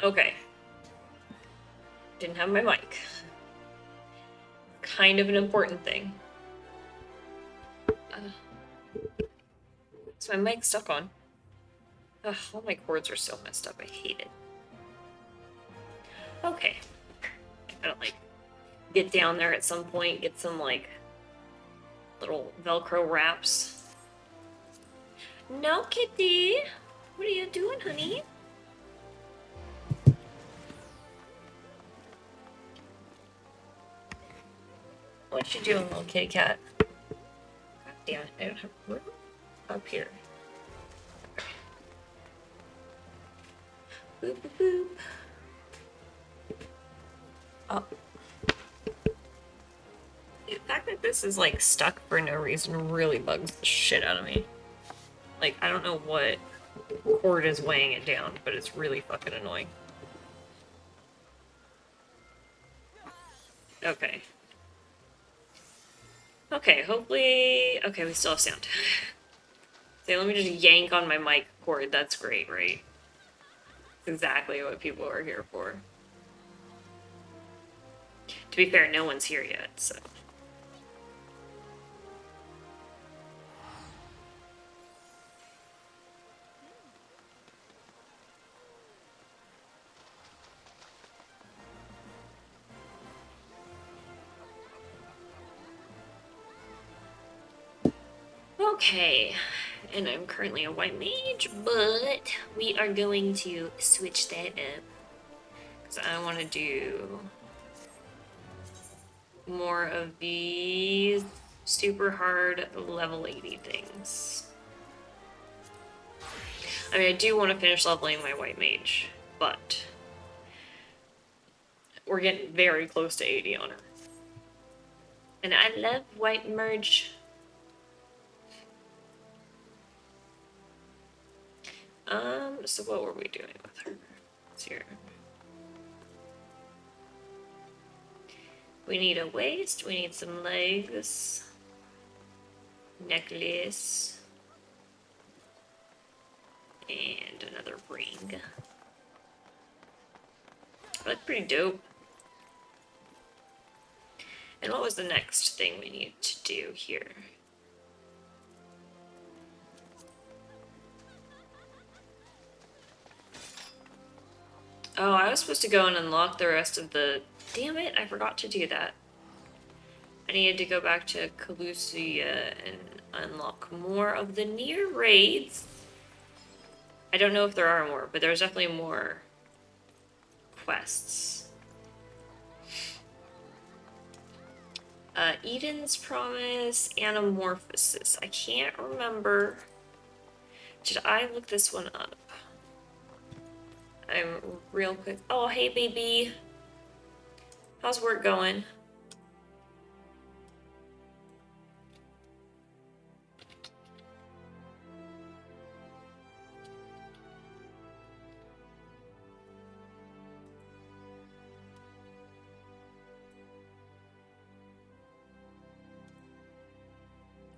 Okay. Didn't have my mic. Kind of an important thing. Is my mic stuck on? Ugh, all my cords are so messed up. I hate it. Okay. I gotta, like, get down there at some point, get some, like, little Velcro wraps. No, kitty! What are you doing, honey? What you doing, little kitty cat? God damn it, I don't have room up here. Okay. Boop, boop, boop. Oh. The fact that this is, like, stuck for no reason really bugs the shit out of me. Like, I don't know what cord is weighing it down, but it's really fucking annoying. Okay. Okay, hopefully... Okay, we still have sound. So let me just yank on my mic cord. That's great, right? That's exactly what people are here for. To be fair, no one's here yet, so... Okay, and I'm currently a white mage, but we are going to switch that up. Because I want to do more of these super hard level 80 things. I mean, I do want to finish leveling my white mage, but we're getting very close to 80 on her. And I love white mage. So what were we doing with her? It's here. We need a waist, we need some legs, necklace, and another ring. That's pretty dope. And what was the next thing we need to do here? Oh, I was supposed to go and unlock the rest of the... Damn it, I forgot to do that. I needed to go back to Calusia and unlock more of the near raids. I don't know if there are more, but there's definitely more quests. Eden's Promise, Anamorphosis. I can't remember. Did I look this one up? I'm real quick. Oh, hey, baby. How's work going?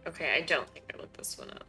Okay, I don't think I looked this one up.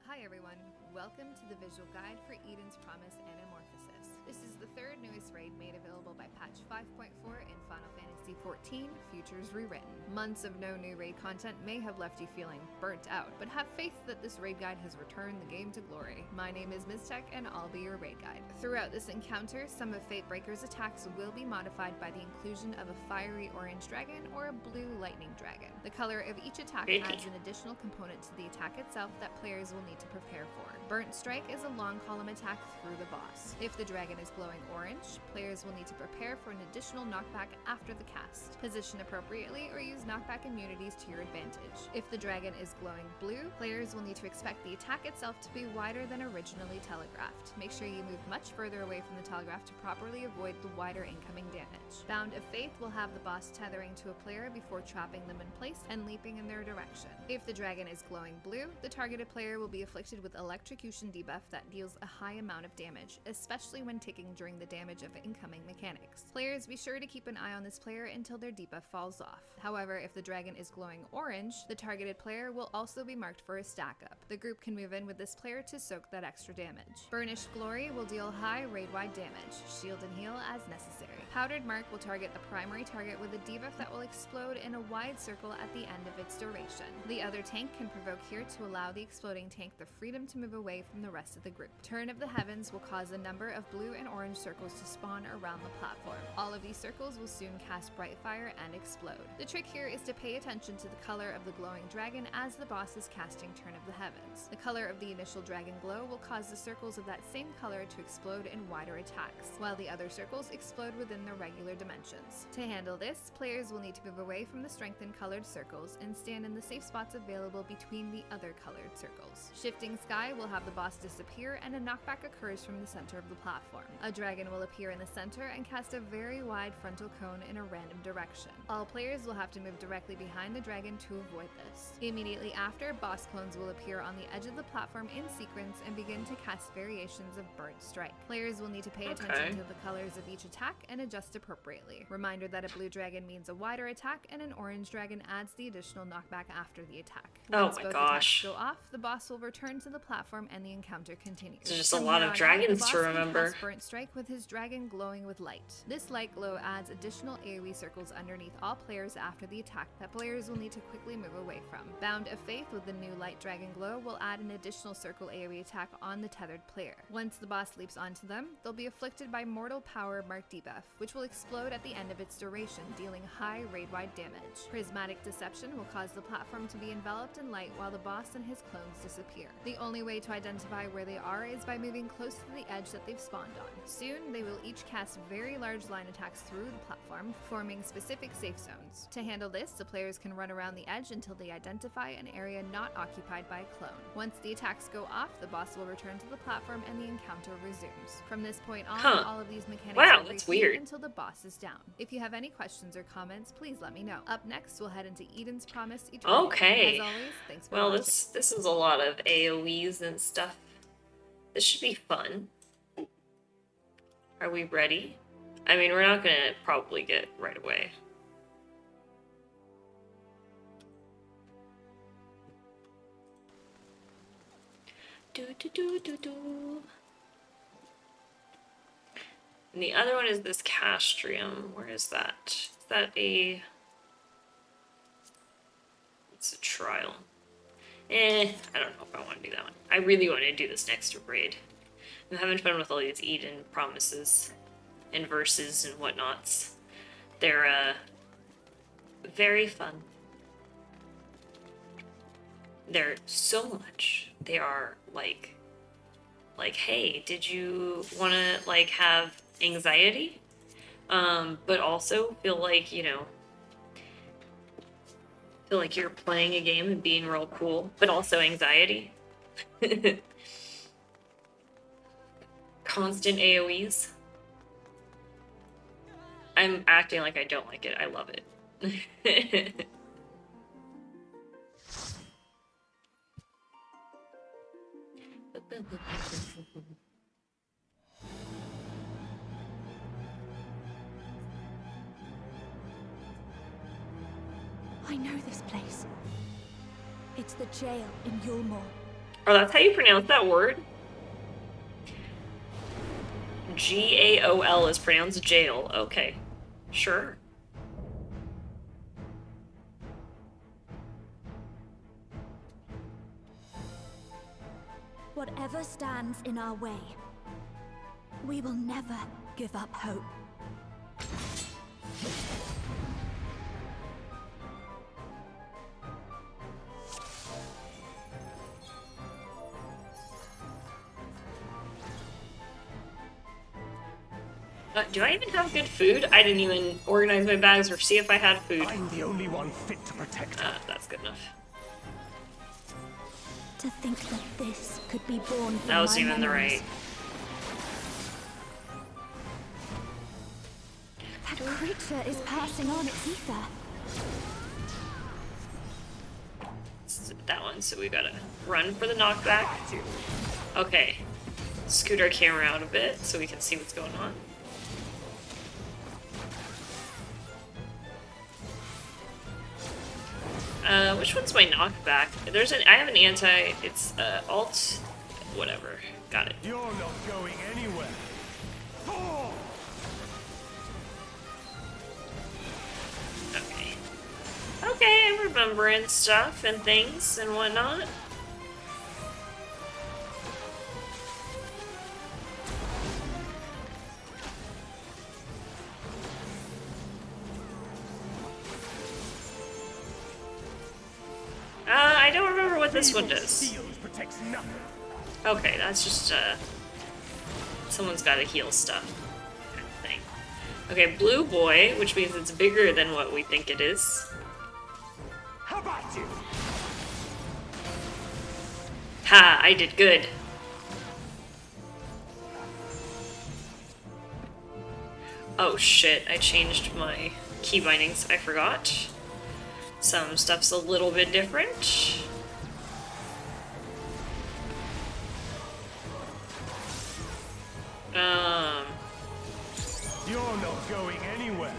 Hi everyone, welcome to the visual guide for Eden's Promise Anamorphosis. This is the third newest raid made available by patch 5.4 in Final Fantasy XIV, Futures Rewritten. Months of no new raid content may have left you feeling burnt out, but have faith that this raid guide has returned the game to glory. My name is Miztech and I'll be your raid guide. Throughout this encounter, some of Fatebreaker's attacks will be modified by the inclusion of a fiery orange dragon or a blue lightning dragon. The color of each attack adds an additional component to the attack itself that players will need to prepare for. Burnt Strike is a long column attack through the boss. If the dragon is glowing orange, players will need to prepare for an additional knockback after the cast. Position appropriately or use knockback immunities to your advantage. If the dragon is glowing blue, players will need to expect the attack itself to be wider than originally telegraphed. Make sure you move much further away from the telegraph to properly avoid the wider incoming damage. Bound of Faith will have the boss tethering to a player before trapping them in place and leaping in their direction. If the dragon is glowing blue, the targeted player will be afflicted with electrocution debuff that deals a high amount of damage, especially when ticking during the damage of incoming mechanics. Players, be sure to keep an eye on this player until their debuff falls off. However, if the dragon is glowing orange, the targeted player will also be marked for a stack up. The group can move in with this player to soak that extra damage. Burnished Glory will deal high raid-wide damage, shield and heal as necessary. Powdered Mark will target the primary target with a debuff that will explode in a wide circle at the end of its duration. The other tank can provoke here to allow the exploding tank the freedom to move away from the rest of the group. Turn of the Heavens will cause a number of blue and orange circles to spawn around the platform. All of these circles will soon cast bright fire and explode. The trick here is to pay attention to the color of the glowing dragon as the boss is casting Turn of the Heavens. The color of the initial dragon glow will cause the circles of that same color to explode in wider attacks, while the other circles explode within their regular dimensions. To handle this, players will need to move away from the strengthened colored circles and stand in the safe spots available between the other colored circles. Shifting Sky will have the boss disappear and a knockback occurs from the center of the platform. A dragon will appear in the center and cast a very wide frontal cone in a random direction. All players will have to move directly behind the dragon to avoid this. Immediately after, boss clones will appear on the edge of the platform in sequence and begin to cast variations of Burnt Strike. Players will need to pay attention to the colors of each attack and adjust appropriately. Reminder that a blue dragon means a wider attack and an orange dragon adds the additional knockback after the attack. Once both attacks go off, the boss will return to the platform and the encounter continues. There's just a lot of dragons to remember. The boss can cast Burnt Strike with his dragon glowing with light. This light glow adds additional AoE circles underneath all players after the attack that players will need to quickly move away from. Bound of Faith with the new light dragon glow will add an additional circle AoE attack on the tethered player. Once the boss leaps onto them, they'll be afflicted by Mortal Power Mark debuff, which will explode at the end of its duration, dealing high raid-wide damage. Prismatic Deception will cause the platform to be enveloped in light while the boss and his clones disappear. The only way to identify where they are is by moving close to the edge that they've spawned on. Soon, they will each cast very large line attacks through the platform, forming specific safe zones. To handle this, the players can run around the edge until they identify an area not occupied by a clone. Once the attacks go off, the boss will return to the platform and the encounter resumes. From this point on, all of these mechanics will repeat until the boss is down. If you have any questions or comments, please let me know. Up next, we'll head into Eden's Promise Eternity. Okay. As always, thanks for watching. This is a lot of AoEs and stuff. This should be fun. Are we ready? I mean, we're not gonna probably get right away. And the other one is this castrium. Where is that? Is that a... It's a trial. I don't know if I want to do that one. I really want to do this next raid. I'm having fun with all these Eden promises and verses and whatnots. They're very fun. They're so much. They are like, hey, did you want to like have anxiety, but also feel like, you know, feel like you're playing a game and being real cool, but also anxiety. Constant AoEs. I'm acting like I don't like it. I love it. I know this place. It's the jail in Yulmore. Oh, that's how you pronounce that word? Gaol is pronounced jail. Okay. Sure. Whatever stands in our way, we will never give up hope. Do I even have good food? I didn't even organize my bags or see if I had food. I'm the only one fit to protect her. That's good enough. To think that this could be born from That was my even the memories. right. That creature is passing on its ether. Let's do that one, so we gotta run for the knockback. Okay. Scoot our camera out a bit so we can see what's going on. Which one's my knockback? I have an anti, it's alt, whatever. Got it. You're not going anywhere. Okay. Okay, I'm remembering stuff and things and whatnot. I don't remember what this one does. Shield protects nothing. Okay, that's just, someone's gotta heal stuff. Kind of thing. Okay, blue boy, which means it's bigger than what we think it is. How about you? Ha, I did good. Oh shit, I changed my key bindings, I forgot. Some stuff's a little bit different. You're not going anywhere.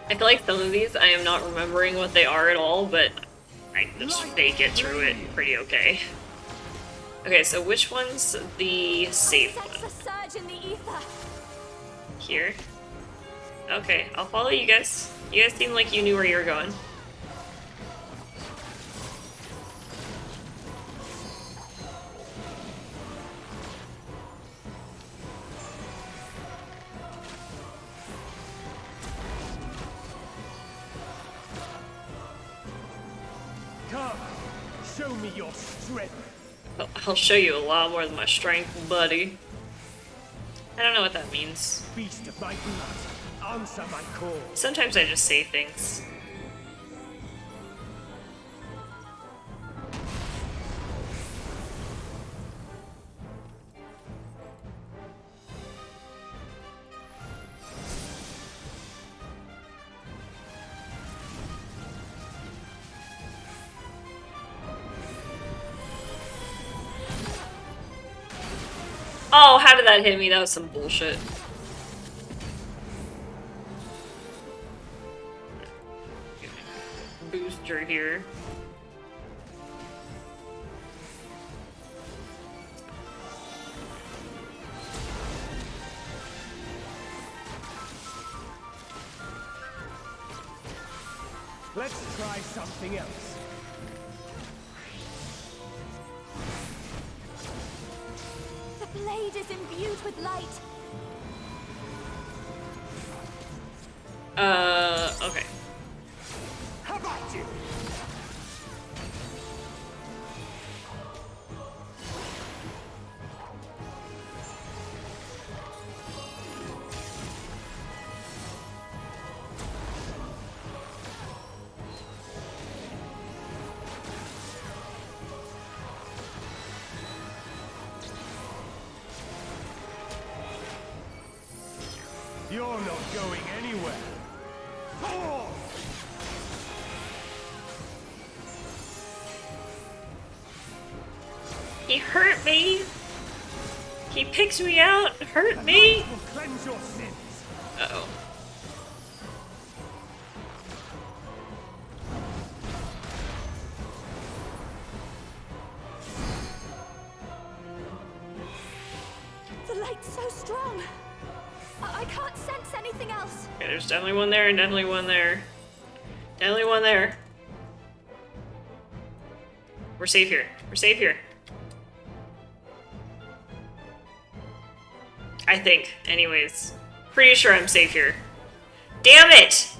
I feel like some of these I am not remembering what they are at all, but I just fake it through it pretty okay. Okay, so which one's the safe Sense one? a surge in the ether. Here? Okay, I'll follow you guys. You guys seem like you knew where you were going. Come, show me your strength. I'll show you a lot more than my strength, buddy. I don't know what that means. Beast of my blood, answer my call. Sometimes I just say things. Oh, how did that hit me? That was some bullshit. Booster here. Let's try something else. The blade is imbued with light. Okay. How about you? You're not going anywhere. He hurt me. He picks me out, hurt me. Will cleanse your sins. Uh-oh. The light's so strong. I can't sense anything else. Okay, there's definitely one there and definitely one there. Definitely one there. We're safe here. We're safe here. I think, anyways. Pretty sure I'm safe here. Damn it!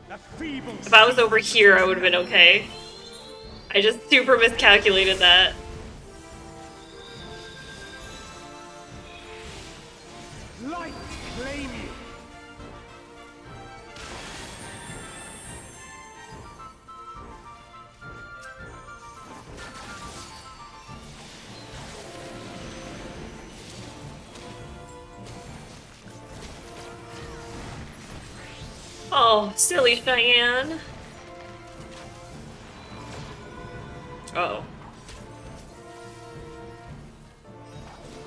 A feeble If I was over here, I would have been okay. I just super miscalculated that. light claim you. Oh, silly Cheyenne. Uh-oh.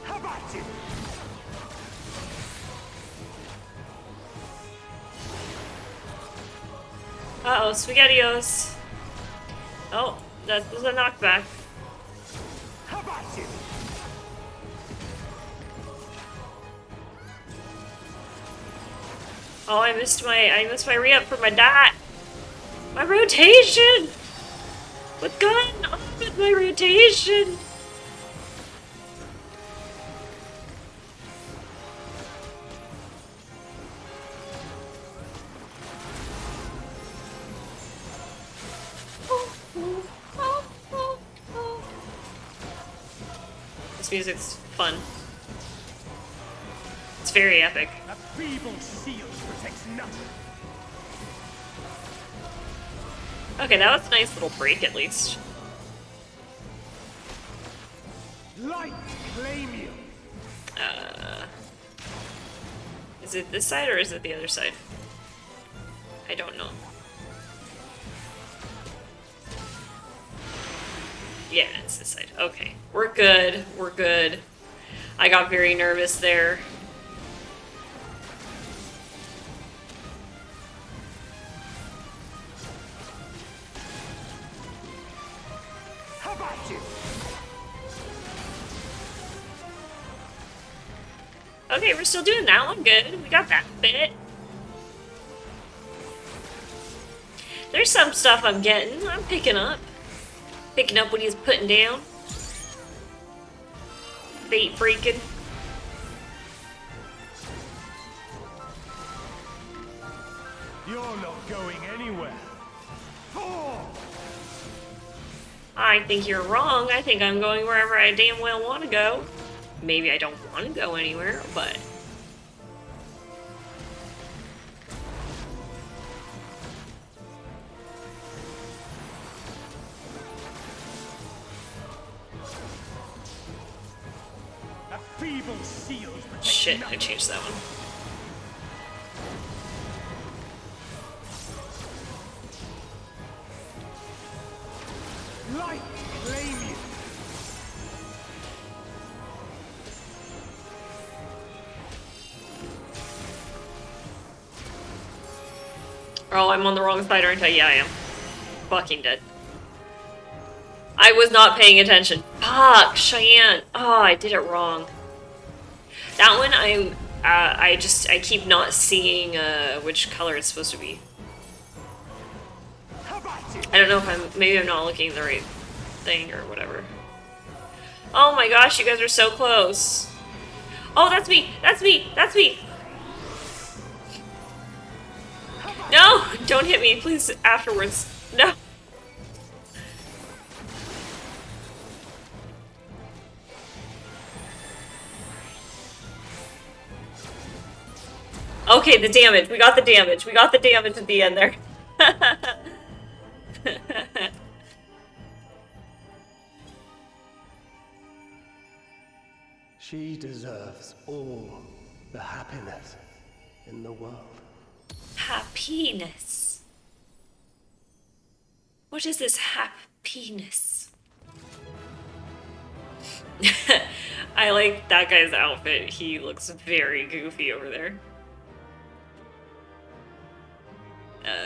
How about you? Uh-oh, SpaghettiOs. Oh, that was a knockback. How about you? Oh, I missed my re-up for my dot. My rotation! What's going on with my rotation? This music's fun. It's very epic. A feeble shield protects nothing. Okay, that was a nice little break at least. Light claim you. Is it this side or is it the other side? I don't know. Yeah, it's this side. Okay. We're good. We're good. I got very nervous there. How about you? Okay, we're still doing that one. Good. We got that bit. There's some stuff I'm getting. I'm picking up. Picking up what he's putting down. Bait freaking. You're not going anywhere. Oh! I think you're wrong. I think I'm going wherever I damn well want to go. Maybe I don't want to go anywhere, but... A feeble shield protects Shit, I nothing. changed that one. Light claim you. Oh, I'm on the wrong side, aren't I? Yeah, I am. Fucking dead. I was not paying attention. Fuck, Cheyenne. Oh, I did it wrong. That one, I keep not seeing, which color it's supposed to be. How about you? I don't know if maybe I'm not looking at the right thing or whatever. Oh my gosh, you guys are so close. Oh, that's me! That's me! That's me! No! Don't hit me, please, afterwards. No! Okay, the damage. We got the damage. We got the damage at the end there. She deserves all the happiness in the world. Happiness. What is this happiness? I like that guy's outfit. He looks very goofy over there.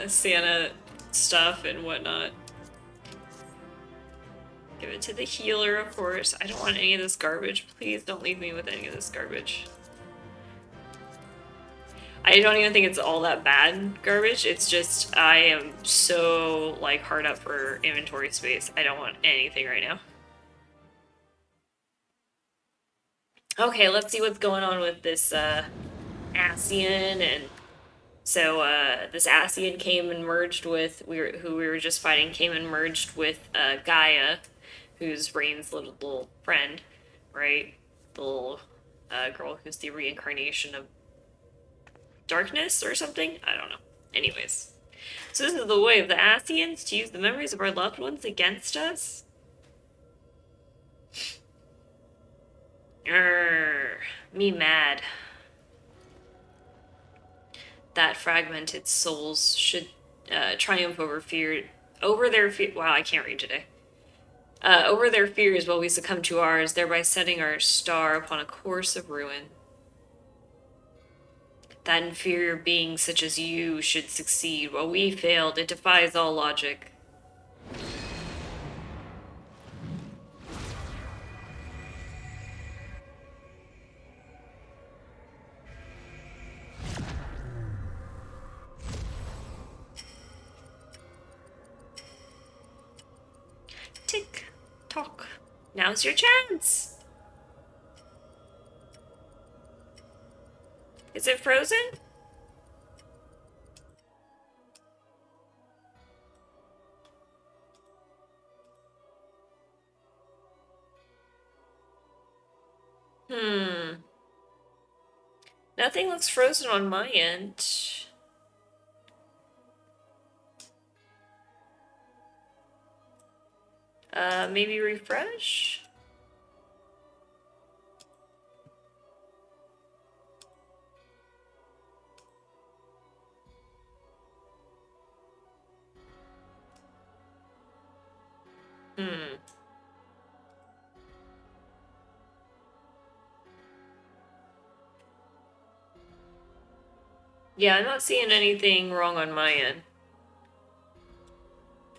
Santa stuff and whatnot. Give it to the healer, of course. I don't want any of this garbage. Please don't leave me with any of this garbage. I don't even think it's all that bad garbage. It's just I am so like hard up for inventory space. I don't want anything right now. Okay, let's see what's going on with this Ascian. And so this Ascian came and merged with who we were just fighting. Came and merged with Gaia, who's Rain's little friend, right? The little girl who's the reincarnation of darkness or something? I don't know. Anyways. So this is the way of the Ascians to use the memories of our loved ones against us? Me mad. that fragmented souls should triumph over their fear. Wow, I can't read today. Over their fears while we succumb to ours, thereby setting our star upon a course of ruin. That inferior being such as you should succeed while we failed, it defies all logic. Tick tock. Now's your chance. Is it frozen? Nothing looks frozen on my end. Maybe refresh? Yeah, I'm not seeing anything wrong on my end.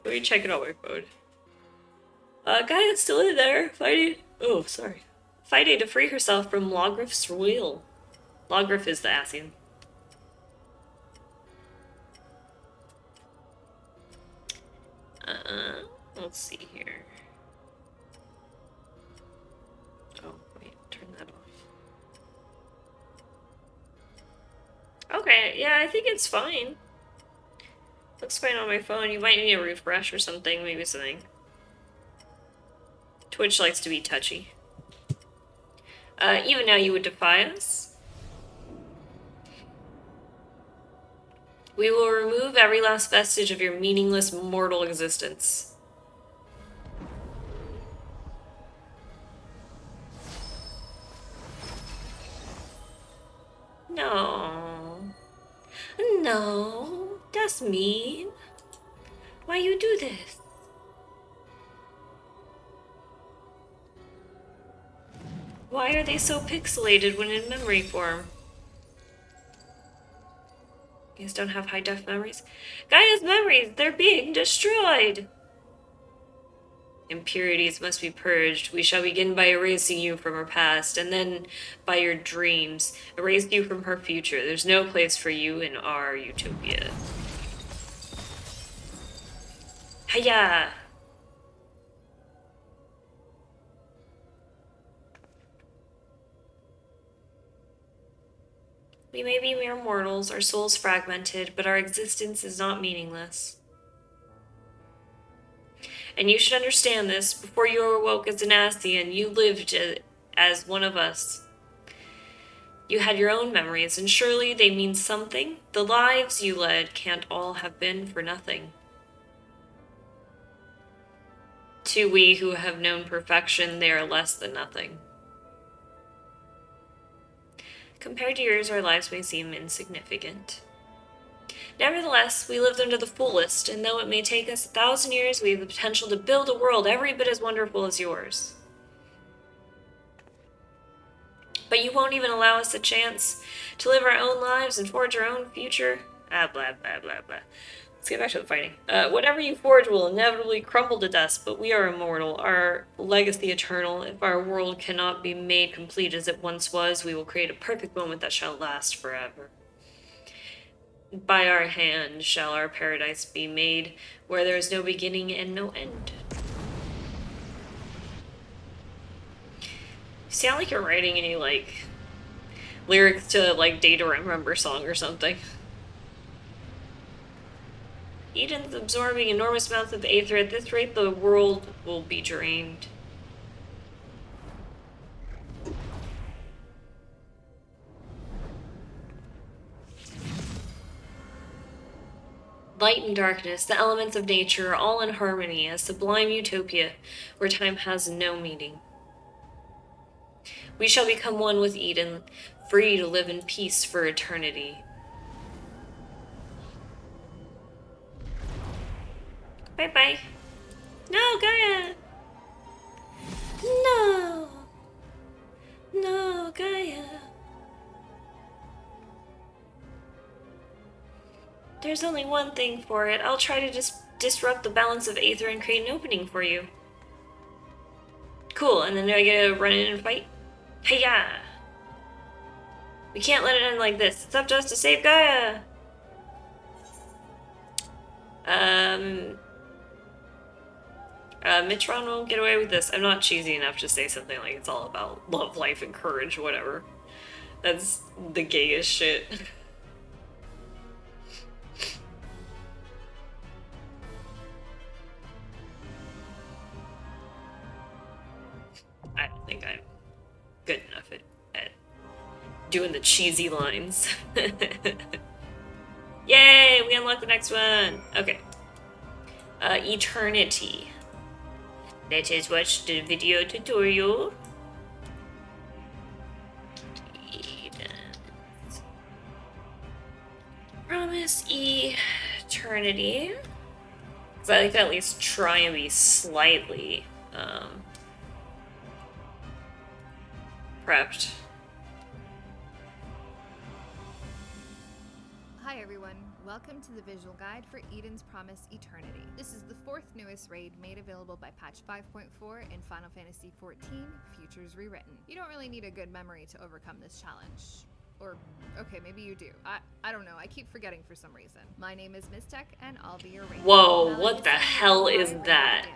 Let me check it on my phone. Guy is still in there, fighting. Oh, sorry. Fighting to free herself from Logrif's will. Logrif is the Ascian. Let's see here. Oh, wait, turn that off. Okay, yeah, I think it's fine. Looks fine on my phone. You might need a refresh or something, maybe something. Twitch likes to be touchy. Even now you would defy us? We will remove every last vestige of your meaningless mortal existence. No. No, that's mean. Why you do this? Why are they so pixelated when in memory form? You guys don't have high-def memories? Gaia's memories, they're being destroyed! Impurities must be purged. We shall begin by erasing you from her past, and then by your dreams. Erase you from her future. There's no place for you in our utopia. Hiya! We may be mere mortals, our souls fragmented, but our existence is not meaningless. And you should understand this. Before you awoke as an Ascian, you lived as one of us. You had your own memories, and surely they mean something. The lives you led can't all have been for nothing. To we who have known perfection, they are less than nothing. Compared to yours, our lives may seem insignificant. Nevertheless, we live them to the fullest, and though it may take us 1,000 years, we have the potential to build a world every bit as wonderful as yours. But you won't even allow us a chance to live our own lives and forge our own future? Blah, blah, blah, blah. Let's get back to the fighting. Whatever you forge will inevitably crumble to dust, but we are immortal, our legacy eternal. If our world cannot be made complete as it once was, we will create a perfect moment that shall last forever. By our hand shall our paradise be made, where there is no beginning and no end. You sound like you're writing a, lyrics to, Day to Remember song or something. Eden's absorbing enormous amounts of aether. At this rate, the world will be drained. Light and darkness, the elements of nature, all in harmony, a sublime utopia where time has no meaning. We shall become one with Eden, free to live in peace for eternity. Bye bye. No, Gaia! No! No, Gaia. There's only one thing for it. I'll try to disrupt the balance of Aether and create an opening for you. Cool, and then do I get to run in and fight? Hiya! We can't let it end like this. It's up to us to save Gaia! Mitron won't get away with this. I'm not cheesy enough to say something like it's all about love, life, and courage, whatever. That's the gayest shit. I don't think I'm good enough at doing the cheesy lines. Yay! We unlocked the next one! Okay. Eternity. Let us watch the video tutorial. Promise eternity. Because I like to at least try and be slightly prepped. Hi everyone, welcome to the visual guide for Eden's Promise Eternity. This is the 4th newest raid made available by patch 5.4 in Final Fantasy XIV, Futures Rewritten. You don't really need a good memory to overcome this challenge. Or, okay, maybe you do. I don't know, I keep forgetting for some reason. My name is Mistech, and I'll be your raid. Whoa, what the hell is that?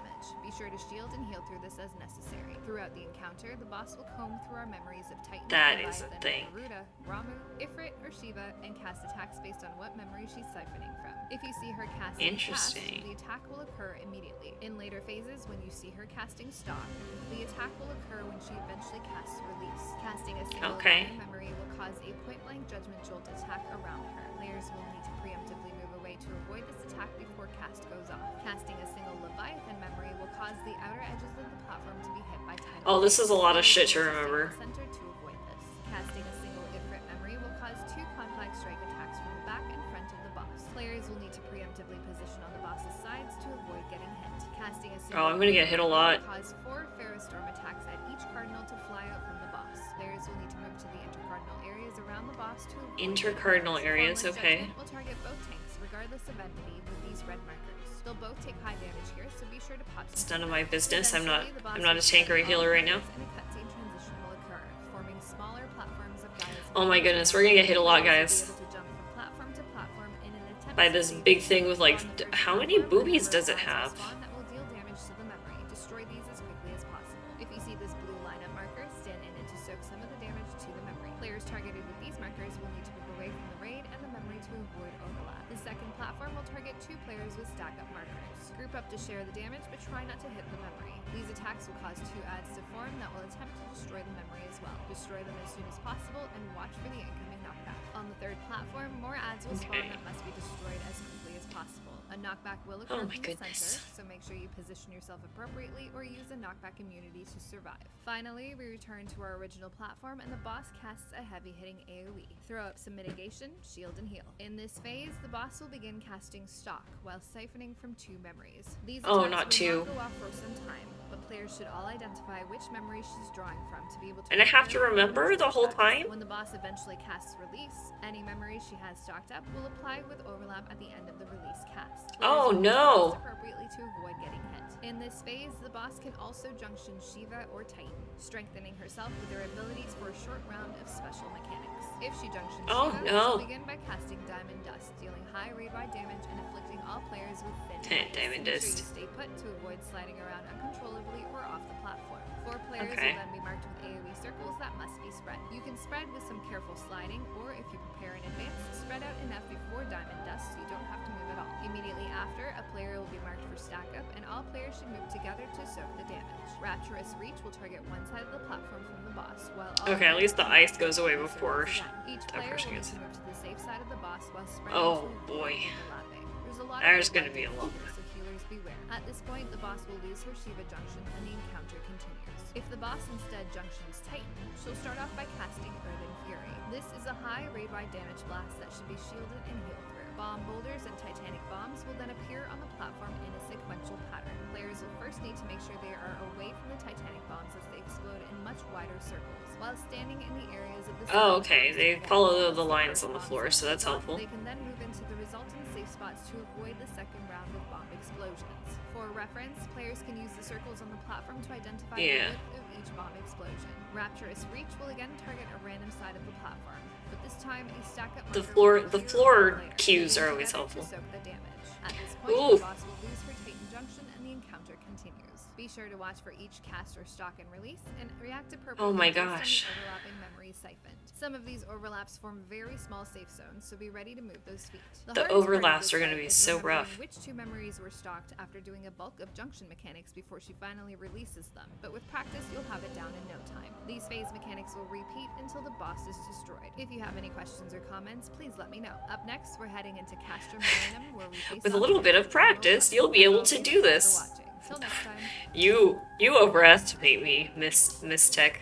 Be sure to shield and heal through this as necessary. Throughout the encounter, the boss will comb through our memories of Titan, That is a thing. Garuda, Ramu, Ifrit, or Shiva, and cast attacks based on what memory she's siphoning from. If you see her casting cast, the attack will occur immediately. In later phases, when you see her casting Stalk, the attack will occur when she eventually casts Release. Casting a single memory will cause a point-blank Judgment Jolt attack around her. Players will need to preemptively move away to avoid this attack before cast goes off. Casting a single Leviathan memory will cause the outer edges of the platform to be hit by tidal. Oh, this is a lot of shit to remember. Center to avoid this. Casting a single Ifrit memory will cause 2 conflict strike attacks from the back and front of the boss. Players will need to preemptively position on the boss's sides to avoid getting hit. Casting a single I'm gonna get hit a lot. will cause 4 Ferrostorm attacks at each cardinal to fly out from the boss. Players will need to move to the intercardinal areas around the boss to avoid Intercardinal areas, okay. Judgment will target both tanks, regardless of enemy, with these red markers. They'll both take high damage here, so be sure to pop. It's none of my business. I'm not a tank or a healer right now. And a cutscene transition will occur, forming smaller platforms of Gaia's. Oh my goodness, we're gonna get hit a lot, guys. Be able to jump from platform to platform in an attempt By to this save big the thing with like, on the first how many platform, boobies the does it red have? lines will spawn that will deal damage to the memory. Destroy these as quickly as possible. If you see this blue lineup marker, stand in it to soak some of the damage to the memory. Players targeted with these markers will need to move away from the raid and the memory to avoid overlap. The second platform will target 2 players with stack-up markers. Group up to share the damage, but try not to hit the memory. These attacks will cause 2 adds to form that will attempt to destroy the memory as well. Destroy them as soon as possible and watch for the incoming knockback. On the third platform, more adds will spawn that must be destroyed as quickly as possible. A knockback will occur from the center, so make sure you position yourself appropriately or use a knockback immunity to survive. Finally, we return to our original platform and the boss casts a heavy-hitting AoE. Throw up some mitigation, shield, and heal. In this phase, the boss will begin casting Stalk while siphoning from 2 memories. These attacks will not go off for some time, but players should all identify which memory she's drawing from to be able to. And I have to remember the whole time? When the boss eventually casts Release, any memory she has stocked up will apply with overlap at the end of the release cast. Oh no! Appropriately to avoid getting hit. In this phase, the boss can also junction Shiva or Titan, strengthening herself with their abilities for a short round of special mechanics. If she junctions Shiva, she'll begin by casting Diamond Dust, dealing high raid-wide damage and afflicting all players with thin Diamond Dust. Dust. Stay put to avoid sliding around uncontrollably or off the platform. 4 players will then be marked with AoE circles that must be spread. You can spread with some careful sliding, or if you prepare in advance, spread out enough before Diamond Dust so you don't have to move at all. Immediately after, a player will be marked for stack up, and all players should move together to soak the damage. Rapturous Reach will target one side of the platform from the boss, while all Okay, at least the ice goes away before each that player person will need gets. to move to the safe side of the boss while spreading Oh to avoid boy. overlapping. There's a lot There's of gonna be a lot. so healers beware. At this point, the boss will lose her Shiva junction and the encounter continues. If the boss instead junctions Titan, she'll start off by casting Earthen Fury. This is a high raid-wide damage blast that should be shielded and healed through. Bomb boulders and titanic bombs will then appear on the platform in a sequential pattern. Players will first need to make sure they are away from the titanic bombs as they explode in much wider circles. While standing in the areas of the Oh, okay. They follow the lines on the floor, so that's helpful. They can then move into the resultant safe spots to avoid the second round of bomb explosions. For reference, players can use the circles on the platform to identify the width of each bomb explosion. Rapturous Reach will again target a random side of the platform, but this time a stack-up The marker will floor appear on the player, cues are aiding always together to helpful. soak the damage. At this point, Ooh. the boss will lose her Titan Junction and the encounter continues. Be sure to watch for each cast or stock and release, and react appropriately Oh my based on the gosh. overlapping memories siphoned. Some of these overlaps form very small safe zones, so be ready to move those feet. The hardest part of overlaps this are gonna fight be is so remembering rough. which two memories were stocked after doing a bulk of junction mechanics before she finally releases them, but with practice you'll have it down in no time. These phase mechanics will repeat until the boss is destroyed. If you have any questions or comments, please let me know. Up next, we're heading into Castrum Millennium, where we face With a off little bit of against practice, Robots. you'll be able to Thanks do for this. watching. Till next time. You overestimate me, Miss Tech.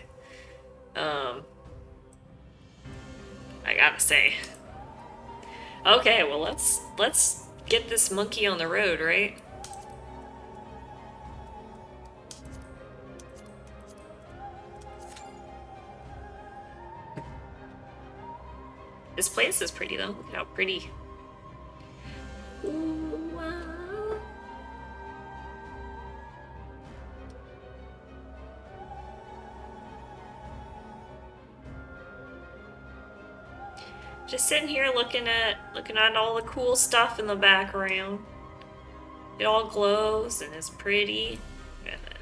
I gotta say. Okay, well let's get this monkey on the road, right? This place is pretty though. Look at how pretty. Ooh, wow. Just sitting here looking at all the cool stuff in the background. It all glows and is pretty. Look at that.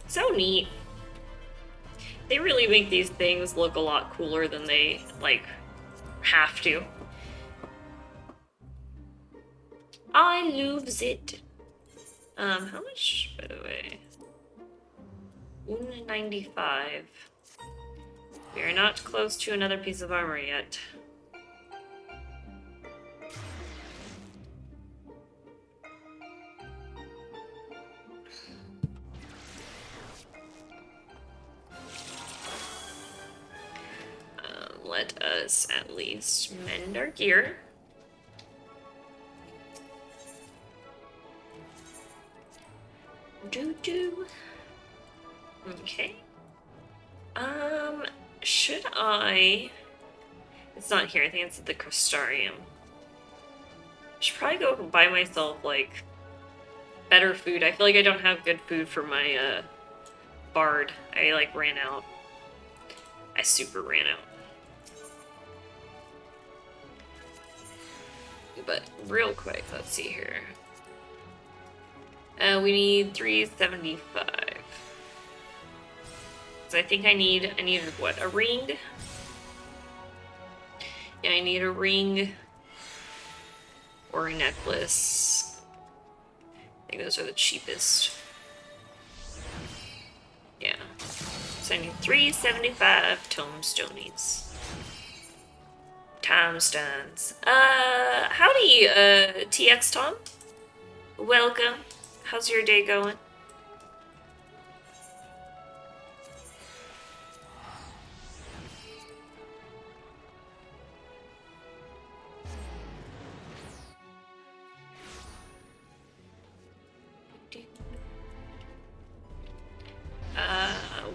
So neat. They really make these things look a lot cooler than they like have to. I loves it. How much, by the way? 195. We are not close to another piece of armor yet. Let us at least mend our gear. Do. Okay. Should I... It's not here, I think it's at the Crystarium. I should probably go buy myself, like, better food. I feel like I don't have good food for my, bard. I, like, ran out. I super ran out. But real quick, let's see here. We need 375. So I think I need what? A ring? Yeah, I need a ring or a necklace. I think those are the cheapest. Yeah. So I need 375 tomestonies. Tombstones. Howdy, TX Tom. Welcome. How's your day going?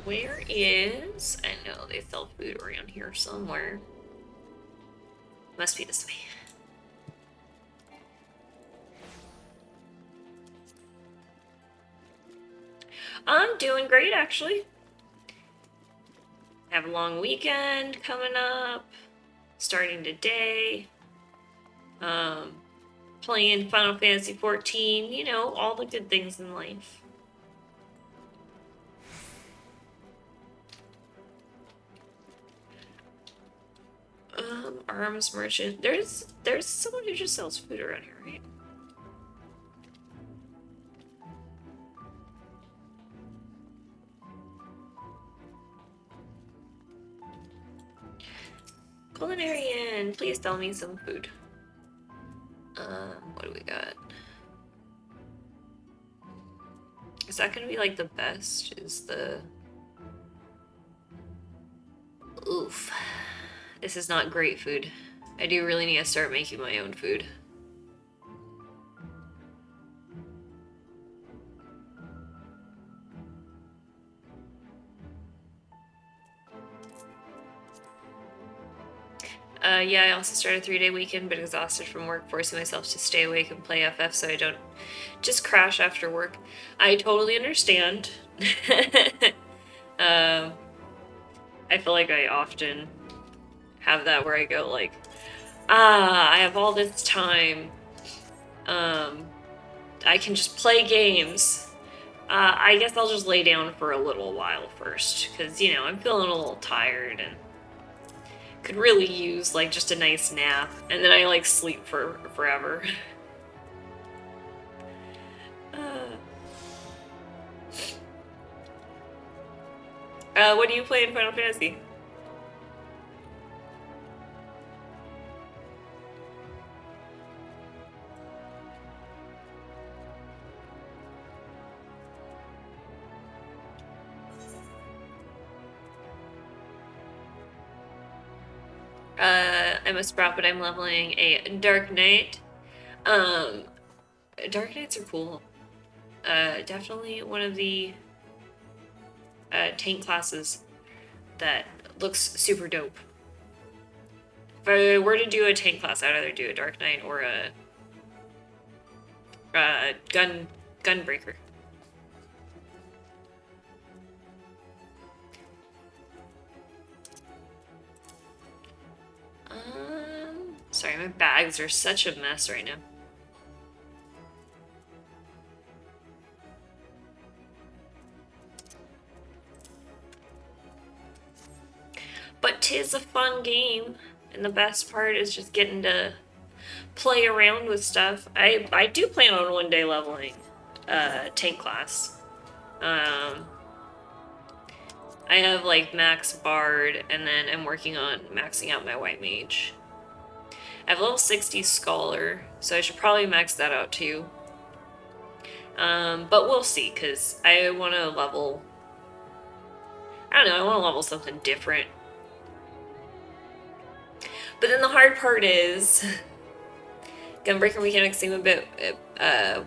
Where is... I know they sell food around here somewhere. Must be this way. I'm doing great, actually. Have a long weekend coming up. Starting today. Playing Final Fantasy 14. You know, all the good things in life. Arms merchant. There's someone who just sells food around here, right? Culinarian, please sell me some food. What do we got? Is that gonna be like the best? Is the... Oof. This is not great food. I do really need to start making my own food. Yeah, I also started a 3-day weekend, but exhausted from work, forcing myself to stay awake and play FF so I don't just crash after work. I totally understand. I feel like I often have that where I go like, I have all this time. I can just play games. I guess I'll just lay down for a little while first, because, you know, I'm feeling a little tired and could really use, like, just a nice nap. And then I, like, sleep for forever. What do you play in Final Fantasy? I'm a Sprout, but I'm leveling a Dark Knight. Dark Knights are cool. Definitely one of the tank classes that looks super dope. If I were to do a tank class, I'd either do a Dark Knight or a Gunbreaker. Sorry, my bags are such a mess right now. But 'tis a fun game, and the best part is just getting to play around with stuff. I do plan on one day leveling tank class. I have like max bard, and then I'm working on maxing out my white mage. I have level 60 scholar, so I should probably max that out too. But we'll see, because I want to level... I don't know, I want to level something different. But then the hard part is... Gunbreaker mechanics seem a bit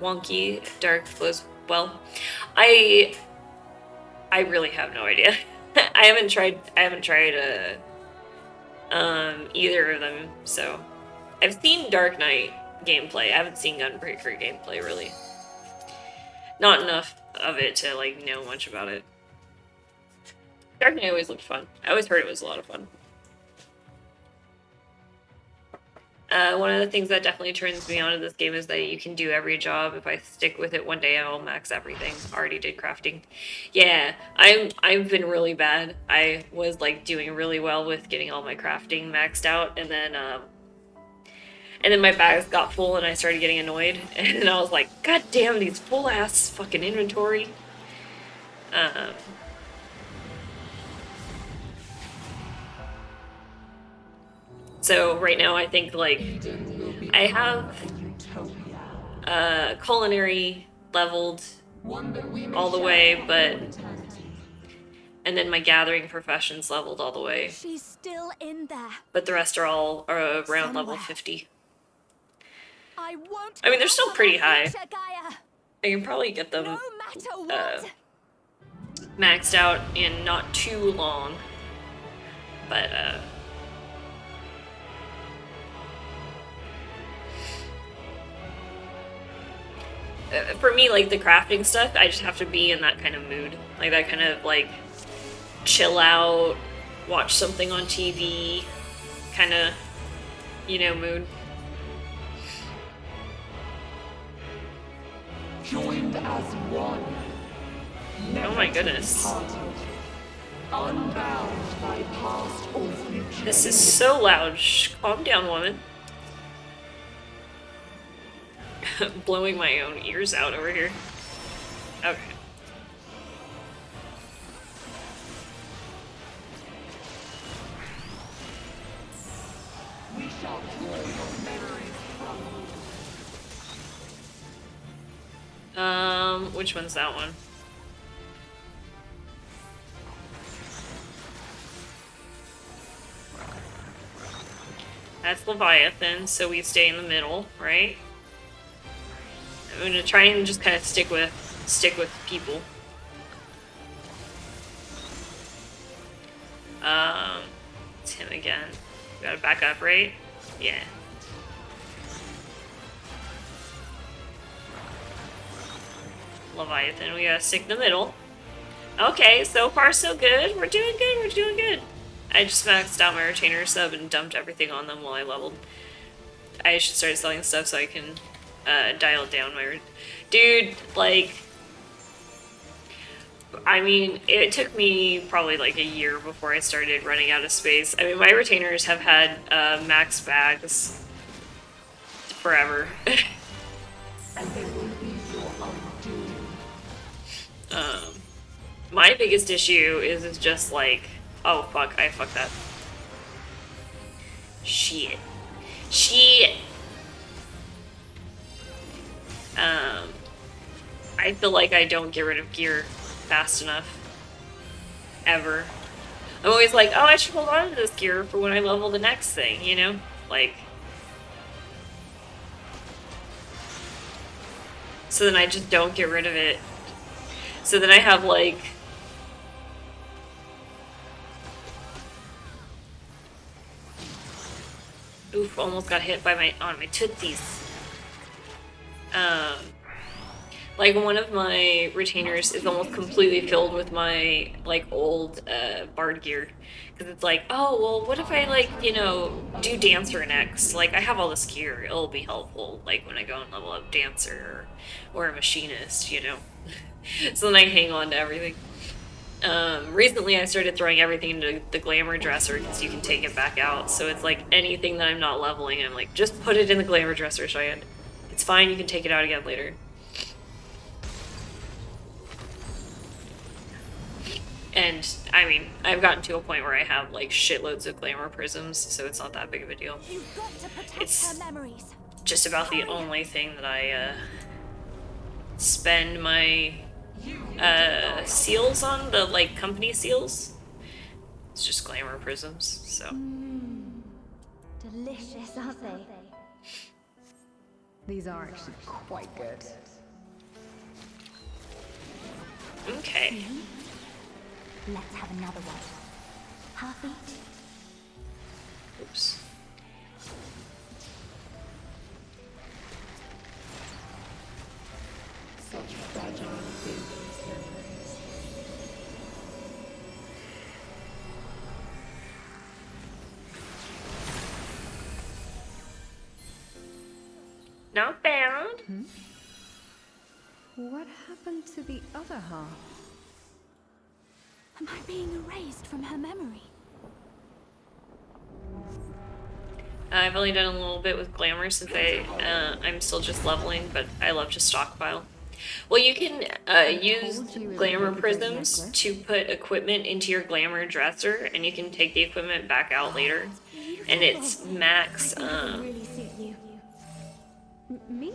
wonky. Dark flows well. I really have no idea. I haven't tried either of them, so... I've seen Dark Knight gameplay. I haven't seen Gunbreaker gameplay, really. Not enough of it to, like, know much about it. Dark Knight always looked fun. I always heard it was a lot of fun. One of the things that definitely turns me on to this game is that you can do every job. If I stick with it one day, I'll max everything. Already did crafting. Yeah, I've been really bad. I was, like, doing really well with getting all my crafting maxed out, and then my bags got full and I started getting annoyed. And I was like, God damn these full ass fucking inventory. So right now I think like I have culinary leveled all the way, and then my gathering professions leveled all the way. She's still in there. But the rest are all around level 50. I won't. I mean, they're still pretty high. Gaia. I can probably get them No matter what. maxed out in not too long. But for me, like the crafting stuff, I just have to be in that kind of mood. Like that kind of like chill out, watch something on TV kind of, you know, mood. Joined as one. Oh my goodness. Unbound by past or future. This is so loud. Shh, calm down, woman. Blowing my own ears out over here. Okay. We shall call your memories from. Which one's that one? That's Leviathan, so we stay in the middle, right? I'm gonna try and just kind of stick with people. It's him again. We gotta back up, right? Yeah. Leviathan, we gotta stick in the middle. Okay, so far so good. We're doing good, we're doing good. I just maxed out my retainer sub and dumped everything on them while I leveled. I should start selling stuff so I can dial down my... Dude, like... I mean, it took me probably like a year before I started running out of space. I mean, my retainers have had max bags forever. And they will be your undoing. My biggest issue is just like... Oh, fuck, I fucked that. Shit. Shit! I feel like I don't get rid of gear fast enough. Ever. I'm always like, oh, I should hold on to this gear for when I level the next thing, you know? Like... So then I just don't get rid of it. So then I have like... Oof, almost got hit by my tootsies. Like one of my retainers is almost completely filled with my like old bard gear, because it's like, oh well, what if I like, you know, do dancer next? Like I have all this gear, it'll be helpful like when I go and level up dancer or a machinist, you know. So then I hang on to everything. Recently I started throwing everything into the glamour dresser because you can take it back out. So it's like anything that I'm not leveling, I'm like, just put it in the glamour dresser, Cheyenne. It's fine, you can take it out again later. And, I mean, I've gotten to a point where I have, like, shitloads of glamour prisms, so it's not that big of a deal. You've got to protect It's her memories. just about the only thing that I, spend my, seals on, the, like, company seals. It's just glamour prisms, so. Delicious, aren't they? These are actually quite good. Okay. Let's have another one. Half each. Oops. Such fragile things. Not bad. What happened to the other half? Am I being erased from her memory? I've only done a little bit with glamour since I'm still just leveling, but I love to stockpile. Well, you can use glamour prisms to put equipment into your glamour dresser, and you can take the equipment back out later. And it's max. It really suit you. Me?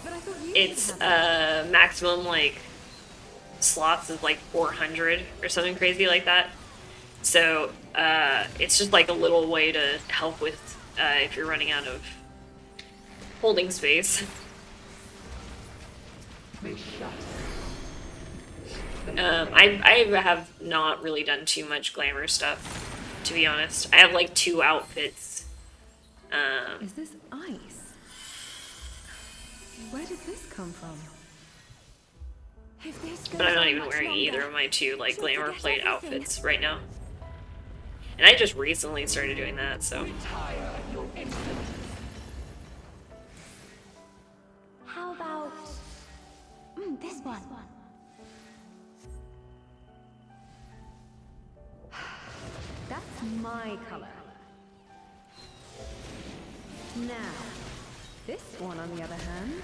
But I thought you It's should have maximum like slots is like 400 or something crazy like that. So it's just like a little way to help with if you're running out of holding space. I have not really done too much glamour stuff, to be honest. I have like 2 outfits. Is this ice? Where did this come from? If this But goes I'm not on even much wearing longer, either of my 2 like she'll glamour forget plate everything. outfits right now. And I just recently started doing that, so. Retire your enemies. How about this one? That's my color. Now, this one on the other hand.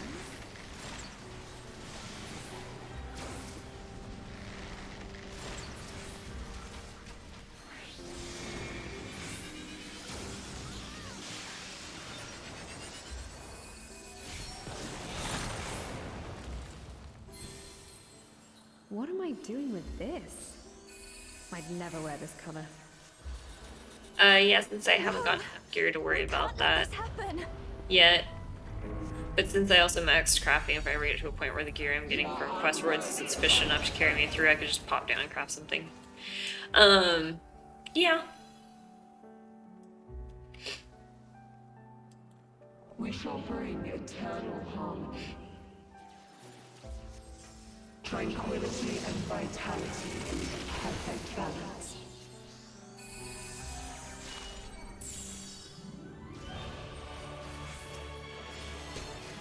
What am I doing with this? I'd never wear this color. Yeah, since I haven't gotten half gear to worry about that This happen. yet. But since I also maxed crafting, if I reach to a point where the gear I'm getting from quest rewards isn't sufficient enough to carry me through, I could just pop down and craft something. Yeah. We shall bring eternal harmony, tranquility and vitality in perfect balance.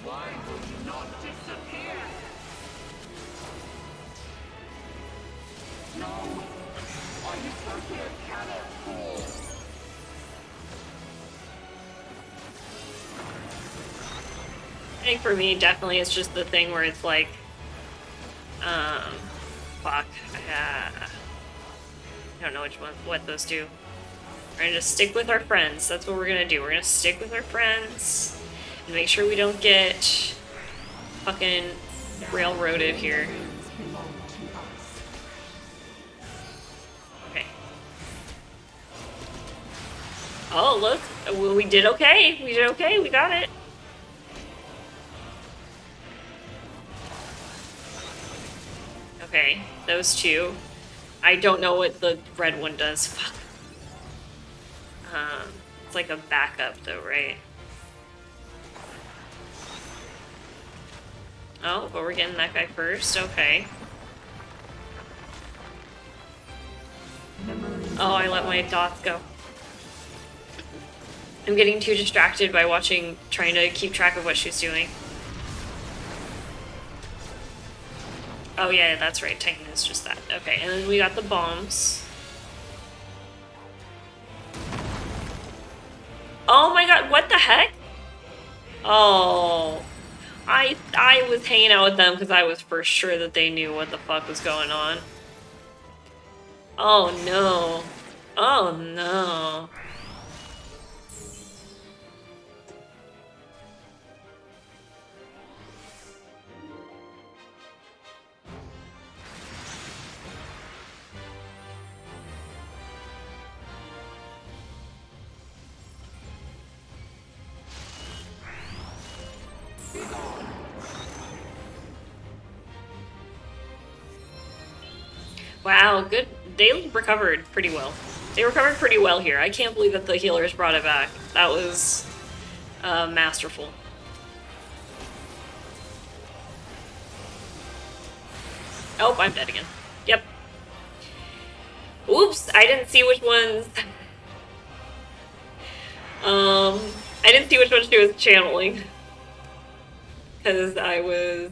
Why would you not disappear? No! Are you certain it cannot fall? I think for me, definitely it's just the thing where it's like, fuck. I don't know what those do. We're gonna just stick with our friends. That's what we're gonna do. We're gonna stick with our friends and make sure we don't get fucking railroaded here. Okay. Oh, look. We did okay. We did okay. We got it. Okay, those two. I don't know what the red one does. Fuck. It's like a backup though, right? Oh, but we're getting that guy first. Okay. Oh, I let my dots go. I'm getting too distracted by trying to keep track of what she's doing. Oh yeah, that's right. Titan is just that. Okay, and then we got the bombs. Oh my god, what the heck? Oh. I was hanging out with them because I was for sure that they knew what the fuck was going on. Oh no. Oh no. Wow, good. They recovered pretty well. They recovered pretty well here. I can't believe that the healers brought it back. That was masterful. Oh, I'm dead again. Yep. Oops, I didn't see which ones. I didn't see which one she was channeling. Because I was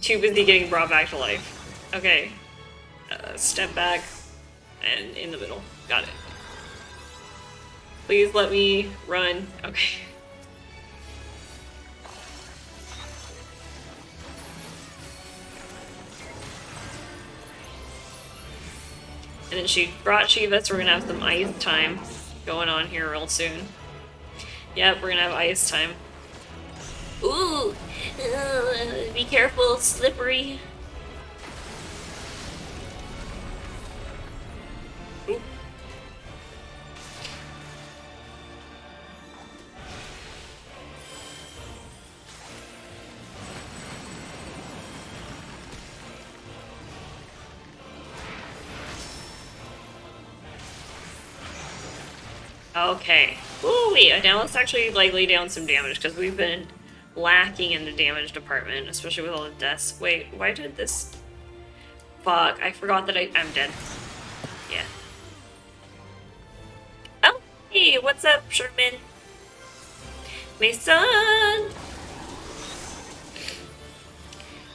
too busy getting brought back to life. Okay. Step back. And in the middle. Got it. Please let me run. Okay. And then she brought Shiva, so we're gonna have some ice time going on here real soon. Yep, we're gonna have ice time. Ooh! Be careful, slippery. Ooh. Okay. Ooh, wait, now let's actually like lay down some damage because we've been lacking in the damage department, especially with all the deaths. Wait, why did this? Fuck, I forgot that I'm dead. Yeah. Oh, hey, what's up, Sherman? My son!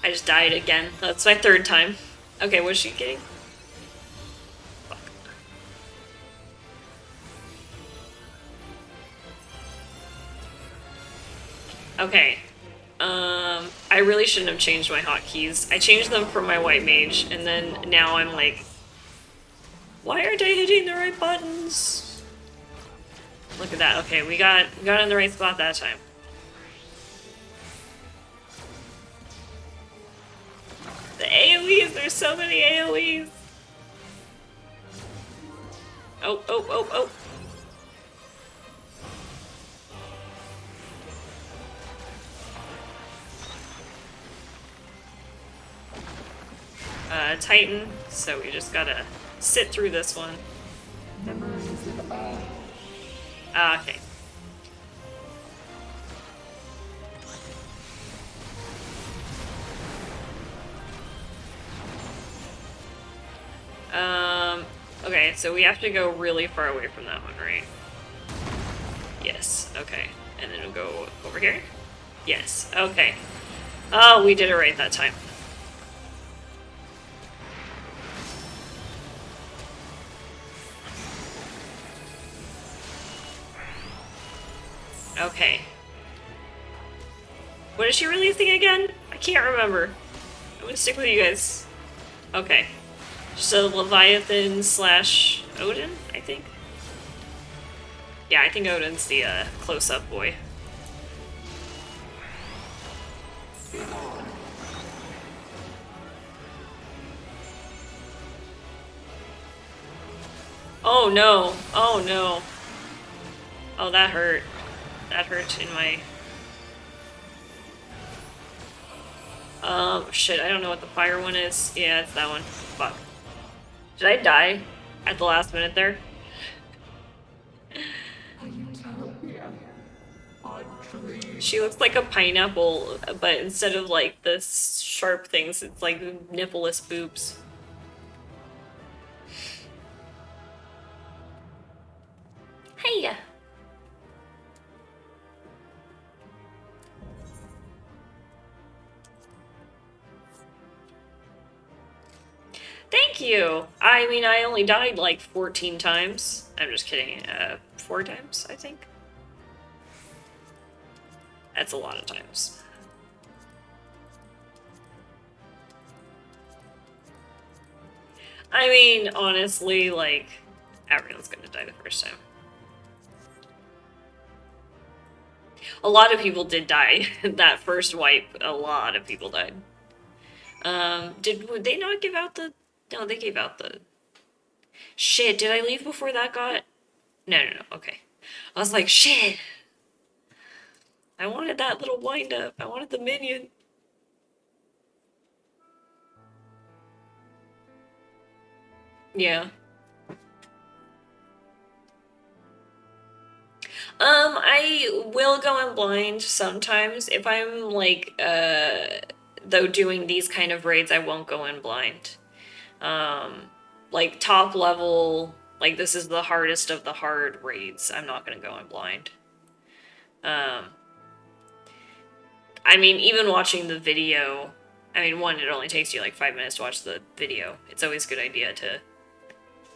I just died again. That's my third time. Okay, what's she getting? Fuck. Okay. I really shouldn't have changed my hotkeys. I changed them for my white mage, and then now I'm like, why aren't I hitting the right buttons? Look at that. Okay, we got in the right spot that time. The AoEs, there's so many AoEs. Oh, oh, oh, oh. Titan, so we just gotta sit through this one. Ah, okay. Okay, so we have to go really far away from that one, right? Yes, okay. And then we'll go over here? Yes, okay. Oh, we did it right that time. Okay. What is she releasing again? I can't remember. I'm gonna stick with you guys. Okay. So Leviathan slash Odin, I think? Yeah, I think Odin's the close-up boy. Oh no! Oh no! Oh, that hurt. That hurt in my... shit, I don't know what the fire one is. Yeah, it's that one. Fuck. Did I die at the last minute there? She looks like a pineapple, but instead of like the sharp things, it's like nippleless boobs. Hey! Thank you! I mean, I only died like 14 times. I'm just kidding. 4 times, I think. That's a lot of times. I mean, honestly, like, everyone's gonna die the first time. A lot of people did die. That first wipe, a lot of people died. Would they not give out the... No, they gave out the... Shit, did I leave before that got... No, okay. I was like, shit! I wanted that little wind-up. I wanted the minion. Yeah. I will go in blind sometimes. If I'm, like, though doing these kind of raids, I won't go in blind. Like, top level, like, this is the hardest of the hard raids. I'm not gonna go in blind. I mean, even watching the video, I mean, one, it only takes you, like, 5 minutes to watch the video. It's always a good idea to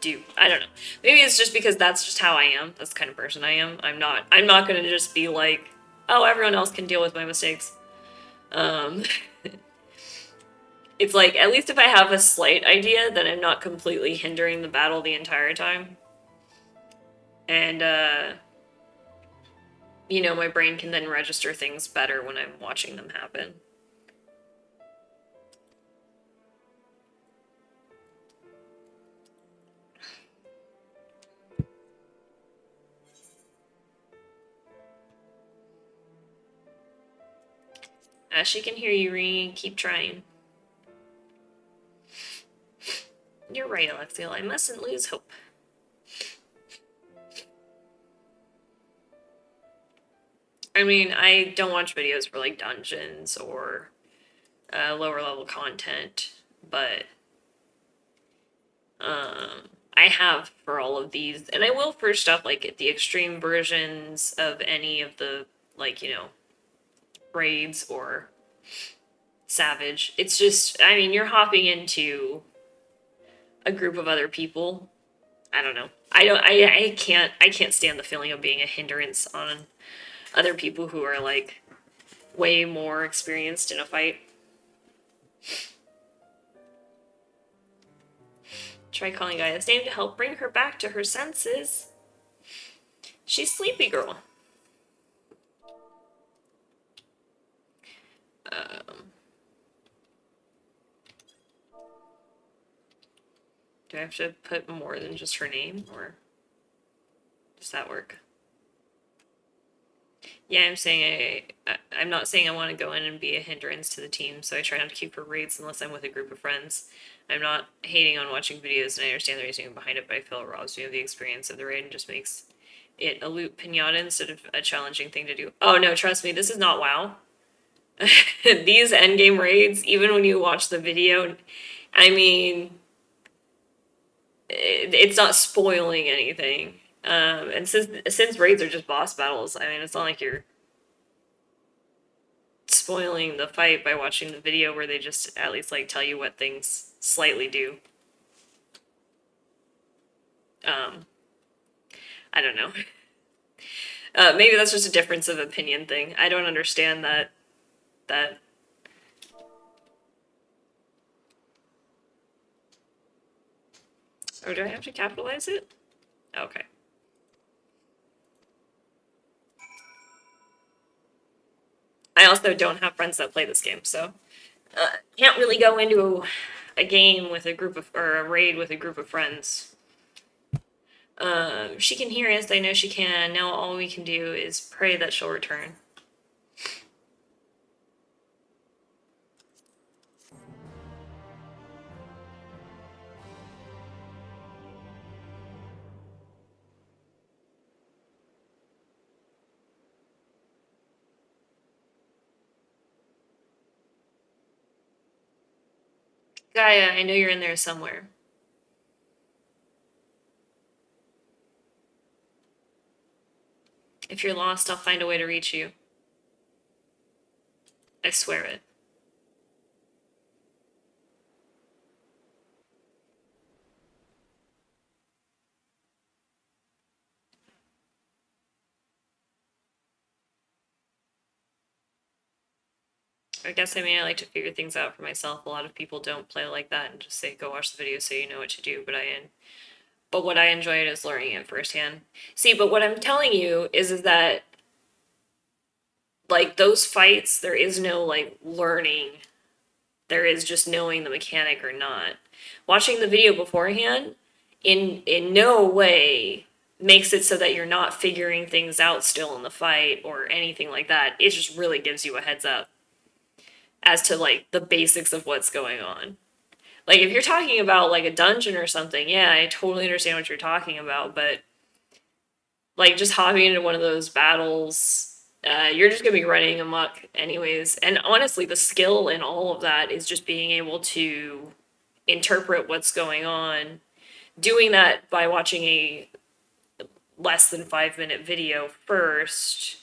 do. I don't know. Maybe it's just because that's just how I am. That's the kind of person I am. I'm not gonna just be like, oh, everyone else can deal with my mistakes. It's like, at least if I have a slight idea, then I'm not completely hindering the battle the entire time. And, you know, my brain can then register things better when I'm watching them happen. She can hear you ringing. Keep trying. You're right, Alexiel. I mustn't lose hope. I mean, I don't watch videos for, like, dungeons or lower level content, but I have for all of these, and I will for stuff like the extreme versions of any of the, like, you know, raids or Savage. It's just, I mean, you're hopping into a group of other people. I don't know. I can't stand the feeling of being a hindrance on other people who are, like, way more experienced in a fight. Try calling Gaia's name to help bring her back to her senses. She's sleepy girl. Do I have to put more than just her name, or... Does that work? Yeah, I'm not saying I want to go in and be a hindrance to the team, so I try not to keep for raids unless I'm with a group of friends. I'm not hating on watching videos, and I understand the reasoning behind it, but I feel it robs me of the experience of the raid and just makes it a loot pinata instead of a challenging thing to do. Oh no, trust me, this is not WoW. These endgame raids, even when you watch the video, I mean, it's not spoiling anything. And since raids are just boss battles, I mean, it's not like you're spoiling the fight by watching the video where they just at least like tell you what things slightly do. I don't know. Maybe that's just a difference of opinion thing. I don't understand that. Oh, do I have to capitalize it? Okay. I also don't have friends that play this game, so can't really go into a game with a group of, or a raid with a group of friends. She can hear us, I know she can. Now all we can do is pray that she'll return. Gaia, I know you're in there somewhere. If you're lost, I'll find a way to reach you. I swear it. I guess I like to figure things out for myself. A lot of people don't play like that and just say, go watch the video so you know what to do, but what I enjoyed is learning it firsthand. See, but what I'm telling you is that, like, those fights, there is no, like, learning. There is just knowing the mechanic or not. Watching the video beforehand, in no way makes it so that you're not figuring things out still in the fight or anything like that. It just really gives you a heads up as to, like, the basics of what's going on. Like, if you're talking about, like, a dungeon or something, yeah, I totally understand what you're talking about, but, like, just hopping into one of those battles, you're just gonna be running amok anyways. And honestly, the skill in all of that is just being able to interpret what's going on. Doing that by watching a less than 5-minute video first,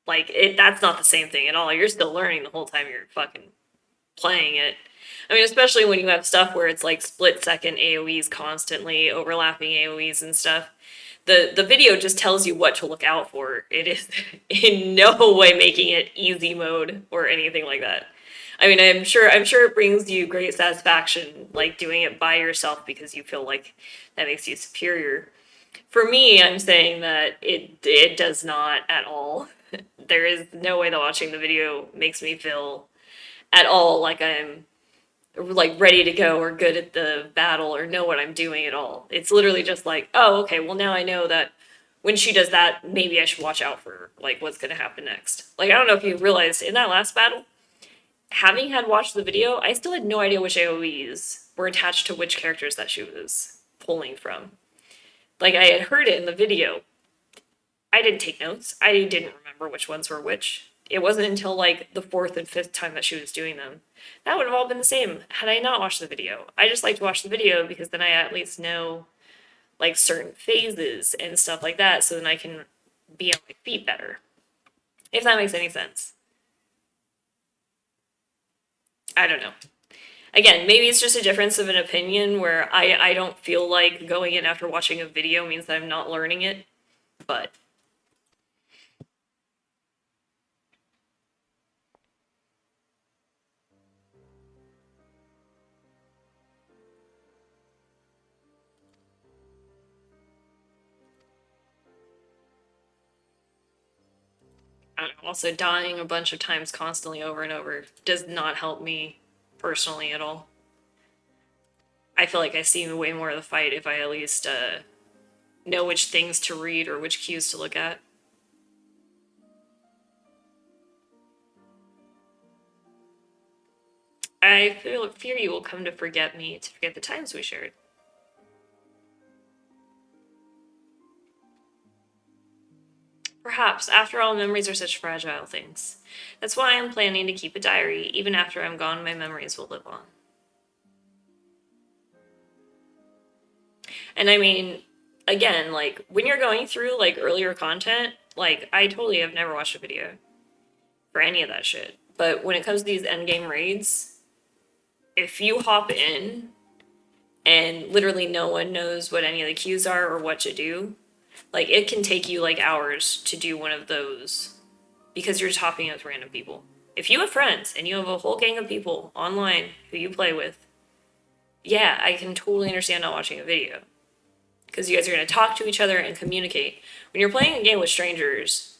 like, that's not the same thing at all. You're still learning the whole time you're fucking playing it. I mean, especially when you have stuff where it's like split-second AoEs constantly, overlapping AoEs and stuff. The video just tells you what to look out for. It is in no way making it easy mode or anything like that. I mean, I'm sure it brings you great satisfaction, like, doing it by yourself because you feel like that makes you superior. For me, I'm saying that it does not at all. There is no way that watching the video makes me feel at all like I'm, like, ready to go or good at the battle or know what I'm doing at all. It's literally just like, oh, okay, well, now I know that when she does that, maybe I should watch out for, like, what's going to happen next. Like, I don't know if you realized in that last battle, having had watched the video, I still had no idea which AoEs were attached to which characters that she was pulling from. Like, I had heard it in the video. I didn't take notes. I didn't remember which ones were which. It wasn't until, like, the 4th and 5th time that she was doing them. That would have all been the same had I not watched the video. I just like to watch the video because then I at least know, like, certain phases and stuff like that, so then I can be on my feet better. If that makes any sense. I don't know. Again, maybe it's just a difference of an opinion where I don't feel like going in after watching a video means that I'm not learning it, but I don't know, also dying a bunch of times constantly over and over does not help me personally at all. I feel like I see way more of the fight if I at least know which things to read or which cues to look at. I fear you will come to forget me, to forget the times we shared. Perhaps, after all, memories are such fragile things. That's why I'm planning to keep a diary. Even after I'm gone, my memories will live on. And I mean, again, like, when you're going through, like, earlier content, like, I totally have never watched a video for any of that shit. But when it comes to these endgame raids, if you hop in and literally no one knows what any of the cues are or what to do, like, it can take you, like, hours to do one of those because you're just hopping with random people. If you have friends and you have a whole gang of people online who you play with, yeah, I can totally understand not watching a video. Because you guys are going to talk to each other and communicate. When you're playing a game with strangers,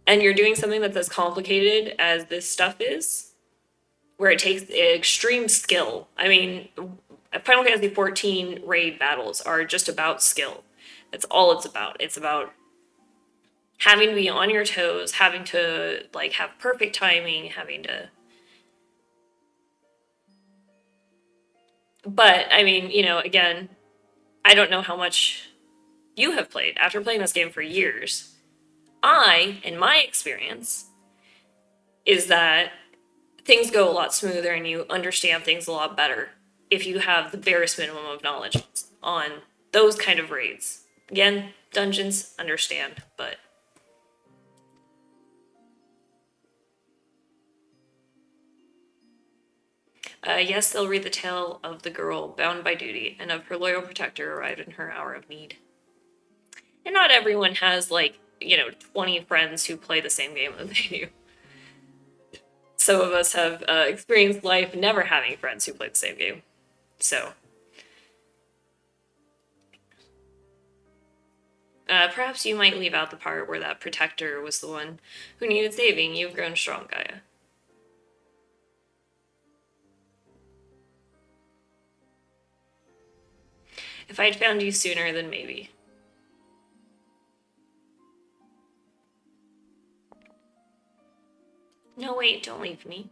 and you're doing something that's as complicated as this stuff is, where it takes extreme skill. I mean, Final Fantasy XIV raid battles are just about skill. That's all it's about. It's about having to be on your toes, having to, like, have perfect timing, having to... But, I mean, you know, again, I don't know how much you have played after playing this game for years. In my experience, is that things go a lot smoother and you understand things a lot better if you have the barest minimum of knowledge on those kind of raids. Again, dungeons, understand, but... yes, they'll read the tale of the girl bound by duty and of her loyal protector arrived in her hour of need. And not everyone has, like, you know, 20 friends who play the same game that they do. Some of us have experienced life never having friends who play the same game. So. Perhaps you might leave out the part where that protector was the one who needed saving. You've grown strong, Gaia. If I'd found you sooner, then maybe. No, wait, don't leave me.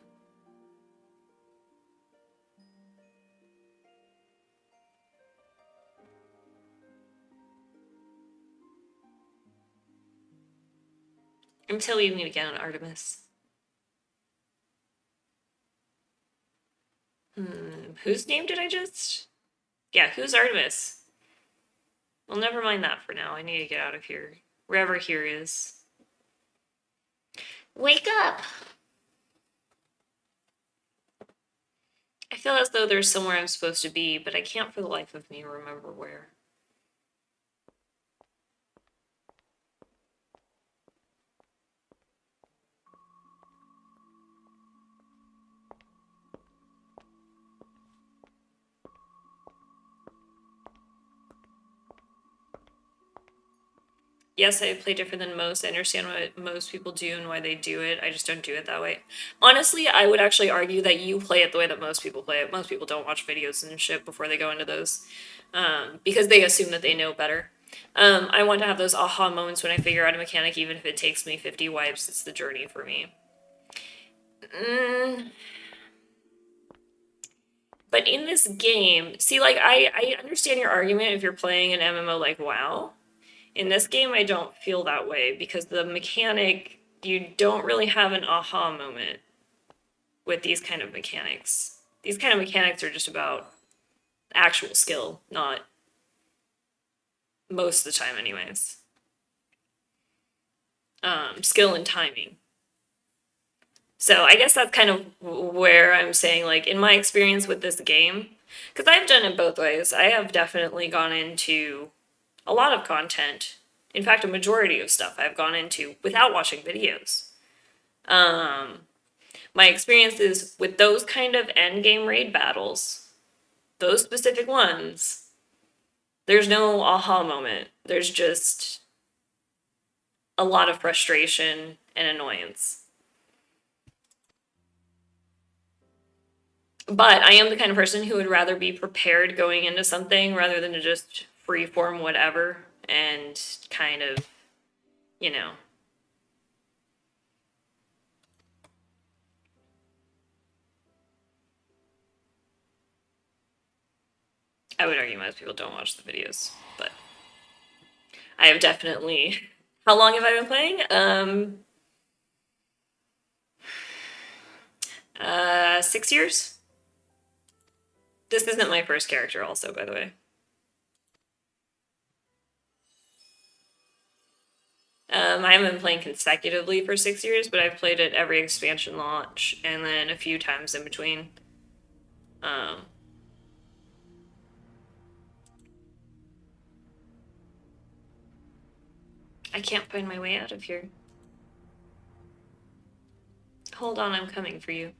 Until we meet again on Artemis. Whose name did I just... Yeah, who's Artemis? Well, never mind that for now. I need to get out of here. Wherever here is. Wake up! I feel as though there's somewhere I'm supposed to be, but I can't for the life of me remember where. Yes, I play different than most. I understand what most people do and why they do it. I just don't do it that way. Honestly, I would actually argue that you play it the way that most people play it. Most people don't watch videos and shit before they go into those. Because they assume that they know better. I want to have those aha moments when I figure out a mechanic, even if it takes me 50 wipes. It's the journey for me. But in this game, see, like, I understand your argument if you're playing an MMO like WoW. In this game, I don't feel that way because the mechanic, you don't really have an aha moment with these kind of mechanics. These kind of mechanics are just about actual skill, not most of the time anyways. Skill and timing. So I guess that's kind of where I'm saying, like, in my experience with this game, because I've done it both ways. I have definitely gone into a lot of content, in fact, a majority of stuff I've gone into without watching videos. My experiences with those kind of endgame raid battles, those specific ones, there's no aha moment. There's just a lot of frustration and annoyance. But I am the kind of person who would rather be prepared going into something rather than to just freeform whatever and kind of, you know. I would argue most people don't watch the videos, but I have definitely. How long have I been playing? 6 years. This isn't my first character, also, by the way. I haven't been playing consecutively for 6 years, but I've played it every expansion launch and then a few times in between. I can't find my way out of here. Hold on, I'm coming for you.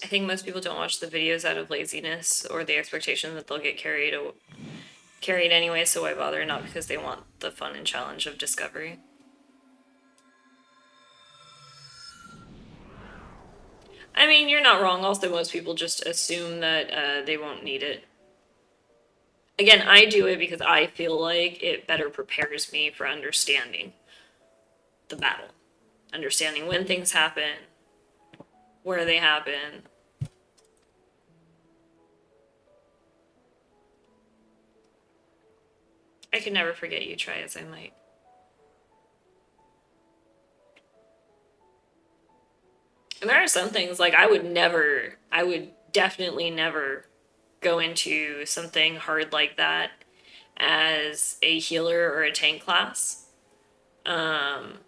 I think most people don't watch the videos out of laziness or the expectation that they'll get carried anyway, so why bother? Not because they want the fun and challenge of discovery. I mean, you're not wrong. Also, most people just assume that they won't need it. Again, I do it because I feel like it better prepares me for understanding the battle. Understanding when things happen, where they happen. I can never forget you, try as I might. And there are some things, like, I would definitely never go into something hard like that as a healer or a tank class. And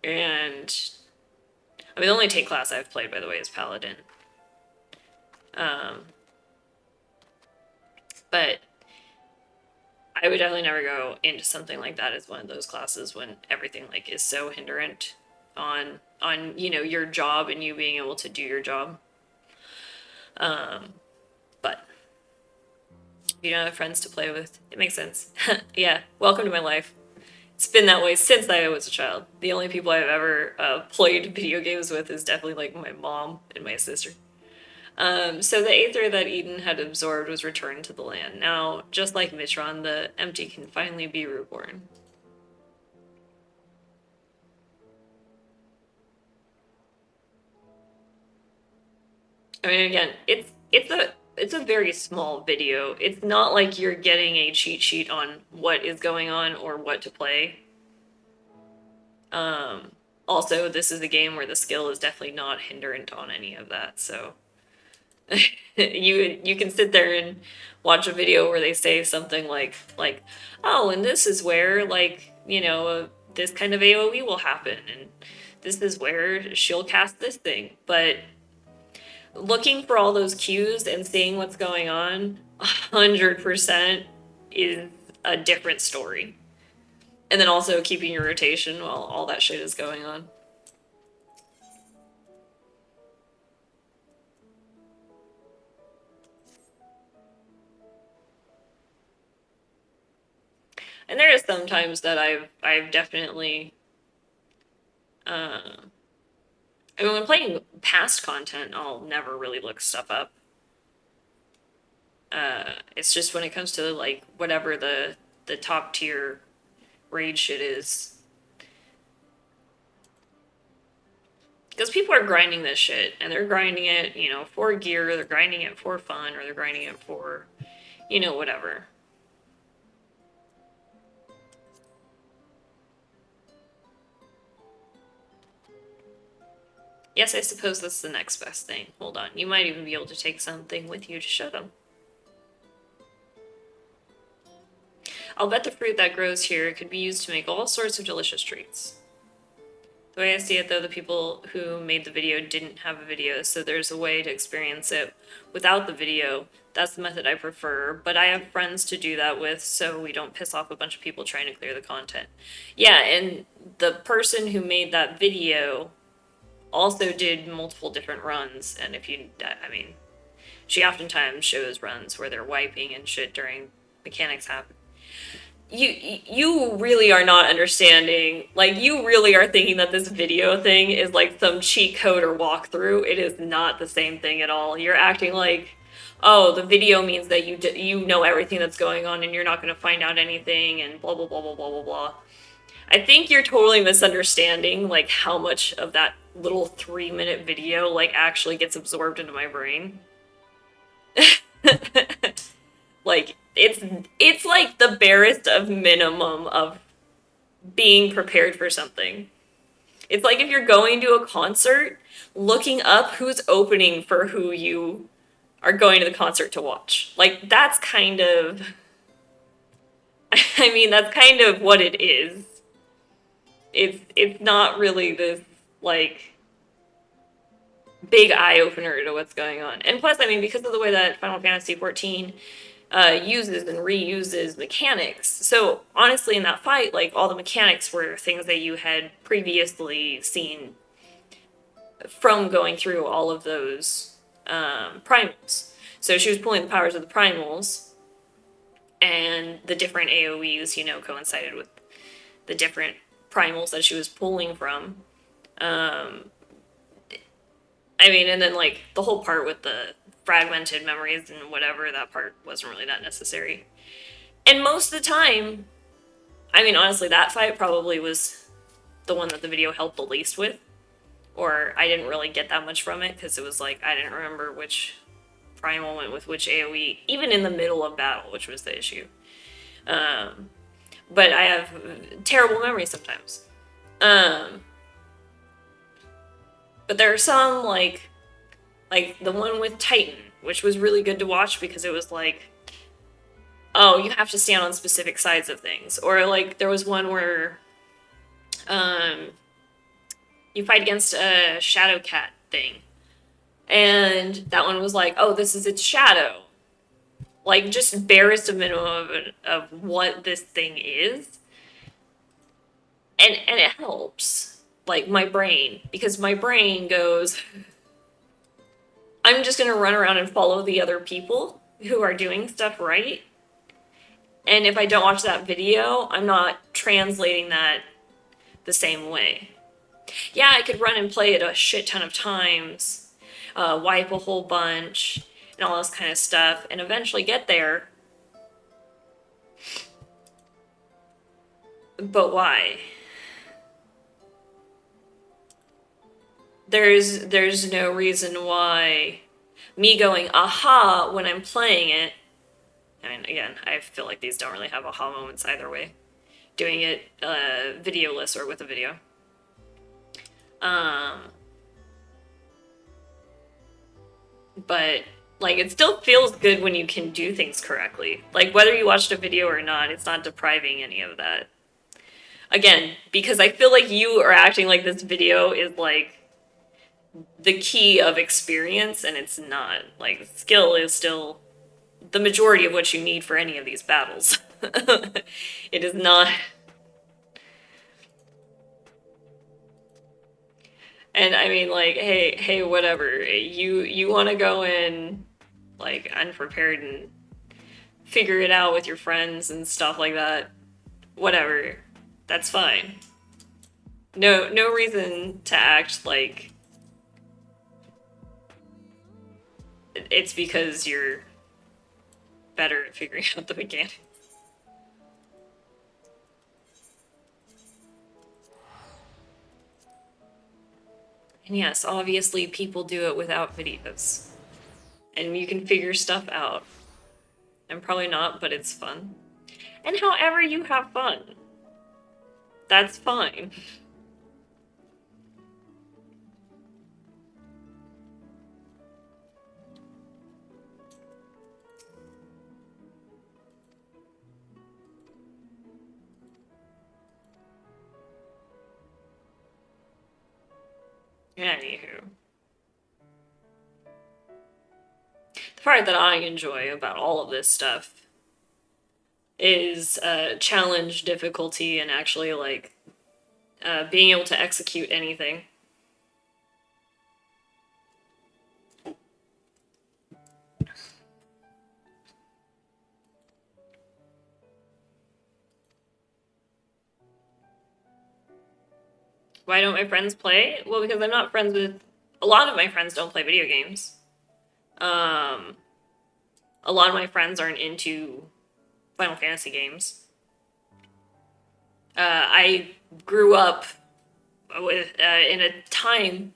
I mean, the only tank class I've played, by the way, is Paladin. But I would definitely never go into something like that as one of those classes when everything like is so hindrant on you know, your job and you being able to do your job. But if you don't have friends to play with, it makes sense. Yeah, welcome to my life. It's been that way since I was a child. The only people I've ever played video games with is definitely like my mom and my sister. So the Aether that Eden had absorbed was returned to the land. Now, just like Mitron, the empty can finally be reborn. I mean, again, it's a very small video. It's not like you're getting a cheat sheet on what is going on or what to play. Also, this is a game where the skill is definitely not hindrant on any of that, so you can sit there and watch a video where they say something like oh, and this is where, like, you know, this kind of AoE will happen, and this is where she'll cast this thing, but looking for all those cues and seeing what's going on 100% is a different story. And then also keeping your rotation while all that shit is going on. And there is some times that I've definitely I mean, when playing past content, I'll never really look stuff up. It's just when it comes to like whatever the top tier raid shit is. Because people are grinding this shit, and they're grinding it, you know, for gear, they're grinding it for fun, or they're grinding it for, you know, whatever. Yes, I suppose that's the next best thing. Hold on, you might even be able to take something with you to show them. I'll bet the fruit that grows here could be used to make all sorts of delicious treats. The way I see it, though, the people who made the video didn't have a video, so there's a way to experience it without the video. That's the method I prefer, but I have friends to do that with, so we don't piss off a bunch of people trying to clear the content. Yeah, and the person who made that video also did multiple different runs, and if you, I mean, she oftentimes shows runs where they're wiping and shit during mechanics happen. you really are not understanding. Like, you really are thinking that this video thing is like some cheat code or walkthrough. It is not the same thing at all. You're acting like, oh, the video means that you know everything that's going on and you're not going to find out anything and blah blah blah blah blah blah blah. I think you're totally misunderstanding like how much of that little 3-minute video like actually gets absorbed into my brain. Like, it's like the barest of minimum of being prepared for something. It's like if you're going to a concert, looking up who's opening for who you are going to the concert to watch. Like, that's kind of... I mean, that's kind of what it is. It's not really this, like, big eye-opener to what's going on. And plus, I mean, because of the way that Final Fantasy XIV uses and reuses mechanics. So, honestly, in that fight, like, all the mechanics were things that you had previously seen from going through all of those primals. So she was pulling the powers of the primals, and the different AoEs, you know, coincided with the different primals that she was pulling from. I mean, and then, like, the whole part with the fragmented memories and whatever, that part wasn't really that necessary. And most of the time, I mean, honestly, that fight probably was the one that the video helped the least with. Or I didn't really get that much from it, because it was like, I didn't remember which primal went with which AoE, even in the middle of battle, which was the issue. But I have terrible memory sometimes. But there are some, like the one with Titan, which was really good to watch because it was like, oh, you have to stand on specific sides of things. Or, like, there was one where you fight against a shadow cat thing. And that one was like, oh, this is its shadow. Like, just barest a minimum of what this thing is. And it helps. Like, my brain. Because my brain goes, I'm just going to run around and follow the other people who are doing stuff right. And if I don't watch that video, I'm not translating that the same way. Yeah, I could run and play it a shit ton of times, wipe a whole bunch, and all this kind of stuff, and eventually get there. But why? There's no reason why me going aha when I'm playing it. I mean, again, I feel like these don't really have aha moments either way. Doing it videoless or with a video. But, like, it still feels good when you can do things correctly. Like, whether you watched a video or not, it's not depriving any of that. Again, because I feel like you are acting like this video is, like, the key of experience, and it's not. Like, skill is still the majority of what you need for any of these battles. It is not... And I mean, like, hey, whatever. You want to go in, like, unprepared and figure it out with your friends and stuff like that. Whatever. That's fine. No reason to act like it's because you're better at figuring out the mechanics. And yes, obviously people do it without videos. And you can figure stuff out. And probably not, but it's fun. And however you have fun. That's fine. Anywho. The part that I enjoy about all of this stuff is challenge difficulty and actually, like, being able to execute anything. Why don't my friends play? Well, because I'm not friends with... A lot of my friends don't play video games. A lot of my friends aren't into Final Fantasy games. I grew up with in a time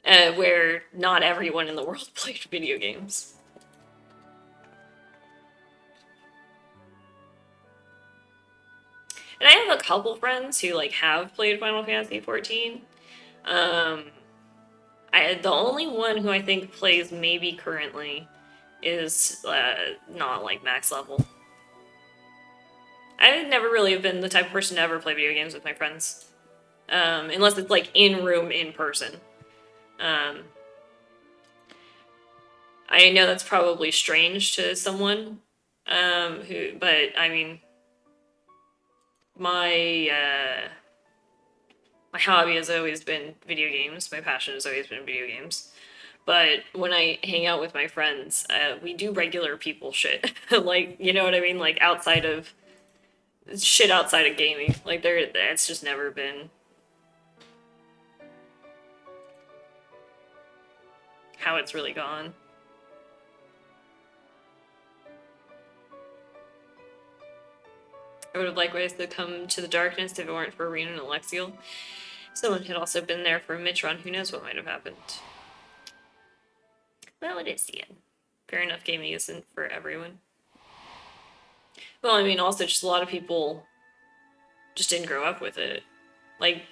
where not everyone in the world played video games. And I have a couple friends who like have played Final Fantasy 14. The only one who I think plays maybe currently is not like max level. I never really have been the type of person to ever play video games with my friends. Unless it's like in-room, in-person. I know that's probably strange to someone, but I mean, my hobby has always been video games. My passion has always been video games. But when I hang out with my friends, we do regular people shit. Like, you know what I mean? Like outside of gaming. Like it's just never been how it's really gone. I would have likewise to come to the darkness if it weren't for Rena and Alexial. Someone had also been there for Mitron. Who knows what might have happened. Well, it is the end. Fair enough, gaming isn't for everyone. Well, I mean, also just a lot of people just didn't grow up with it. Like,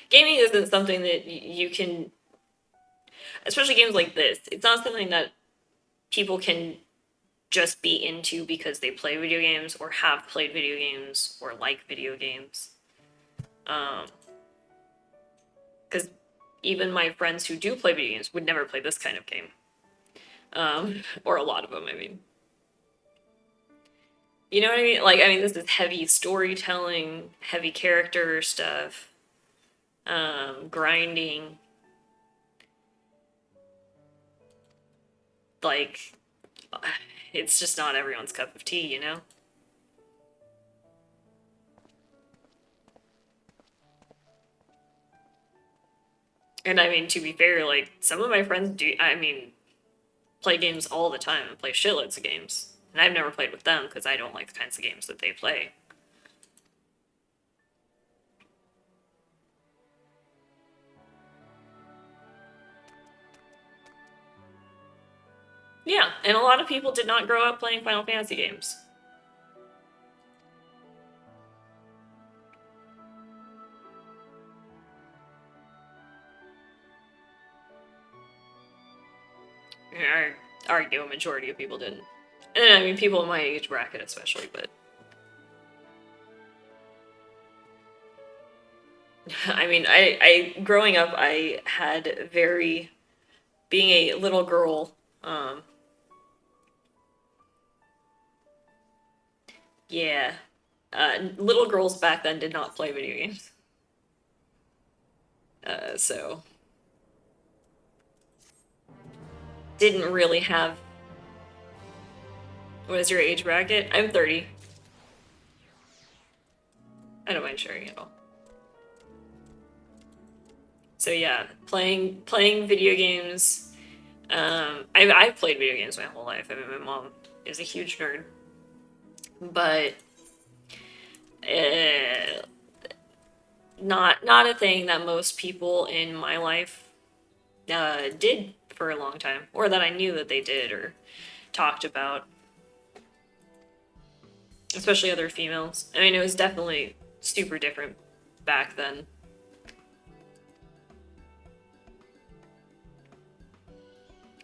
gaming isn't something that you can... Especially games like this. It's not something that people can just be into because they play video games or have played video games or like video games. Because even my friends who do play video games would never play this kind of game. Or a lot of them, I mean. You know what I mean? Like, I mean, this is heavy storytelling, heavy character stuff, grinding. Like, it's just not everyone's cup of tea, you know? And I mean, to be fair, like, some of my friends do, I mean, play games all the time and play shitloads of games. And I've never played with them because I don't like the kinds of games that they play. Yeah, and a lot of people did not grow up playing Final Fantasy games. I argue a majority of people didn't. And I mean, people in my age bracket especially, but... I mean, growing up, I had being a little girl, yeah. Little girls back then did not play video games. So... Didn't really have... What is your age bracket? I'm 30. I don't mind sharing at all. So yeah, playing video games. I've played video games my whole life. I mean, my mom is a huge nerd. But... not a thing that most people in my life did for a long time, or that I knew that they did or talked about, especially other females. I mean, it was definitely super different back then.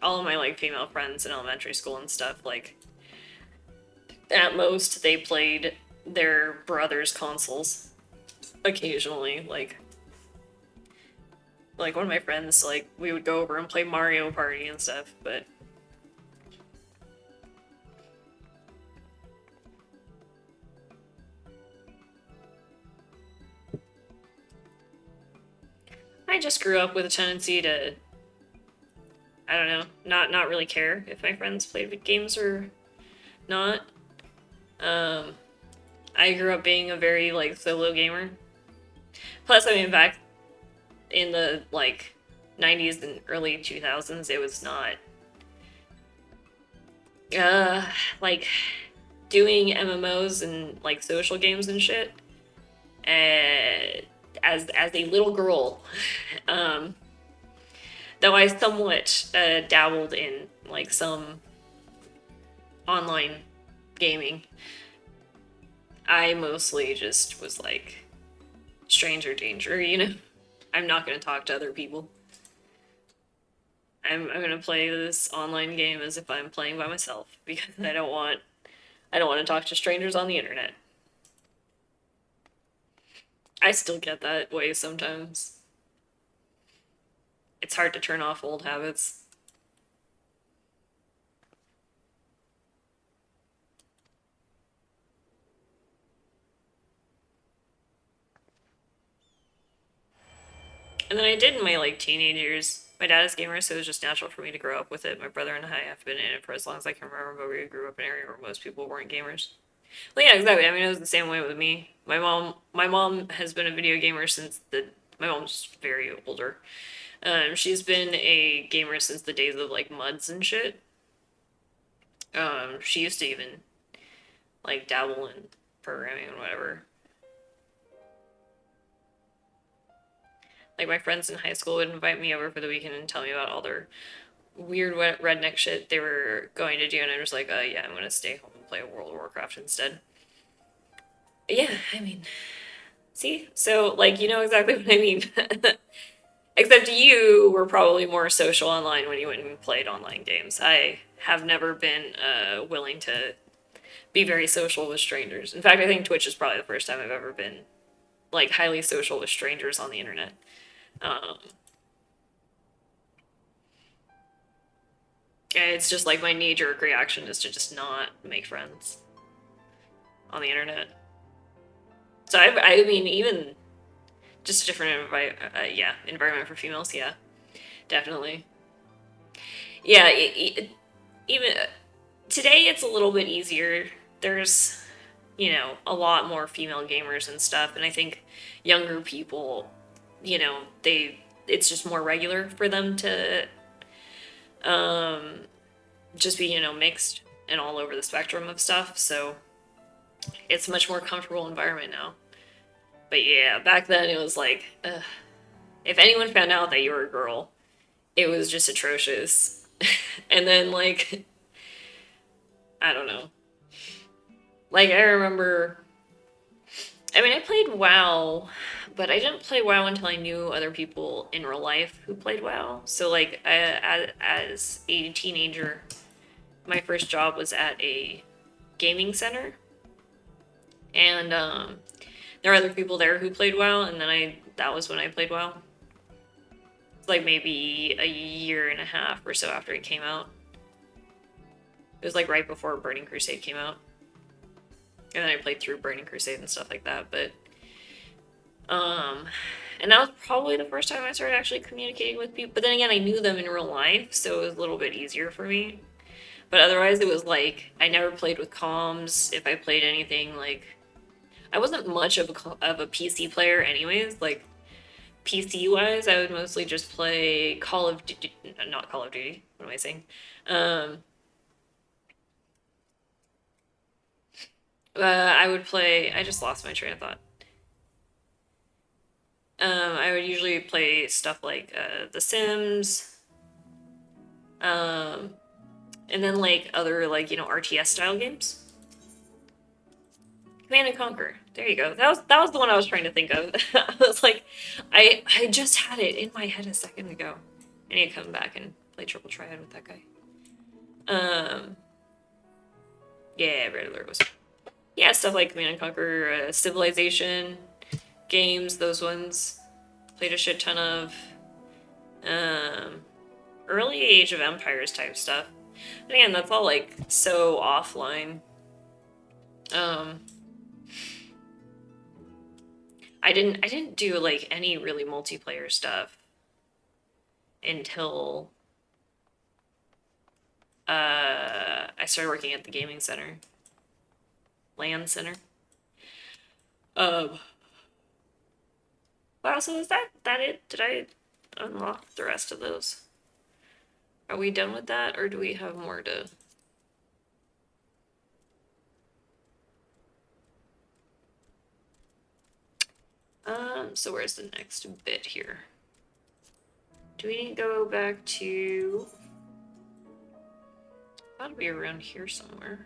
All of my like female friends in elementary school and stuff, like at most they played their brother's consoles occasionally. Like one of my friends, like, we would go over and play Mario Party and stuff, but... I just grew up with a tendency to... I don't know, not really care if my friends played games or not. I grew up being a very, like, solo gamer. Plus, I mean, back in the, like, 90s and early 2000s, it was not, like, doing MMOs and, like, social games and shit, as a little girl, though I somewhat, dabbled in, like, some online gaming, I mostly just was like, stranger danger, you know? I'm not gonna talk to other people. I'm gonna play this online game as if I'm playing by myself, because I don't want to talk to strangers on the internet. I still get that way sometimes. It's hard to turn off old habits. And then I did in my, like, teenage years. My dad is a gamer, so it was just natural for me to grow up with it. My brother and I have been in it for as long as I can remember, but we grew up in an area where most people weren't gamers. Well, yeah, exactly. I mean, it was the same way with me. My mom has been a video gamer since my mom's very older. She's been a gamer since the days of, like, MUDs and shit. She used to even, like, dabble in programming and whatever. Like, my friends in high school would invite me over for the weekend and tell me about all their weird redneck shit they were going to do, and I'm just like, yeah, I'm gonna stay home and play World of Warcraft instead. Yeah, I mean, see? So, like, you know exactly what I mean. Except you were probably more social online when you went and played online games. I have never been willing to be very social with strangers. In fact, I think Twitch is probably the first time I've ever been, like, highly social with strangers on the internet. It's just like my knee-jerk reaction is to just not make friends on the internet. So I mean, even just a different environment for females, yeah, definitely. Yeah, even today it's a little bit easier. There's, you know, a lot more female gamers and stuff, and I think younger people, you know, it's just more regular for them to just be, you know, mixed and all over the spectrum of stuff, so it's a much more comfortable environment now. But yeah, back then it was like, if anyone found out that you were a girl, it was just atrocious. And then, like, I don't know. Like, I remember, I mean, I played WoW, but I didn't play WoW until I knew other people in real life who played WoW. So, like, as a teenager, my first job was at a gaming center. And there were other people there who played WoW, and then that was when I played WoW. It's like maybe a year and a half or so after it came out. It was like right before Burning Crusade came out. And then I played through Burning Crusade and stuff like that, but and that was probably the first time I started actually communicating with people. But then again, I knew them in real life, so it was a little bit easier for me. But otherwise, it was like, I never played with comms. If I played anything, like, I wasn't much of a PC player anyways. Like, PC-wise, I would mostly just play Call of Duty, not Call of Duty, what am I saying? I would play, I just lost my train of thought. I would usually play stuff like The Sims, and then, like, other, like, you know, RTS style games. Command and Conquer. There you go. That was the one I was trying to think of. I was like, I just had it in my head a second ago. I need to come back and play Triple Triad with that guy. Yeah, Red Alert was. Yeah, stuff like Command and Conquer, Civilization games, those ones. Played a shit ton of. Early Age of Empires type stuff. But again, that's all, like, so offline. I didn't do, like, any really multiplayer stuff until I started working at the gaming center. LAN center. Wow, so is that it? Did I unlock the rest of those? Are we done with that, or do we have more to... So where's the next bit here? Do we need to go back to... Gotta be around here somewhere.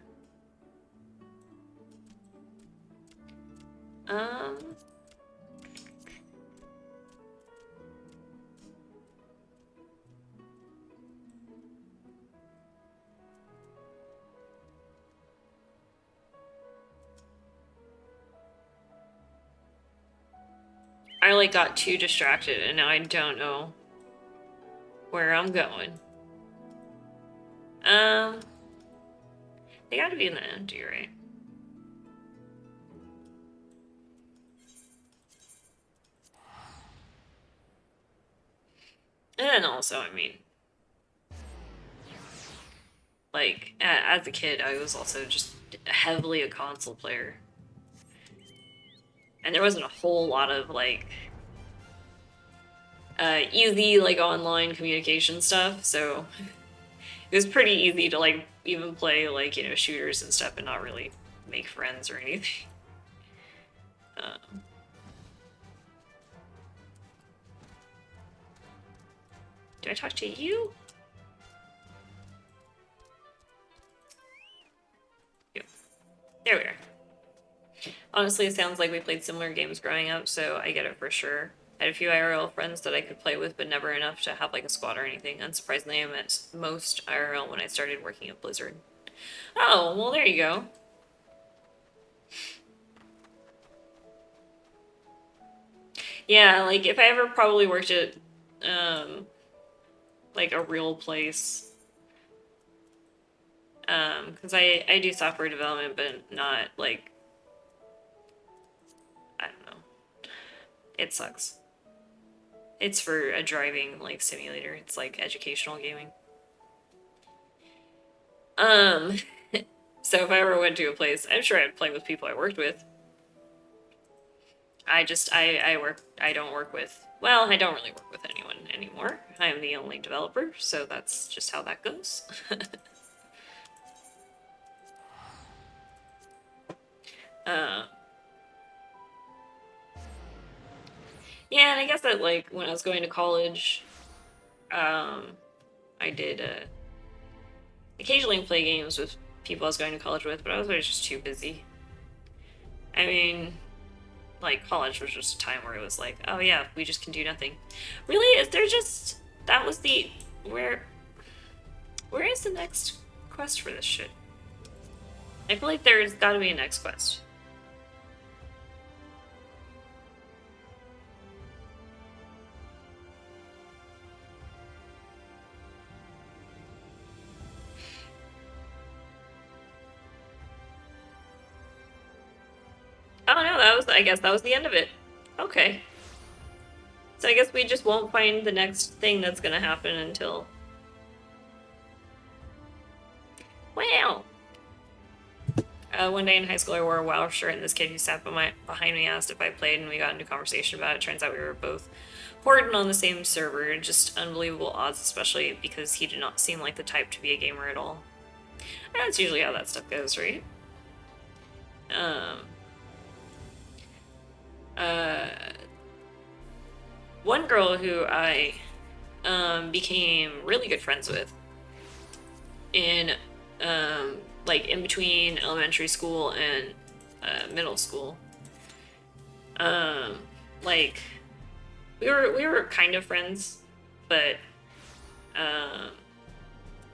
I like got too distracted and now I don't know where I'm going. They gotta be in the empty, right? And also, I mean, like, as a kid, I was also just heavily a console player. And there wasn't a whole lot of, like, easy, like, online communication stuff, so it was pretty easy to, like, even play, like, you know, shooters and stuff and not really make friends or anything. Do I talk to you? Yep. There we are. Honestly, it sounds like we played similar games growing up, so I get it for sure. I had a few IRL friends that I could play with, but never enough to have like a squad or anything. Unsurprisingly, I met most IRL when I started working at Blizzard. Oh, well there you go. Yeah, like if I ever probably worked at like a real place. Because I do software development, but not like, I don't know. It sucks. It's for a driving like simulator. It's like educational gaming. So if I ever went to a place, I'm sure I'd play with people I worked with. I don't work with, well, I don't really work with anyone anymore. I am the only developer, so that's just how that goes. Yeah, and I guess that, like, when I was going to college, I did, occasionally play games with people I was going to college with, but I was always just too busy. I mean, like, college was just a time where it was like, oh yeah, we just can do nothing. Really? Is there just... That was the... Where is the next quest for this shit? I feel like there's gotta be a next quest. Oh no, I guess that was the end of it. Okay. So I guess we just won't find the next thing that's gonna happen until... Wow! One day in high school I wore a WoW shirt and this kid who sat behind me asked if I played and we got into conversation about it. Turns out we were both horde on the same server. Just unbelievable odds, especially because he did not seem like the type to be a gamer at all. And that's usually how that stuff goes, right? One girl who I became really good friends with in like in between elementary school and middle school. Like we were kind of friends, but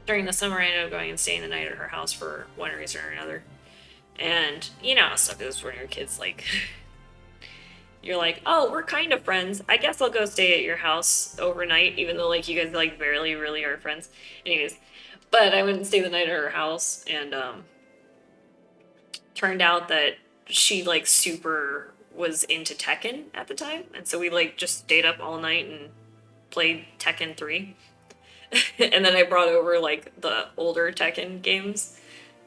during the summer I ended up going and staying the night at her house for one reason or another. And you know how stuff is when you're kids, like you're like, oh, we're kind of friends. I guess I'll go stay at your house overnight, even though like you guys like barely really are friends. Anyways, but I went and stayed the night at her house, and turned out that she like super was into Tekken at the time, and so we like just stayed up all night and played Tekken 3. And then I brought over like the older Tekken games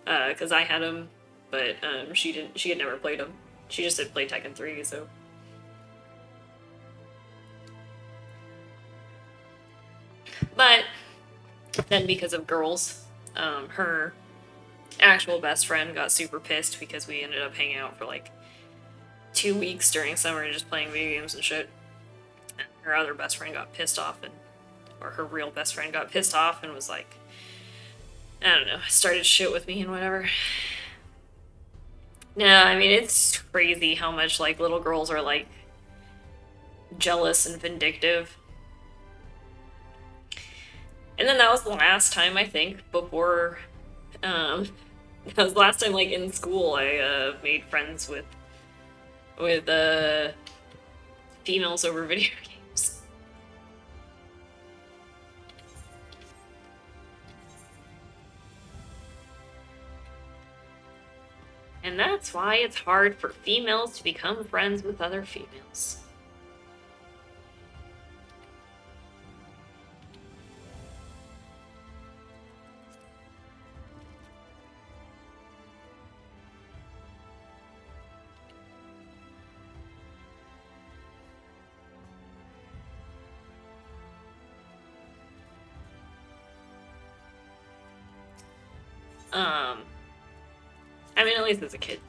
because I had them, but she had never played them. She just had played Tekken 3, so. But then because of girls, her actual best friend got super pissed because we ended up hanging out for like 2 weeks during summer just playing video games and shit. And her other best friend got pissed off, or her real best friend got pissed off and was like, I don't know, started shit with me and whatever. No, I mean, it's crazy how much, like, little girls are, like, jealous and vindictive. And then that was the last time, I think, before, that was the last time, like, in school, I, made friends with, females over video games. And that's why it's hard for females to become friends with other females. I mean, at least as a kid.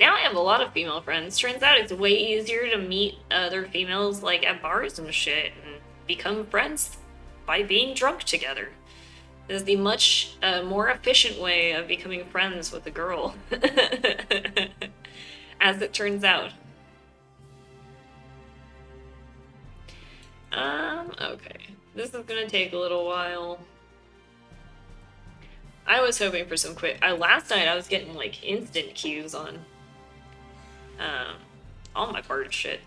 Now I have a lot of female friends. Turns out it's way easier to meet other females, like, at bars and shit, and become friends by being drunk together. It is the much more efficient way of becoming friends with a girl. As it turns out. Okay. This is gonna take a little while. I was hoping for some quick... last night I was getting, like, instant queues on all my part shit.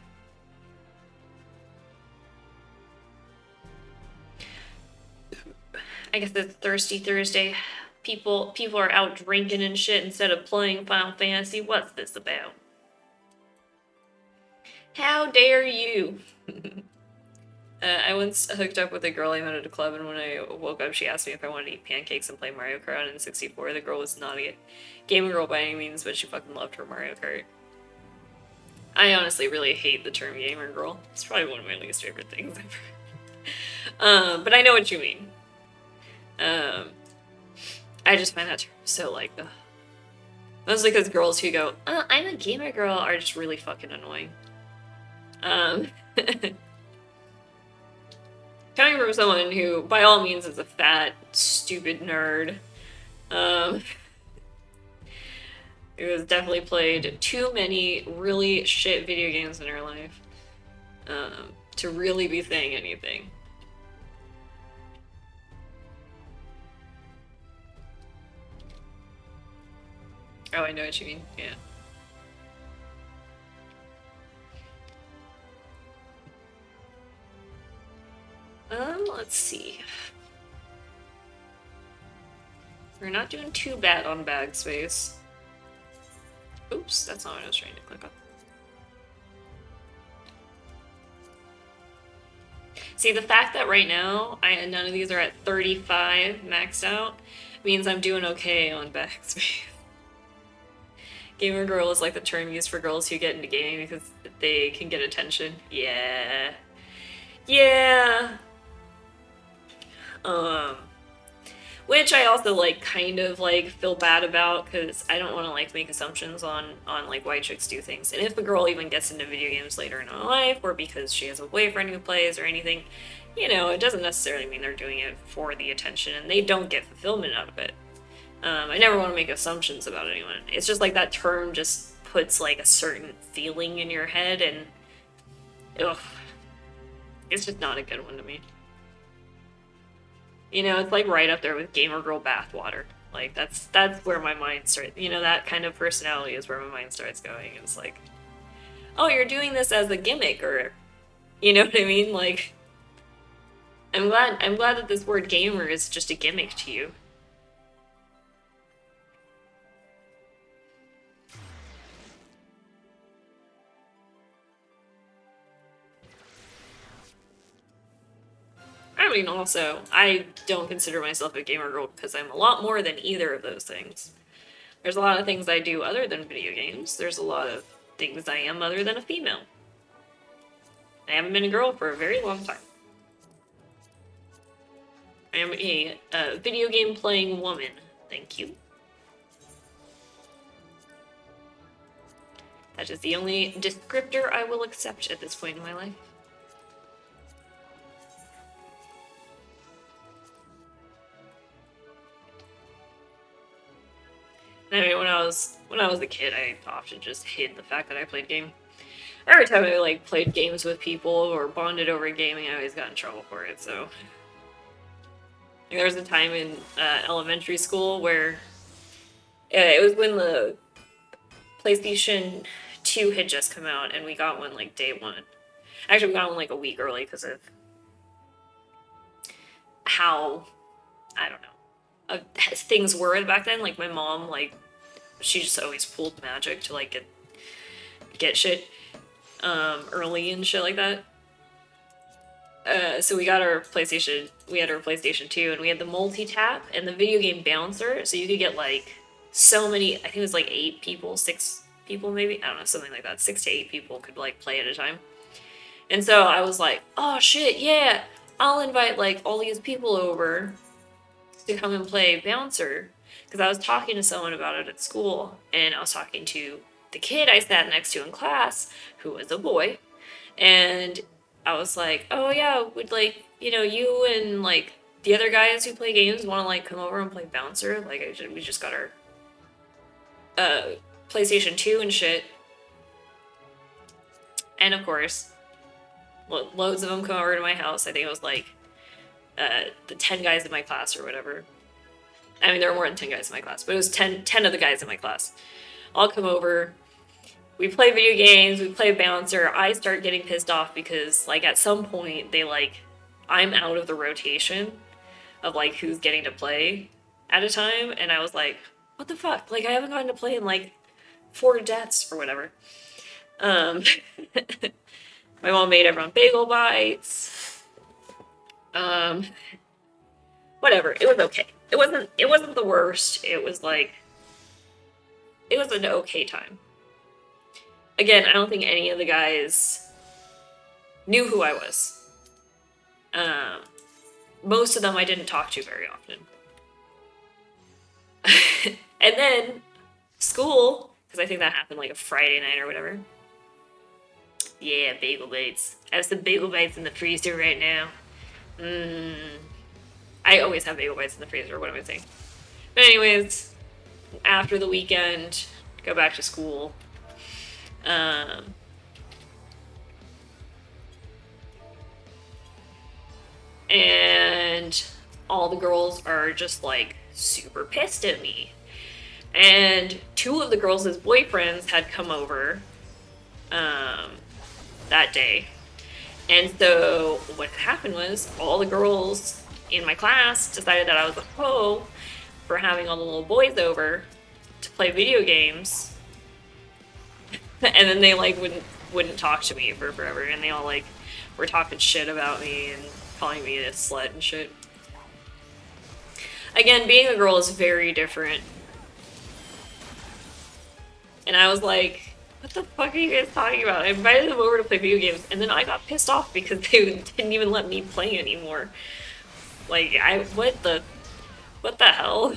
I guess it's Thirsty Thursday. People are out drinking and shit instead of playing Final Fantasy. What's this about? How dare you? I once hooked up with a girl I met at a club, and when I woke up, she asked me if I wanted to eat pancakes and play Mario Kart on N64. The girl was not a gamer girl by any means, but she fucking loved her Mario Kart. I honestly really hate the term gamer girl. It's probably one of my least favorite things ever. But I know what you mean. I just find that term so, like, ugh. Mostly because girls who go, I'm a gamer girl, are just really fucking annoying. Coming from someone who, by all means, is a fat, stupid nerd, who has definitely played too many really shit video games in her life, to really be saying anything. Oh, I know what you mean, yeah. Let's see. We're not doing too bad on bag space. Oops, that's not what I was trying to click on. See, the fact that right now none of these are at 35 maxed out means I'm doing okay on bag space. Gamer girl is like the term used for girls who get into gaming because they can get attention. Yeah. Yeah. Which I also, like, kind of, like, feel bad about, because I don't want to, like, make assumptions on, like, why chicks do things. And if a girl even gets into video games later in her life, or because she has a boyfriend who plays or anything, you know, it doesn't necessarily mean they're doing it for the attention, and they don't get fulfillment out of it. I never want to make assumptions about anyone. It's just, like, that term just puts, like, a certain feeling in your head, and, ugh. It's just not a good one to me. You know, it's like right up there with gamer girl bathwater. Like, that's where my mind starts. You know, that kind of personality is where my mind starts going. It's like, oh, you're doing this as a gimmick, or, you know what I mean? Like, I'm glad that this word gamer is just a gimmick to you. I mean, also, I don't consider myself a gamer girl because I'm a lot more than either of those things. There's a lot of things I do other than video games. There's a lot of things I am other than a female. I haven't been a girl for a very long time. I am a video game playing woman. Thank you. That is the only descriptor I will accept at this point in my life. I mean, when I was a kid, I often just hid the fact that I played game. Every time I like played games with people or bonded over gaming, I always got in trouble for it. So there was a time in elementary school where it was when the PlayStation 2 had just come out, and we got one like day one. Actually, we got one like a week early because of how, I don't know, things were back then. Like my mom, like she just always pulled magic to like get shit early and shit like that. So we got our PlayStation. We had our PlayStation 2, and we had the multi-tap and the video game bouncer. So you could get like so many. I think it was like 8 people, 6 people maybe. I don't know, something like that. 6 to 8 people could like play at a time. And so I was like, oh shit, yeah, I'll invite like all these people over to come and play bouncer. Because I was talking to someone about it at school, and I was talking to the kid I sat next to in class, who was a boy, and I was like, oh yeah, would like, you know, you and like the other guys who play games want to like come over and play bouncer? Like we just got our PlayStation 2 and shit. And of course, loads of them come over to my house. I think it was like the 10 guys in my class or whatever. I mean, there were more than 10 guys in my class, but it was 10 of the guys in my class. All come over. We play video games. We play bouncer. I start getting pissed off because, like, at some point, they, like, I'm out of the rotation of, like, who's getting to play at a time. And I was like, what the fuck? Like, I haven't gotten to play in, like, 4 deaths or whatever. My mom made everyone bagel bites. Whatever. It was okay. It wasn't the worst. It was like, it was an okay time. Again, I don't think any of the guys knew who I was. Most of them I didn't talk to very often. And then school, because I think that happened like a Friday night or whatever. Yeah, bagel bites. I have some bagel bites in the freezer right now. I always have bagel bites in the freezer, what am I saying? But anyways, after the weekend, go back to school. And all the girls are just like super pissed at me. And 2 of the girls' boyfriends had come over that day. And so what happened was all the girls in my class decided that I was a hoe for having all the little boys over to play video games. And then they like wouldn't talk to me for forever, and they all like were talking shit about me and calling me a slut and shit. Again, being a girl is very different. And I was like, what the fuck are you guys talking about? I invited them over to play video games, and then I got pissed off because they didn't even let me play anymore. Like, what the hell?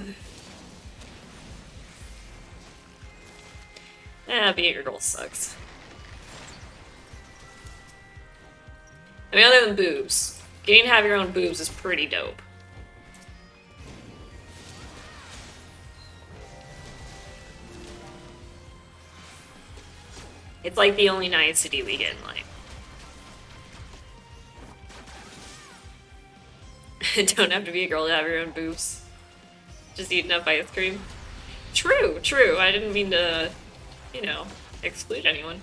Being a girl sucks. I mean, other than boobs, getting to have your own boobs is pretty dope. It's like the only nicety we get in life. Don't have to be a girl to have your own boobs. Just eat enough ice cream. True. I didn't mean to, you know, exclude anyone.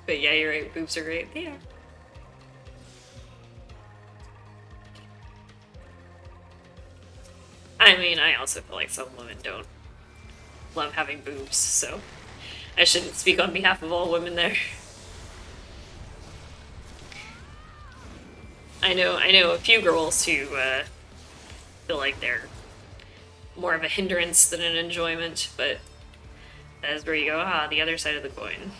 But yeah, you're right. Boobs are great. They are. I mean, I also feel like some women don't love having boobs, so I shouldn't speak on behalf of all women there. I know a few girls who feel like they're more of a hindrance than an enjoyment, but that is where you go, the other side of the coin.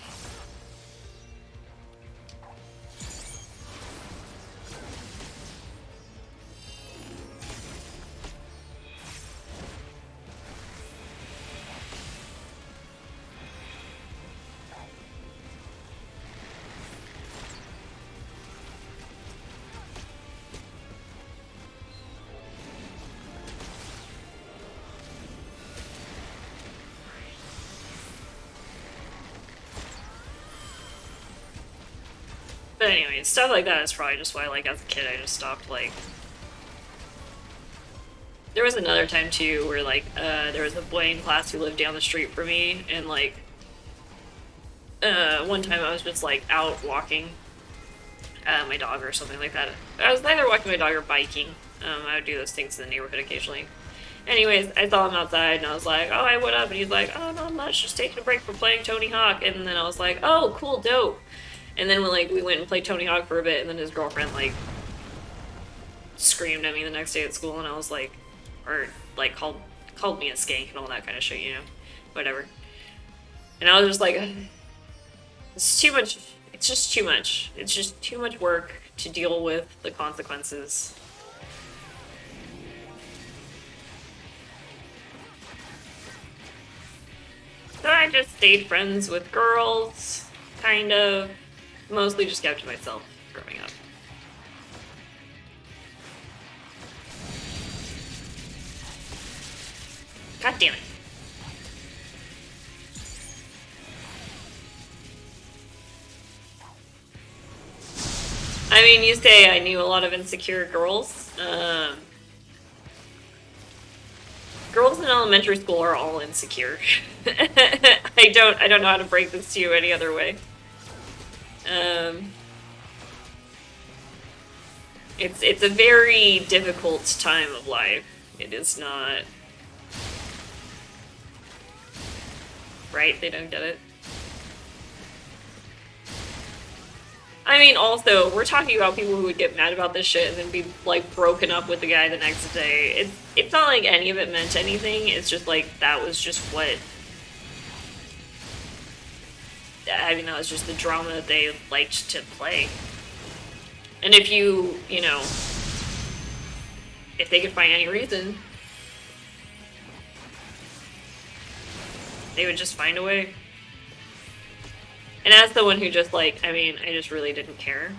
But anyway, stuff like that is probably just why, like, as a kid, I just stopped, like... There was another time, too, where, like, there was a boy in class who lived down the street from me, and, like, one time I was just, like, out walking my dog or something like that. I was either walking my dog or biking. I would do those things in the neighborhood occasionally. Anyways, I saw him outside, and I was like, oh, hey, what up? And he's like, oh, not much, just taking a break from playing Tony Hawk. And then I was like, oh, cool, dope. And then we went and played Tony Hawk for a bit, and then his girlfriend, like, screamed at me the next day at school, and I was like, or, like, called me a skank and all that kind of shit, you know? Whatever. And I was just like, it's too much, it's just too much. It's just too much work to deal with the consequences. So I just stayed friends with girls, kind of. Mostly just kept to myself growing up. God damn it. I mean, you say I knew a lot of insecure girls. Girls in elementary school are all insecure. I don't know how to break this to you any other way. It's a very difficult time of life. It is not... Right? They don't get it. I mean, also, we're talking about people who would get mad about this shit and then be, like, broken up with the guy the next day. It's not like any of it meant anything. It's just, like, that was just what... I mean, that was just the drama that they liked to play. And if you know, if they could find any reason, they would just find a way. And as the one who just, like, I mean, I just really didn't care.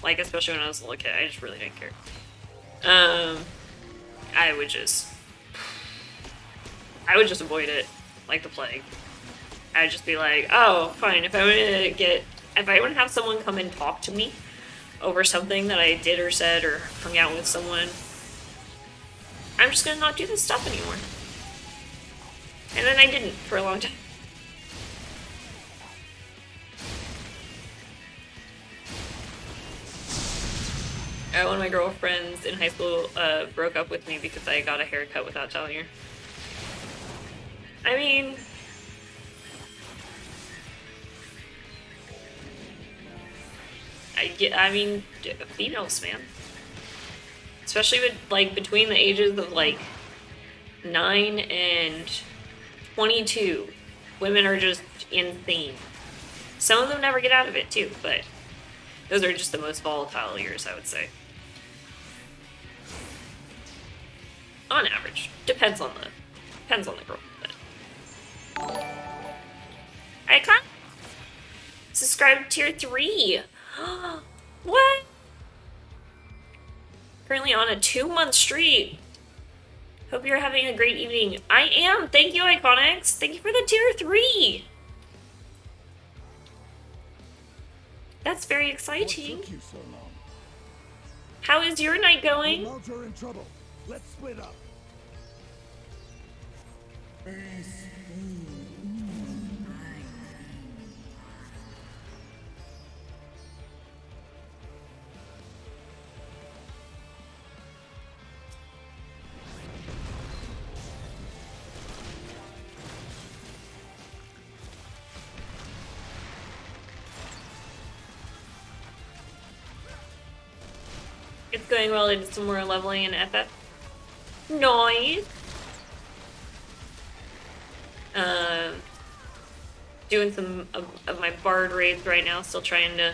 Like, especially when I was a little kid, I just really didn't care. I would just avoid it like the plague. I would just be like, oh, fine, if I want to have someone come and talk to me over something that I did or said or hung out with someone, I'm just gonna not do this stuff anymore. And then I didn't for a long time. One of my girlfriends in high school broke up with me because I got a haircut without telling her. I mean... I mean, females, man. Especially with, like, between the ages of, like, 9 and 22. Women are just insane. Some of them never get out of it, too, but those are just the most volatile years, I would say. On average. Depends on the girl, but... Icon? Subscribe to tier 3! What? Currently on a 2-month streak. Hope you're having a great evening. I am! Thank you, Iconics! Thank you for the tier 3! That's very exciting. What took you so long? How is your night going? Remotes are in trouble. Let's split up. It's going well. I did some more leveling in FF. Nice. Doing some of my bard raids right now. Still trying to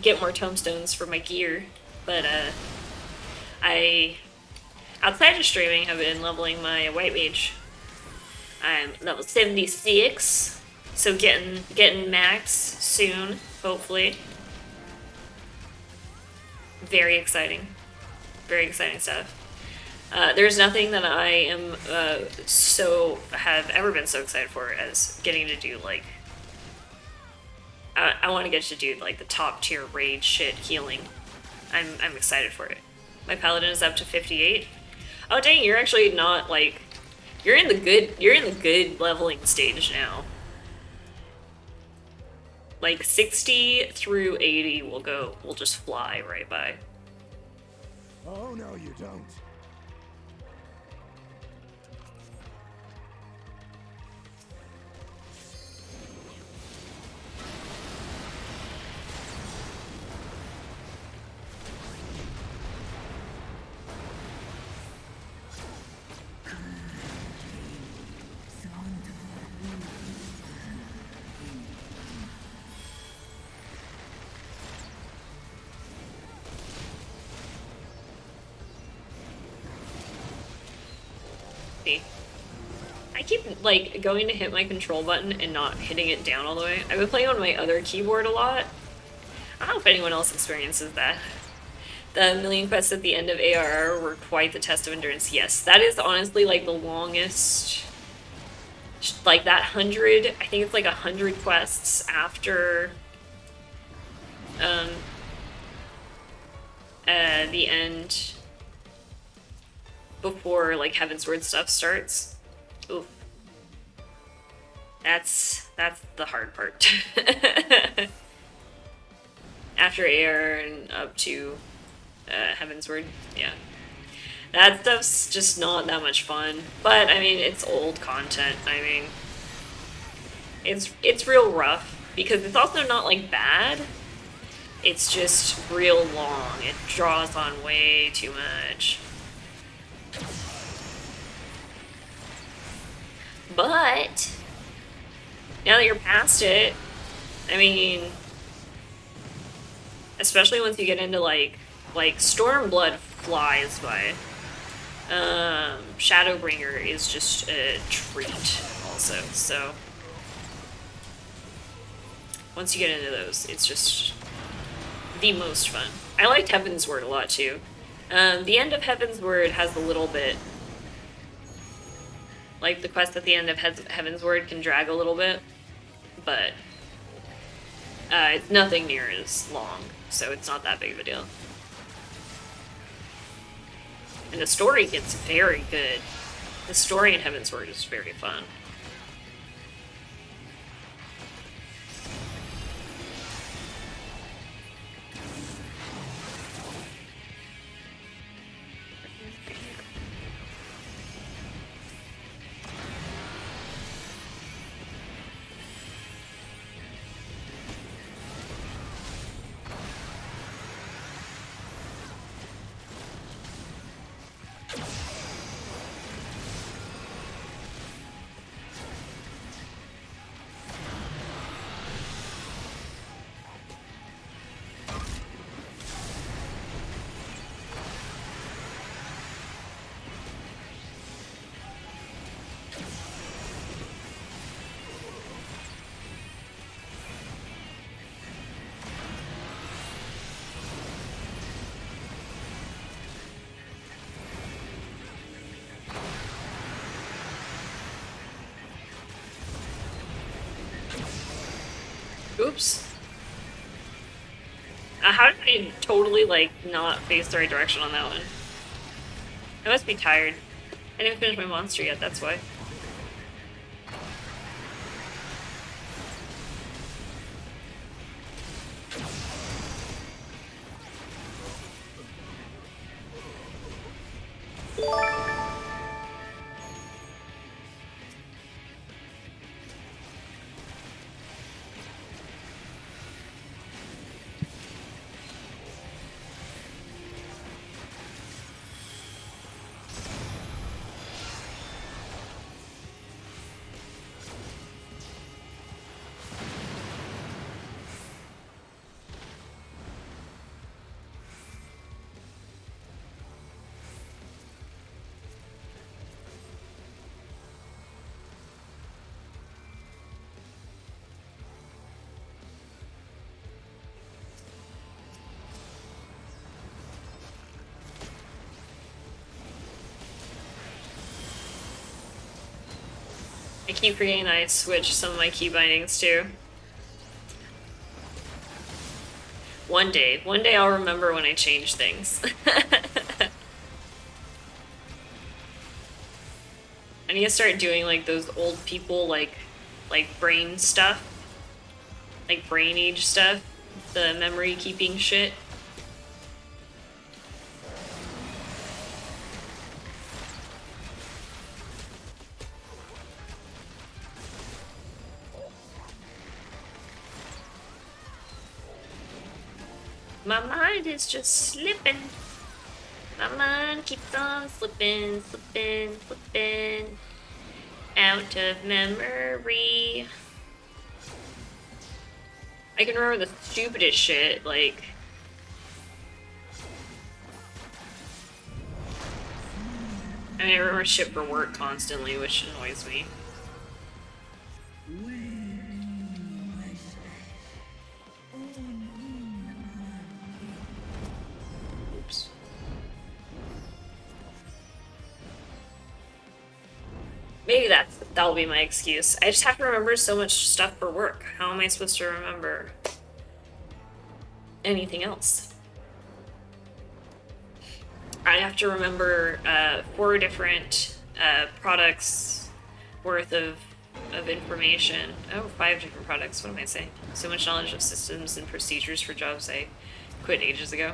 get more tomestones for my gear. But I, outside of streaming, have been leveling my white mage. I'm level 76, so getting max soon, hopefully. Very exciting stuff. There's nothing that I am have ever been so excited for as getting to do, like, I want to get to do like the top tier raid shit healing. I'm excited for it. My paladin is up to 58. Oh dang, you're actually not like you're in the good leveling stage now. Like 60 through 80 will just fly right by. Oh, no, you don't. I keep like going to hit my control button and not hitting it down all the way. I've been playing on my other keyboard a lot. I don't know if anyone else experiences that. The million quests at the end of ARR were quite the test of endurance. Yes, that is honestly like the longest. Like that 100, I think it's like 100 quests after the end, before like Heavensward stuff starts. Oof. That's the hard part. After AR and up to Heavensward, yeah. That stuff's just not that much fun. But I mean, it's old content. I mean, it's real rough because it's also not like bad. It's just real long. It draws on way too much. But now that you're past it, I mean, especially once you get into like Stormblood flies by. Shadowbringer is just a treat also, so once you get into those, it's just the most fun. I liked Heavensward a lot too. The end of Heavensward has a little bit, like the quest at the end of Heavensward can drag a little bit, but it's nothing near as long, so it's not that big of a deal. And the story gets very good. The story in Heavensward is very fun. Oops. How did I totally, like, not face the right direction on that one? I must be tired. I didn't finish my monster yet, that's why. I keep forgetting that I switched some of my key bindings too. One day I'll remember when I change things. I need to start doing like those old people like brain stuff. Like brain age stuff. The memory keeping shit. My mind is just slipping. My mind keeps on slipping, slipping, slipping out of memory. I can remember the stupidest shit, like... I mean, I remember shit for work constantly, which annoys me. Oops. Maybe that'll be my excuse. I just have to remember so much stuff for work. How am I supposed to remember anything else? I have to remember 4 different products worth of information. Oh, 5 different products. What am I saying? So much knowledge of systems and procedures for jobs I quit ages ago.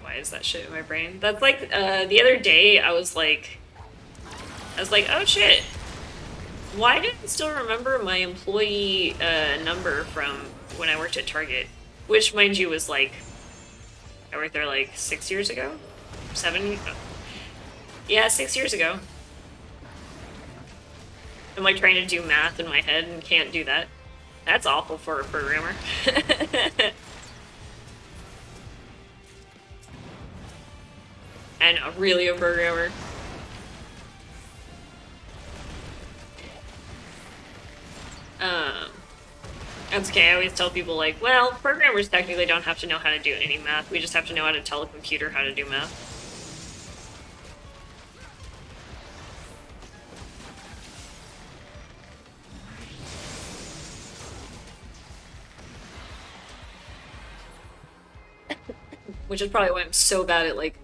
Why is that shit in my brain? That's like, the other day I was like, oh shit. Why do I still remember my employee number from when I worked at Target? Which, mind you, was like, I worked there like 6 years ago? 7? Yeah, 6 years ago. I'm like trying to do math in my head and can't do that. That's awful for a programmer. And really a programmer. That's okay. I always tell people like, well, programmers technically don't have to know how to do any math. We just have to know how to tell a computer how to do math. Which is probably why I'm so bad at like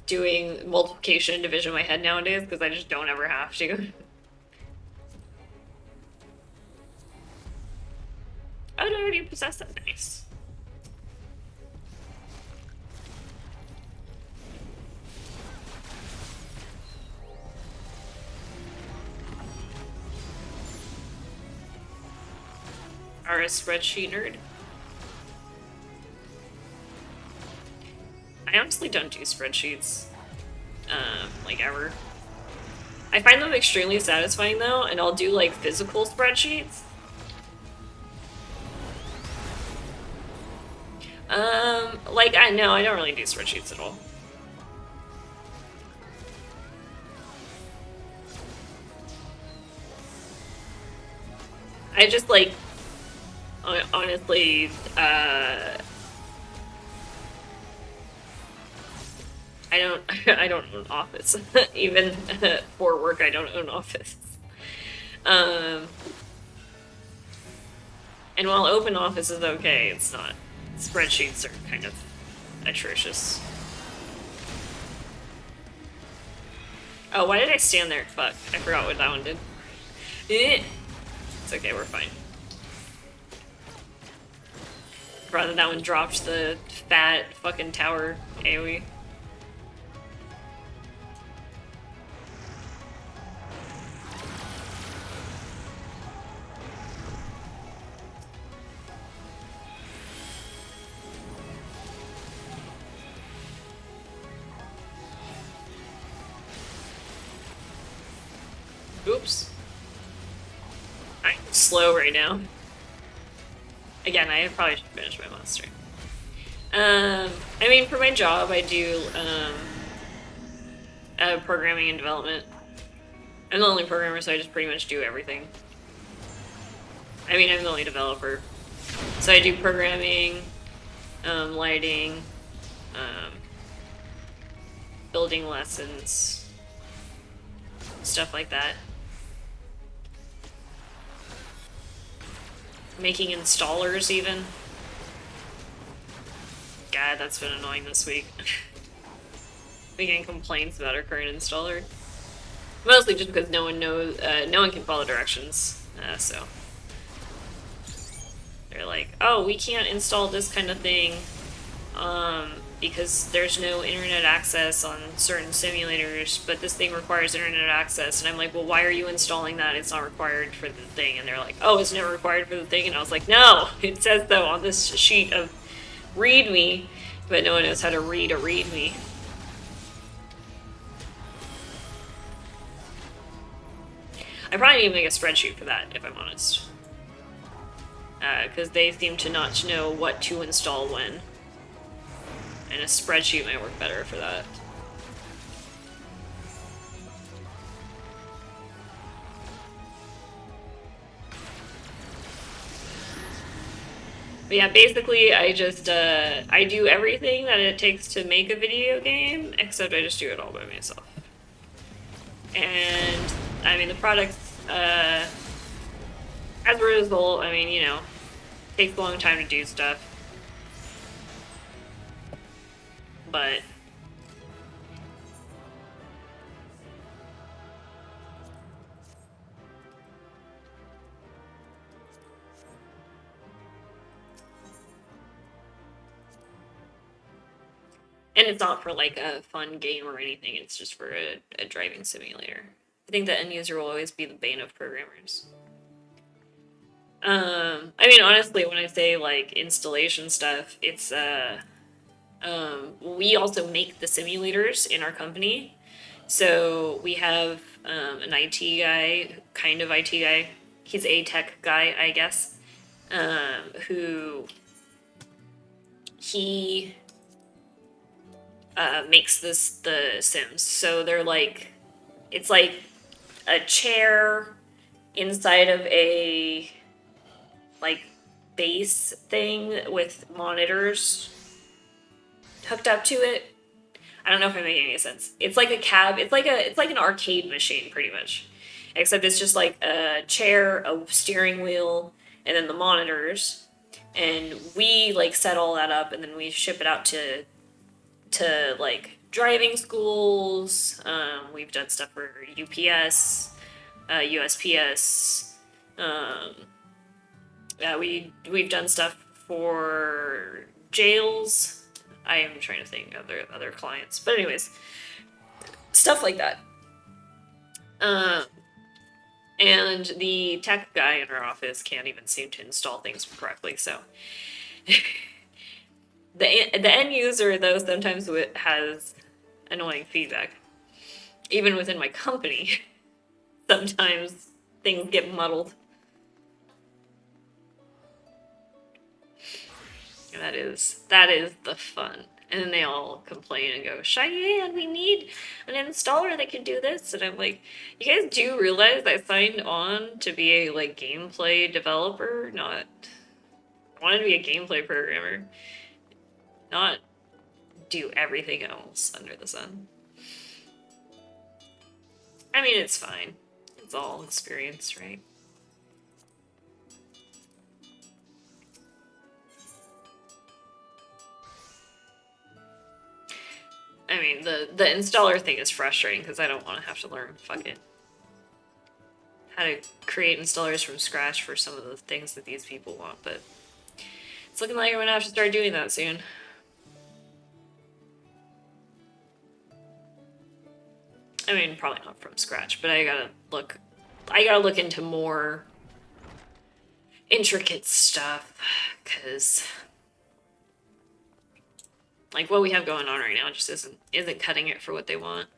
doing multiplication and division in my head nowadays, because I just don't ever have to. Oh, I already possess that. Nice. Are a spreadsheet nerd. I honestly don't do spreadsheets, like ever. I find them extremely satisfying though, and I'll do like physical spreadsheets. Like I don't really do spreadsheets at all. I just like, honestly, I don't own Office. Even for work, I don't own Office. And while Open Office is okay, it's not. Spreadsheets are kind of atrocious. Oh, why did I stand there? Fuck, I forgot what that one did. It's okay, we're fine. Rather that one dropped the fat fucking tower AoE. Oops. I'm slow right now. Again, I probably should finish my monster. I mean, for my job, I do programming and development. I'm the only programmer, so I just pretty much do everything. I mean, I'm the only developer. So I do programming, lighting, building lessons, stuff like that. making installers even. God, that's been annoying this week. We getting complaints about our current installer. Mostly just because no one knows, no one can follow directions, so. They're like, oh, we can't install this kind of thing, because there's no internet access on certain simulators, but this thing requires internet access. And I'm like, well, why are you installing that? It's not required for the thing. And they're like, oh, it's never required for the thing. And I was like, no, it says so on this sheet of README, but no one knows how to read a README. I probably need to make a spreadsheet for that, if I'm honest. Because they seem to not know what to install when. And a spreadsheet might work better for that. But yeah, basically I just, I do everything that it takes to make a video game, except I just do it all by myself. And, I mean, the product, as a result, I mean, you know, takes a long time to do stuff. But and it's not for like a fun game or anything, it's just for a driving simulator. I think the end user will always be the bane of programmers. I mean, honestly, when I say like installation stuff, it's we also make the simulators in our company. So we have an IT guy, kind of IT guy. He's a tech guy, I guess, who he makes the Sims. So they're like, it's like a chair inside of a like base thing with monitors hooked up to it. I don't know if I'm making any sense. It's like a cab. It's like an arcade machine, pretty much, except it's just like a chair, a steering wheel, and then the monitors. And we like set all that up, and then we ship it out to like driving schools. We've done stuff for UPS, USPS. We've done stuff for jails. I am trying to think of other clients, but anyways, stuff like that. And the tech guy in our office can't even seem to install things correctly, so the end user though sometimes has annoying feedback. Even within my company, sometimes things get muddled. And that is the fun. And then they all complain and go, Cheyenne, we need an installer that can do this. And I'm like, you guys do realize I signed on to be a like gameplay developer, not I wanted to be a gameplay programmer, not do everything else under the sun. I mean, it's fine. It's all experience, right? I mean, the installer thing is frustrating because I don't want to have to learn fucking how to create installers from scratch for some of the things that these people want, but it's looking like I'm gonna have to start doing that soon. I mean, probably not from scratch, but I gotta look into more intricate stuff, because like what we have going on right now just isn't cutting it for what they want.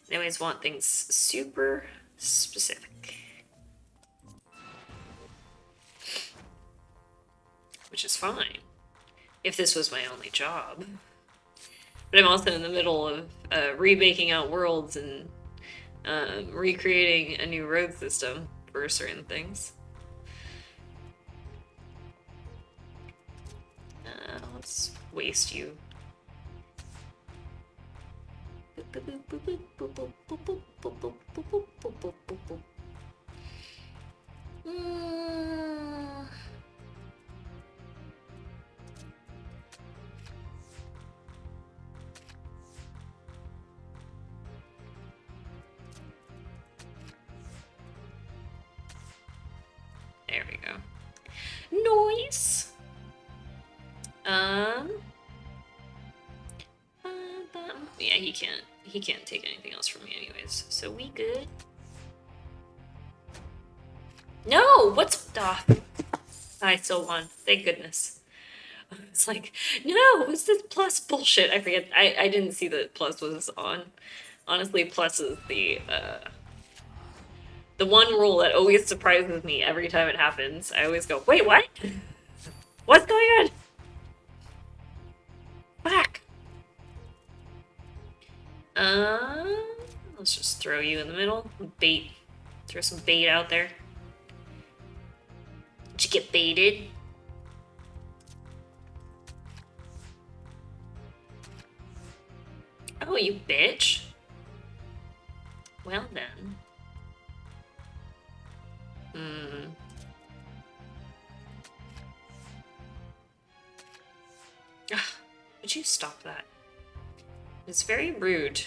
They always want things super specific, which is fine if this was my only job. But I'm also in the middle of rebaking out worlds and recreating a new road system for certain things. Let's waste you. Mm. There we go. Nice. Yeah, he can't. He can't take anything else from me, anyways. So we good. No, what's I still won. Thank goodness. It's like, no, what's this plus bullshit? I forget. I didn't see that plus was on. Honestly, plus is the one rule that always surprises me every time it happens. I always go, wait, what? What's going on? Fuck. Let's just throw you in the middle. Bait. Throw some bait out there. Did you get baited? Oh, you bitch. Well then. Ugh, would you stop that? It's very rude.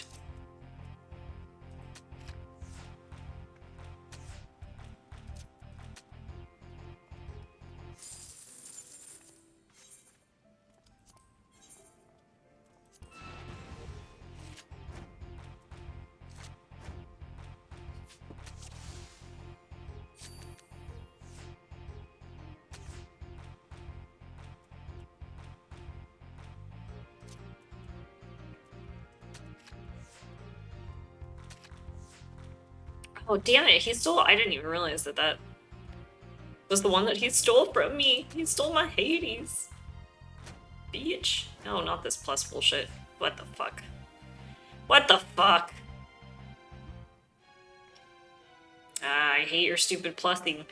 Oh, damn it. He stole... I didn't even realize that that was the one that he stole from me. He stole my Hades. Bitch. No, not this plus bullshit. What the fuck? What the fuck? Ah, I hate your stupid plussing.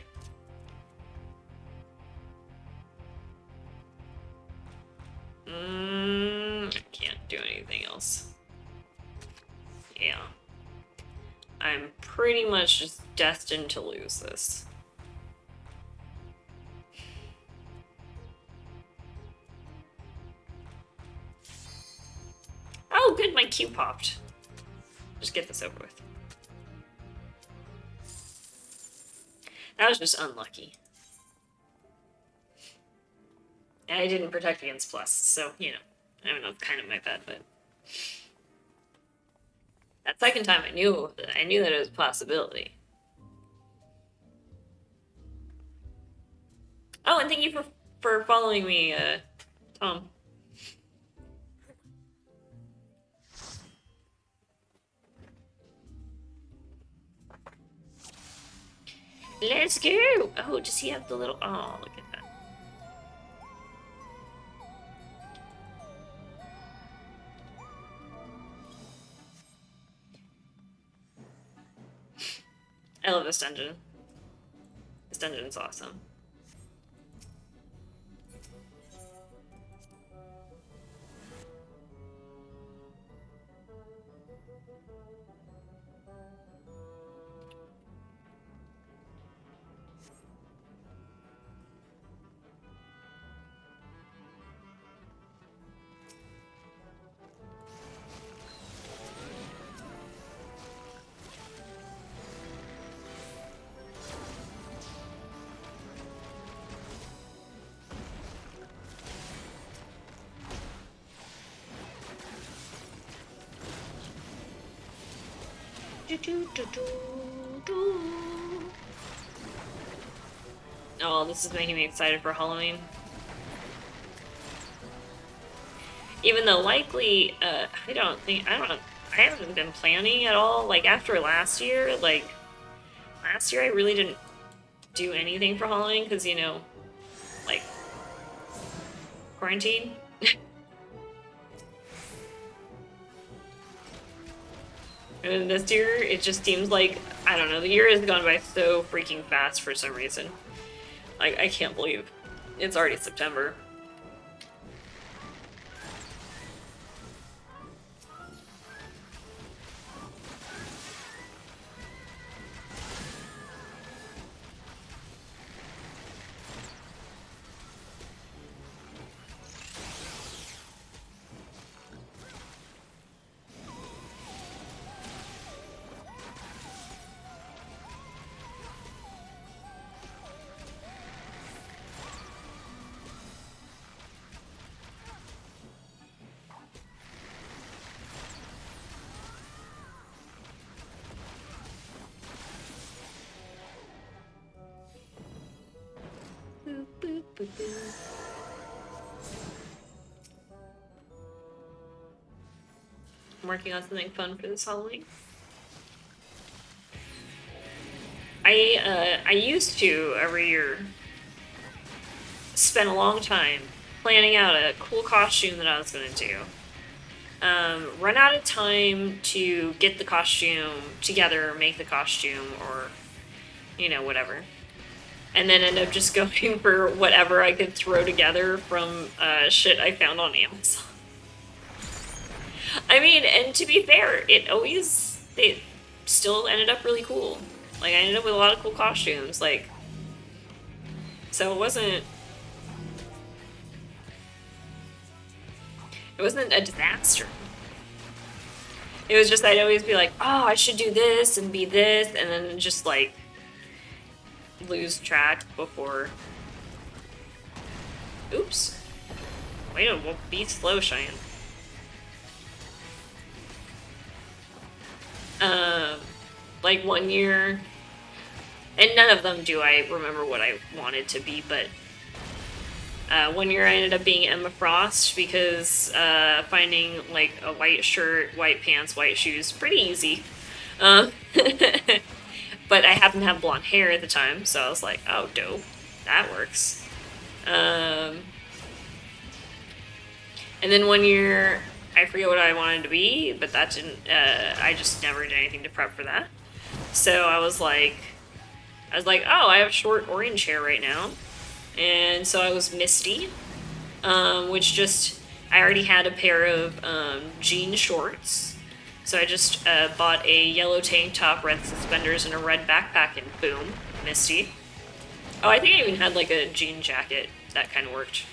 I can't do anything else. Yeah. I'm pretty much just destined to lose this. Oh, good, my Q popped. Just get this over with. That was just unlucky. And I didn't protect against plus, so, you know. I don't know, it's kind of my bad, but... That second time I knew that it was a possibility. Oh, and thank you for following me, Tom. Let's go! Oh, does he have the little... Oh, look at that. I love this dungeon. This dungeon is awesome. Oh, this is making me excited for Halloween. Even though likely, I haven't been planning at all. Like, after last year, I really didn't do anything for Halloween because, you know, like, quarantine. And this year, it just seems like, I don't know, the year has gone by so freaking fast for some reason. Like, I can't believe it's already September. boo, boo. I'm working on something fun for this Halloween. I used to every year spend a long time planning out a cool costume that I was gonna do. Run out of time to get the costume together, make the costume, or you know, whatever. And then end up just going for whatever I could throw together from shit I found on Amazon. I mean, and to be fair, it still ended up really cool. Like, I ended up with a lot of cool costumes, like, so it wasn't a disaster. It was just, I'd always be like, oh, I should do this and be this, and then just, like, lose track before... Oops. Wait, well, be slow, Cheyenne. Like one year, and none of them do I remember what I wanted to be, but one year I ended up being Emma Frost because finding like a white shirt, white pants, white shoes, pretty easy. But I happened to have blonde hair at the time, so I was like, oh, dope, that works. And then one year, I forget what I wanted to be, but that didn't, I just never did anything to prep for that. So I was like, oh, I have short orange hair right now. And so I was Misty, which just, I already had a pair of jean shorts. So I just bought a yellow tank top, red suspenders, and a red backpack, and boom, Misty. Oh, I think I even had like a jean jacket. That kind of worked.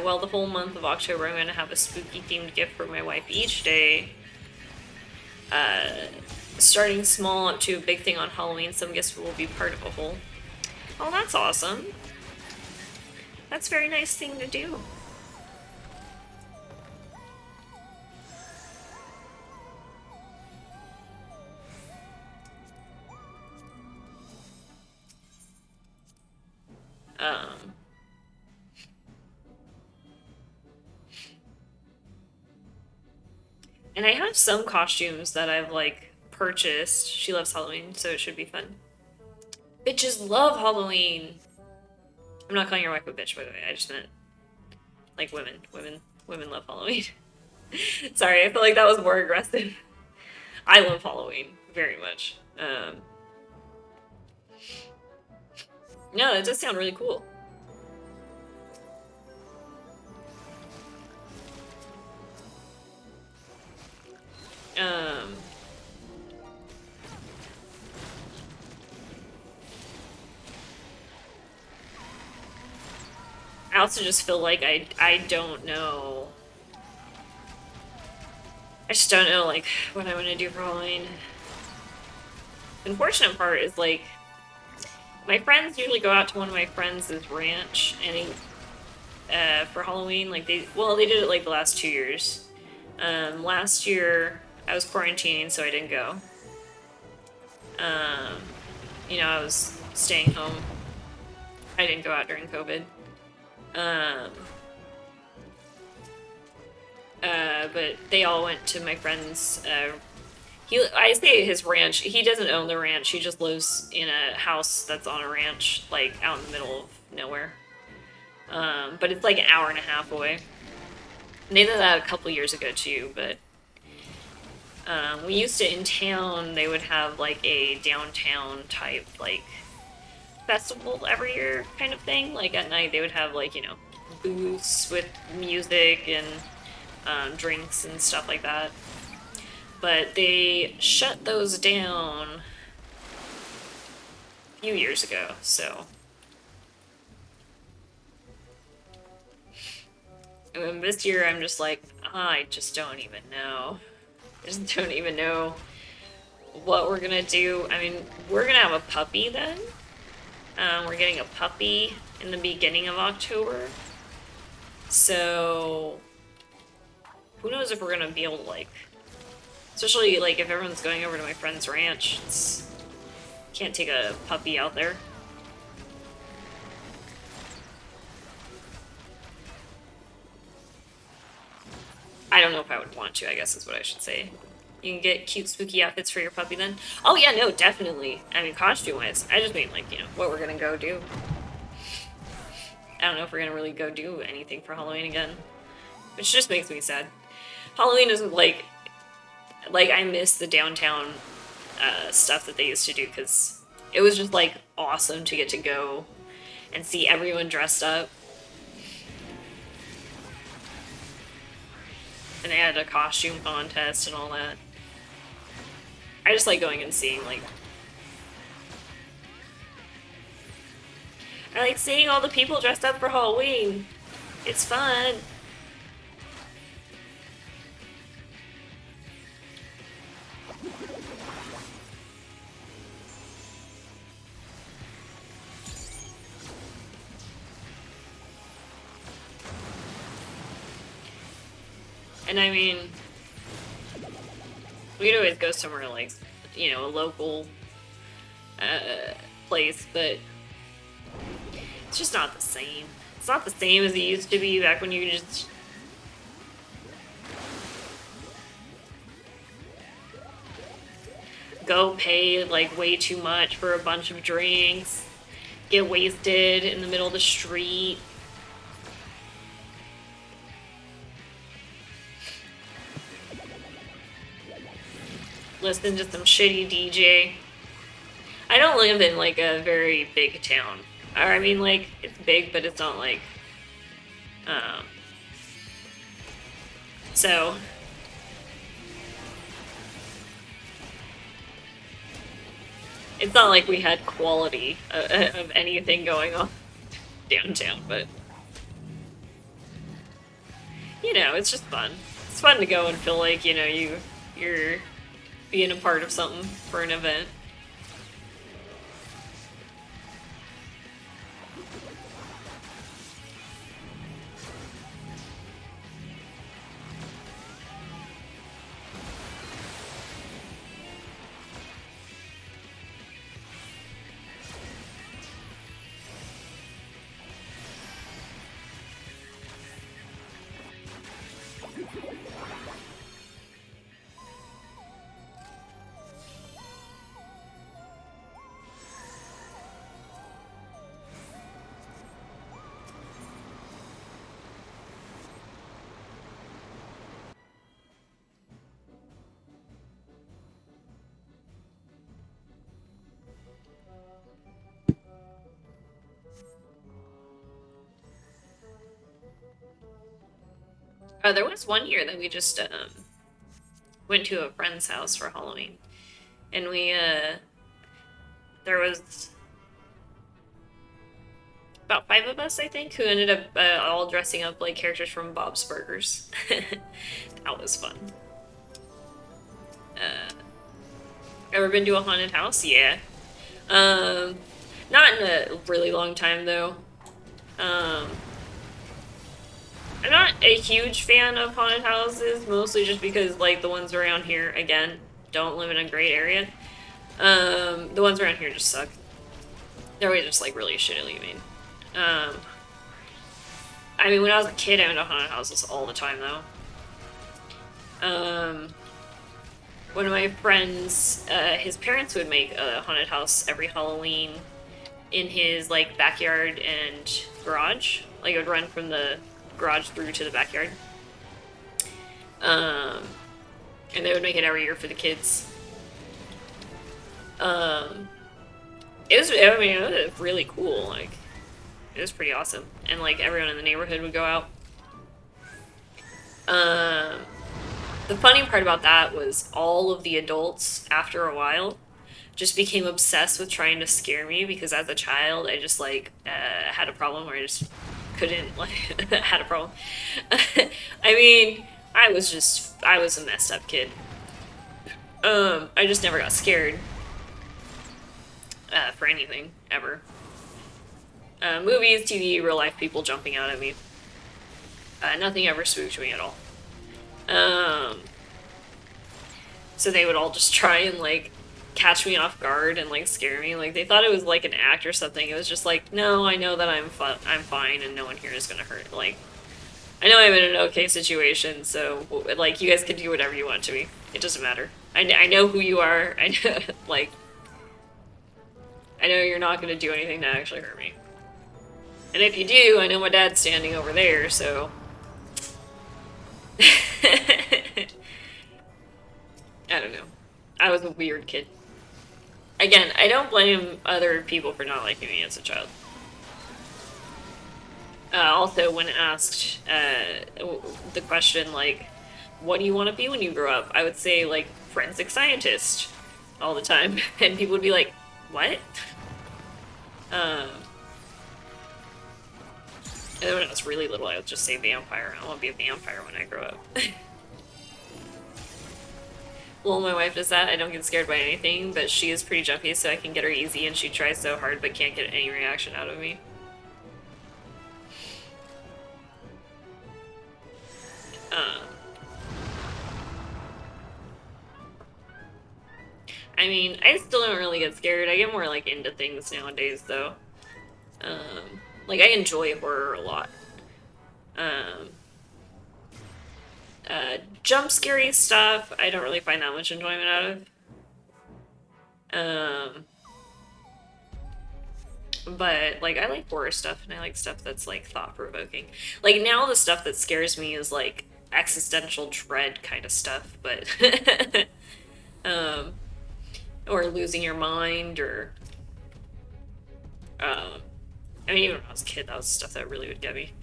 Well, the whole month of October, I'm going to have a spooky themed gift for my wife each day. Starting small up to a big thing on Halloween. Some gifts will be part of a whole. Oh, that's awesome. That's a very nice thing to do. And I have some costumes that I've, like, purchased. She loves Halloween, so it should be fun. Bitches love Halloween! I'm not calling your wife a bitch, by the way. I just meant, like, women. Women love Halloween. Sorry, I feel like that was more aggressive. I love Halloween very much. No, that does sound really cool. I also just feel like I don't know. I just don't know, like, what I'm gonna do for Halloween. The unfortunate part is, like, my friends usually go out to one of my friends' ranch and for Halloween. Like, they did it, like, the last 2 years. Last year, I was quarantining, so I didn't go. You know, I was staying home. I didn't go out during COVID. But they all went to my friend's, I say his ranch. He doesn't own the ranch. He just lives in a house that's on a ranch, like, out in the middle of nowhere. But it's like an hour and a half away. And they did that a couple years ago, too, but we used to, in town, they would have, like, a downtown type, like, festival every year kind of thing. Like, at night, they would have, like, you know, booths with music and drinks and stuff like that. But they shut those down a few years ago, so. And this year, I'm just like, I just don't even know. I just don't even know what we're gonna do. I mean, we're gonna have a puppy then. We're getting a puppy in the beginning of October. So, who knows if we're gonna be able to, like, Especially, like, if everyone's going over to my friend's ranch, can't take a puppy out there. I don't know if I would want to, I guess is what I should say. You can get cute, spooky outfits for your puppy then. Oh yeah, no, definitely. I mean, costume-wise. I just mean, like, you know, what we're gonna go do. I don't know if we're gonna really go do anything for Halloween again. Which just makes me sad. Halloween is, like I miss the downtown stuff that they used to do, because it was just, like, awesome to get to go and see everyone dressed up. And they had a costume contest and all that. I just like going and seeing, like... I like seeing all the people dressed up for Halloween. It's fun. And I mean, we could always go somewhere like, you know, a local place, but it's just not the same. It's not the same as it used to be back when you could just... go pay, like, way too much for a bunch of drinks, get wasted in the middle of the street. Listen to some shitty DJ. I don't live in, like, a very big town. Or, I mean, like, it's big, but it's not, like, so... It's not like we had quality of anything going on downtown, but... You know, it's just fun. It's fun to go and feel like, you know, you're being a part of something for an event. There was one year that we just went to a friend's house for Halloween, and we there was about 5 of us, I think, who ended up all dressing up like characters from Bob's Burgers. That was fun. Ever been to a haunted house? Yeah. Not in a really long time though. I'm not a huge fan of haunted houses, mostly just because, like, the ones around here, again, don't live in a great area. The ones around here just suck. They're always just, like, really shittily made. I mean, when I was a kid, I went to haunted houses all the time, though. One of my friends, his parents would make a haunted house every Halloween in his, like, backyard and garage. Like, it would run from the garage through to the backyard. And they would make it every year for the kids. It was, I mean, it was really cool. Like, it was pretty awesome. And, like, everyone in the neighborhood would go out. The funny part about that was all of the adults, after a while, just became obsessed with trying to scare me, because as a child, I just, like, had a problem where I just couldn't, like, had a problem. I mean, I was a messed up kid. I just never got scared. For anything, ever. Movies, TV, real life people jumping out at me. Nothing ever spooked me at all. So they would all just try and, like, catch me off guard and, like, scare me. Like, they thought it was, like, an act or something. It was just like, no, I know that I'm fine and no one here is gonna hurt. Like, I know I'm in an okay situation, so, like, you guys can do whatever you want to me. It doesn't matter. I know who you are. I know, like, I know you're not gonna do anything to actually hurt me. And if you do, I know my dad's standing over there, so... I don't know. I was a weird kid. Again, I don't blame other people for not liking me as a child. Also, when asked the question, like, what do you want to be when you grow up? I would say, like, forensic scientist all the time. And people would be like, what? And then when I was really little, I would just say vampire. I want to be a vampire when I grow up. Well, my wife does that. I don't get scared by anything, but she is pretty jumpy, so I can get her easy, and she tries so hard but can't get any reaction out of me. I mean, I still don't really get scared. I get more, like, into things nowadays, though. Like, I enjoy horror a lot. Jump scary stuff, I don't really find that much enjoyment out of. But, like, I like horror stuff, and I like stuff that's, like, thought-provoking. Like, now the stuff that scares me is, like, existential dread kind of stuff, but... or losing your mind, or... I mean, even when I was a kid, that was stuff that really would get me.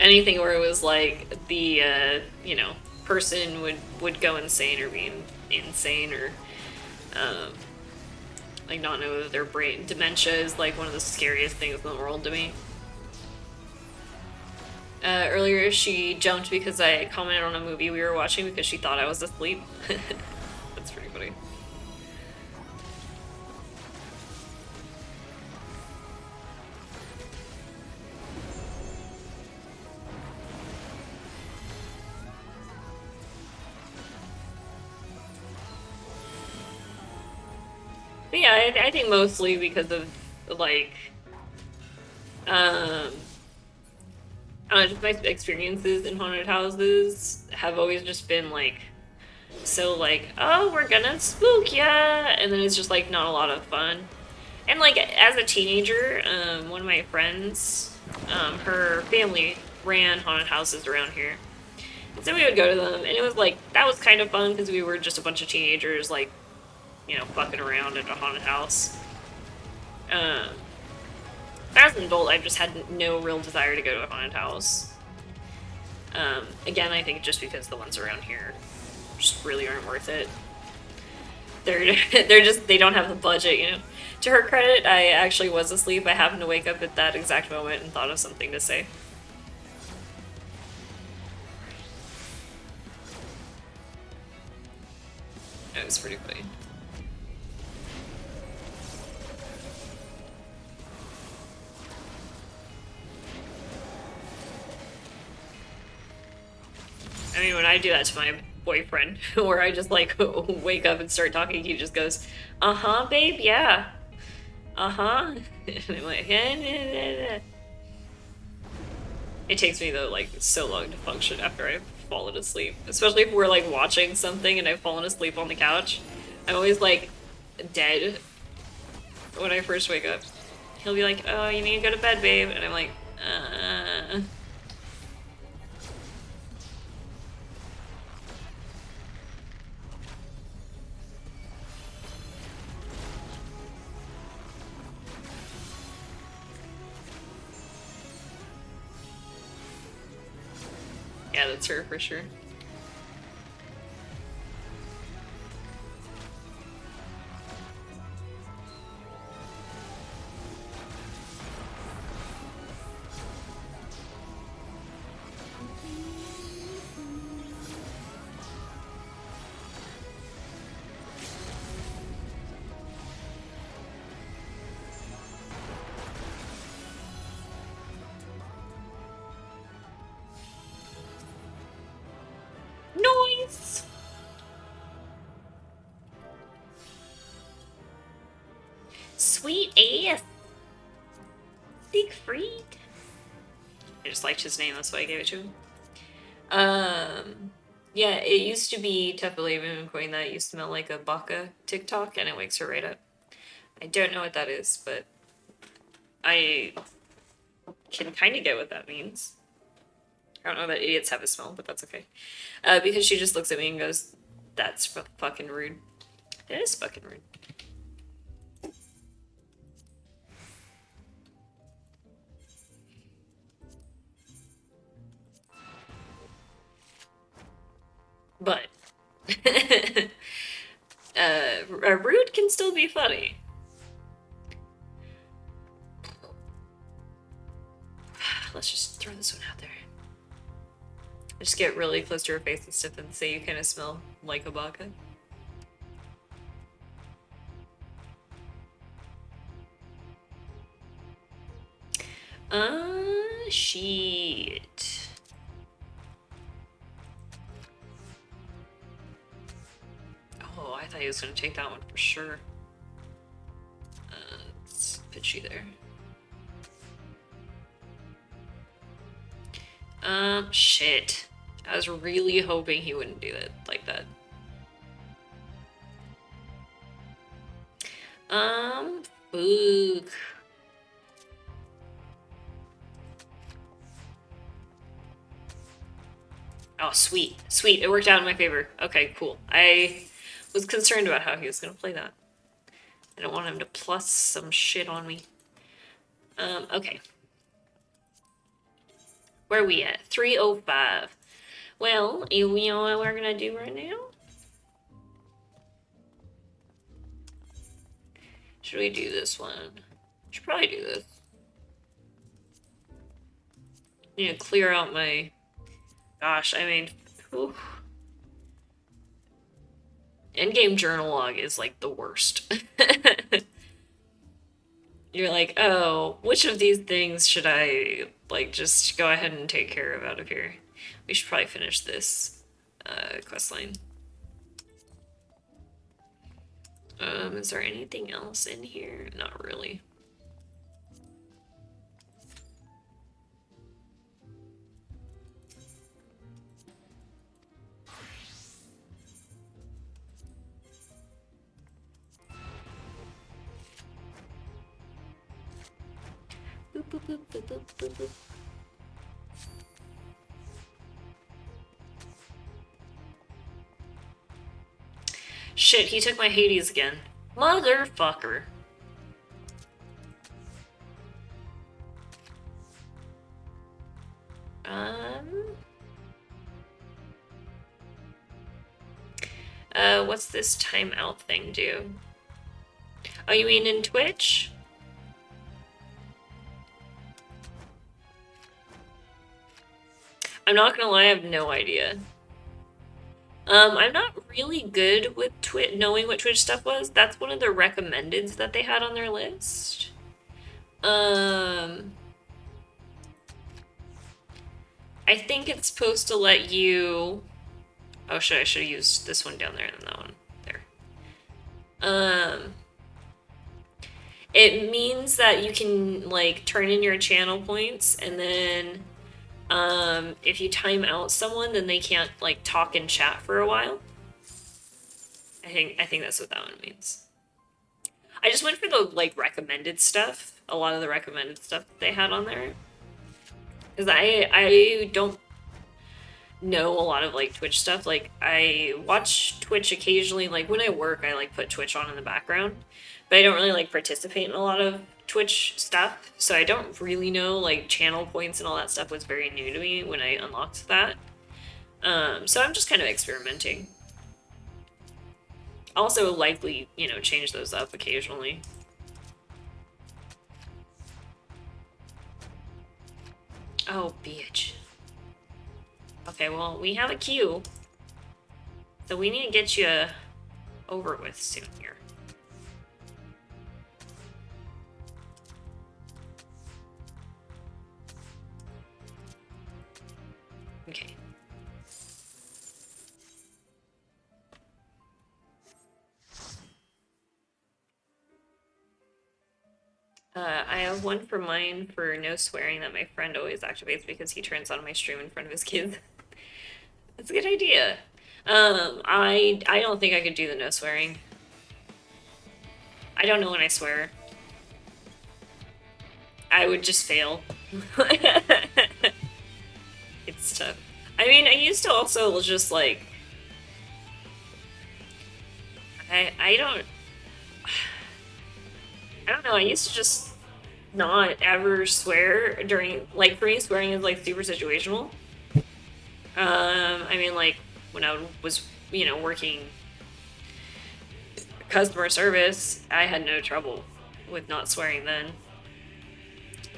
Anything where it was like the you know, person would go insane or be insane, or like not know that their brain dementia is like one of the scariest things in the world to me. Earlier she jumped because I commented on a movie we were watching because she thought I was asleep. That's pretty funny. But yeah, I think mostly because of, like, I don't know, just my experiences in haunted houses have always just been, like, so, like, oh, we're gonna spook ya, and then it's just, like, not a lot of fun. And, like, as a teenager, one of my friends, her family ran haunted houses around here. And so we would go to them, and it was, like, that was kind of fun because we were just a bunch of teenagers, like, you know, fucking around at a haunted house. As an adult, I've just had no real desire to go to a haunted house. Again, I think just because the ones around here just really aren't worth it. They don't have the budget, you know. To her credit, I actually was asleep. I happened to wake up at that exact moment and thought of something to say. It was pretty funny. I mean, when I do that to my boyfriend, where I just, like, wake up and start talking, he just goes, uh-huh, babe, yeah. Uh-huh. And I'm like, it takes me, though, like, so long to function after I've fallen asleep. Especially if we're, like, watching something and I've fallen asleep on the couch. I'm always, like, dead when I first wake up. He'll be like, oh, you need to go to bed, babe. And I'm like, Yeah, that's her for sure. sweet ass. Siegfried. I just liked his name, that's why I gave it to him. Yeah, it used to be tough believing queen that used to smell like a baka TikTok, and it wakes her right up. I don't know what that is, but I can kind of get what that means. I don't know that idiots have a smell, but that's okay. Because she just looks at me and goes, "That's fucking rude." It is fucking rude. But rude can still be funny. Let's just throw this one out there. Just get really close to her face and stuff and say you kind of smell like a baka. Shit. Oh, I thought he was gonna take that one for sure. Let's pitch you there. Shit. I was really hoping he wouldn't do that like that. Book. Oh, sweet. Sweet. It worked out in my favor. Okay, cool. I was concerned about how he was gonna play that. I don't want him to plus some shit on me. Okay. Where are we at? 305. Well, you know what we're gonna do right now? Should we do this one? Should probably do this. Need to clear out my... Gosh, I mean... Whew. Endgame journal log is like the worst. You're like, oh, which of these things should I, like, just go ahead and take care of out of here? We should probably finish this quest line. Is there anything else in here? Not really. Boop, boop, boop, boop, boop, boop, boop. Shit, he took my Hades again. Motherfucker. What's this timeout thing do? Oh, you mean in Twitch? I'm not gonna lie, I have no idea. I'm not really good with knowing what Twitch stuff was. That's one of the recommendeds that they had on their list. I think it's supposed to let you... Oh, I should have used this one down there and that one there. It means that you can, like, turn in your channel points, and then if you time out someone, then they can't, like, talk and chat for a while. I think that's what that one means. I just went for the, like, recommended stuff. A lot of the recommended stuff that they had on there. Because I don't know a lot of, like, Twitch stuff. Like, I watch Twitch occasionally. Like, when I work, I, like, put Twitch on in the background. But I don't really, like, participate in a lot of Twitch stuff. So I don't really know, like, channel points and all that stuff was very new to me when I unlocked that. So I'm just kind of experimenting. Also likely, you know, change those up occasionally. Oh, bitch. Okay, well, we have a queue. So we need to get you over with soon here. Okay. I have one for mine for no swearing that my friend always activates because he turns on my stream in front of his kids. That's a good idea. I don't think I could do the no swearing. I don't know when I swear. I would just fail. It's tough. I mean, I used to also just like... I don't know, I used to just not ever swear during, like, for me swearing is like super situational. I mean, like, when I was, you know, working customer service, I had no trouble with not swearing then.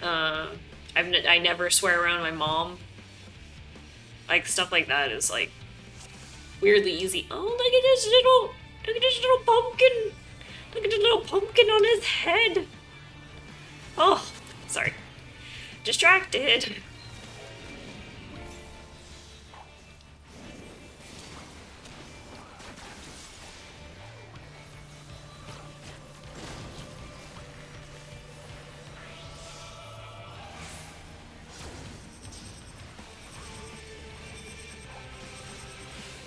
I never swear around my mom. Like, stuff like that is, like, weirdly easy. Oh, look at this little pumpkin! Look at the little pumpkin on his head! Oh, sorry. Distracted.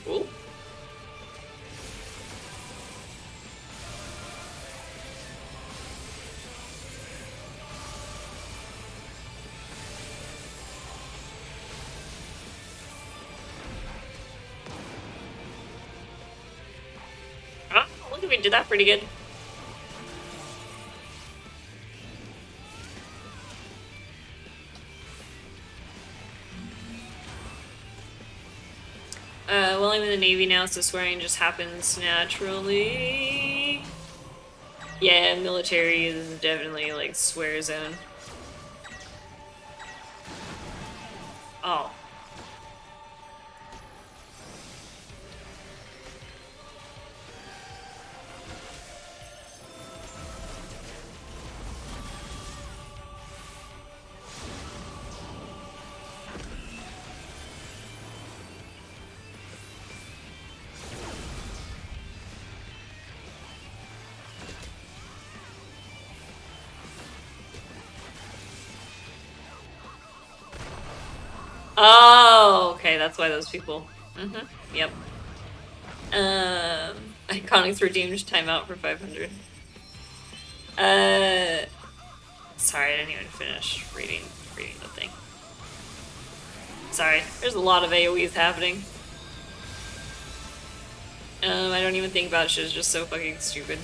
Ooh. Oh, look at me, did that pretty good. Well, I'm in the Navy now, so swearing just happens naturally. Yeah, military is definitely, like, swear zone. Oh. Oh, okay, that's why those people. Yep. Iconics redeemed timeout for 500. Sorry, I didn't even finish reading the thing. Sorry, there's a lot of AoEs happening. I don't even think about shit, it's just so fucking stupid.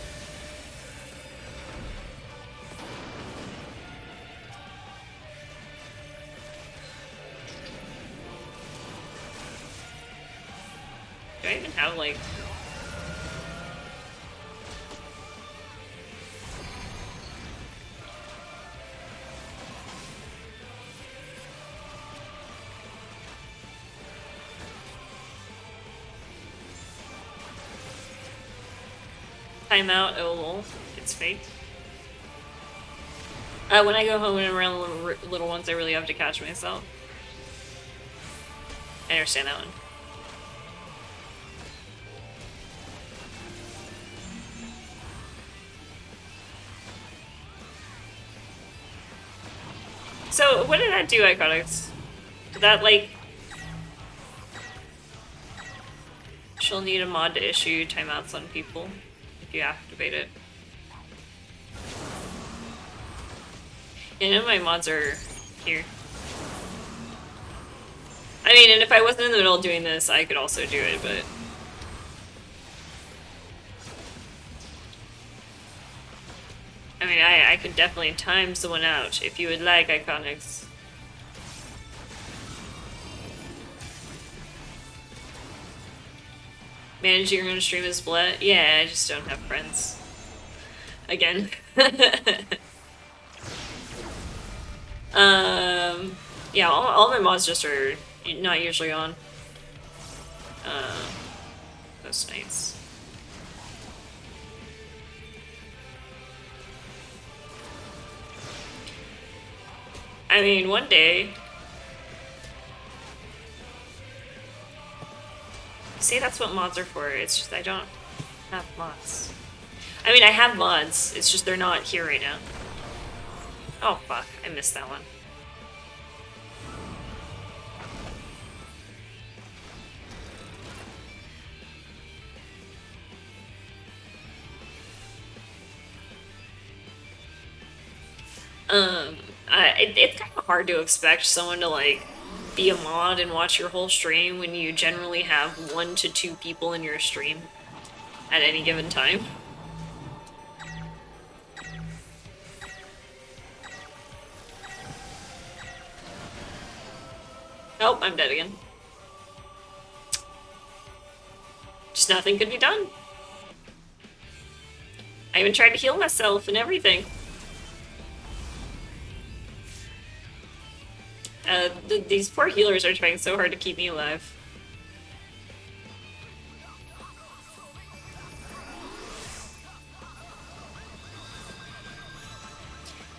Do I even have, like... Timeout, oh lol, it's fake. When I go home and around little ones, I really have to catch myself. I understand that one. So, what did that do, Iconics? Did that, like... She'll need a mod to issue timeouts on people if you activate it. And none of my mods are here. I mean, and if I wasn't in the middle of doing this, I could also do it, but... I mean, I could definitely time someone out if you would like, Iconics. Managing your own stream is split? Yeah, I just don't have friends. Again. Yeah, all my mods just are not usually on. Those nights. I mean, one day... See, that's what mods are for. It's just I don't have mods. I mean, I have mods. It's just they're not here right now. Oh fuck, I missed that one. It's kind of hard to expect someone to like be a mod and watch your whole stream when you generally have 1 to 2 people in your stream at any given time. Oh, I'm dead again. Just nothing could be done. I even tried to heal myself and everything. These poor healers are trying so hard to keep me alive.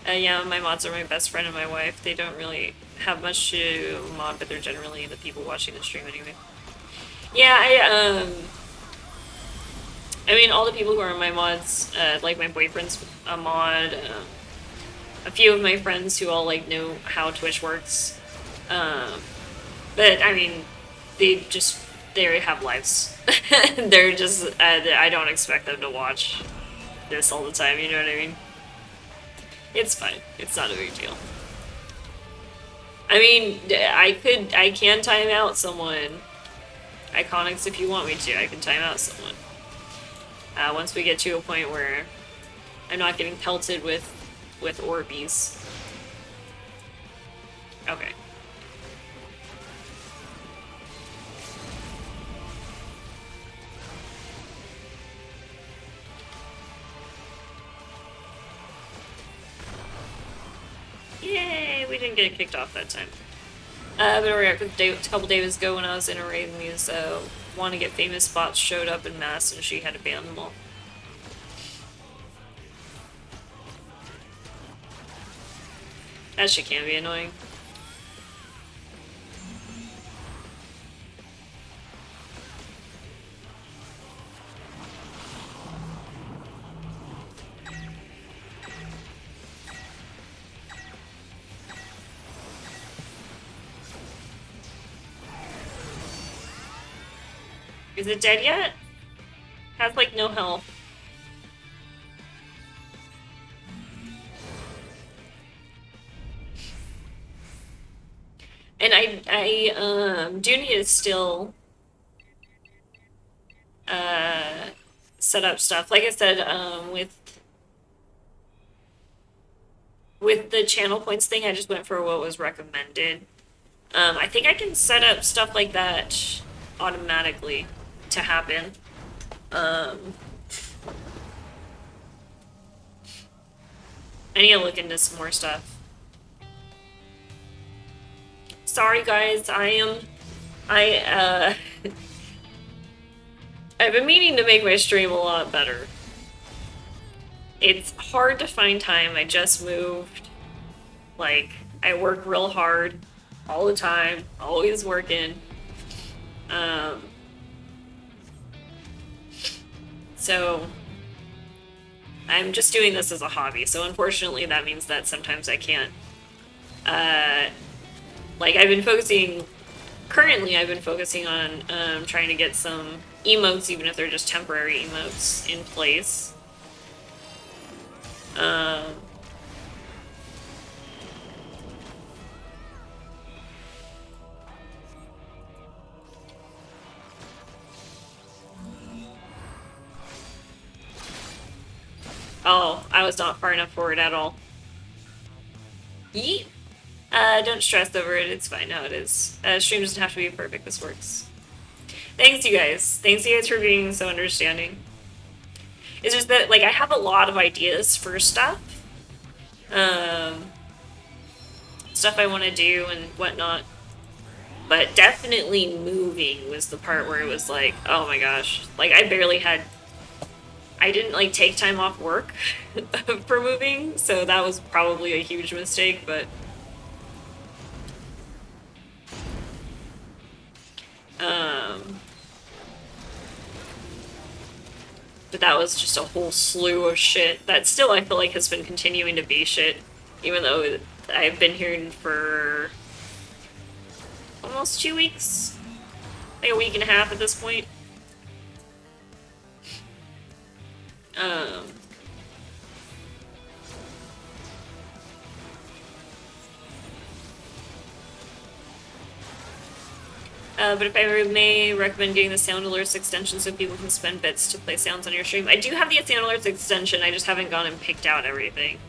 Yeah, my mods are my best friend and my wife. They don't really have much to mod, but they're generally the people watching the stream anyway. Yeah, I mean, all the people who are my mods, like my boyfriend's a mod, a few of my friends who all, like, know how Twitch works. But, I mean, they have lives. They're just, I don't expect them to watch this all the time, you know what I mean? It's fine. It's not a big deal. I mean, I can time out someone. Iconics, if you want me to, I can time out someone. Once we get to a point where I'm not getting pelted with Orbeez. Okay. Yay! We didn't get kicked off that time. But a couple days ago when I was in a raid, these want to get famous bots showed up in mass and she had to ban them all. That shit can be annoying. Is it dead yet? Has like no health. And I do need to still set up stuff. Like I said, with the channel points thing, I just went for what was recommended. I think I can set up stuff like that automatically to happen. I need to look into some more stuff. Sorry guys, I've been meaning to make my stream a lot better. It's hard to find time. I just moved. Like, I work real hard all the time, always working. So I'm just doing this as a hobby. So unfortunately that means that sometimes I can't, like currently I've been focusing on trying to get some emotes, even if they're just temporary emotes, in place. Oh, I was not far enough forward at all. Yeet. Don't stress over it. It's fine how it is. Stream doesn't have to be perfect. This works. Thanks, you guys. Thanks, you guys, for being so understanding. It's just that, like, I have a lot of ideas for stuff. Stuff I want to do and whatnot. But definitely moving was the part where it was like, oh my gosh. Like, I didn't, like, take time off work for moving, so that was probably a huge mistake, but... but that was just a whole slew of shit that still I feel like has been continuing to be shit Even though I've been here for almost 2 weeks. Like a week and a half at this point. But if I may recommend getting the sound alerts extension so people can spend bits to play sounds on your stream. I do have the sound alerts extension, I just haven't gone and picked out everything.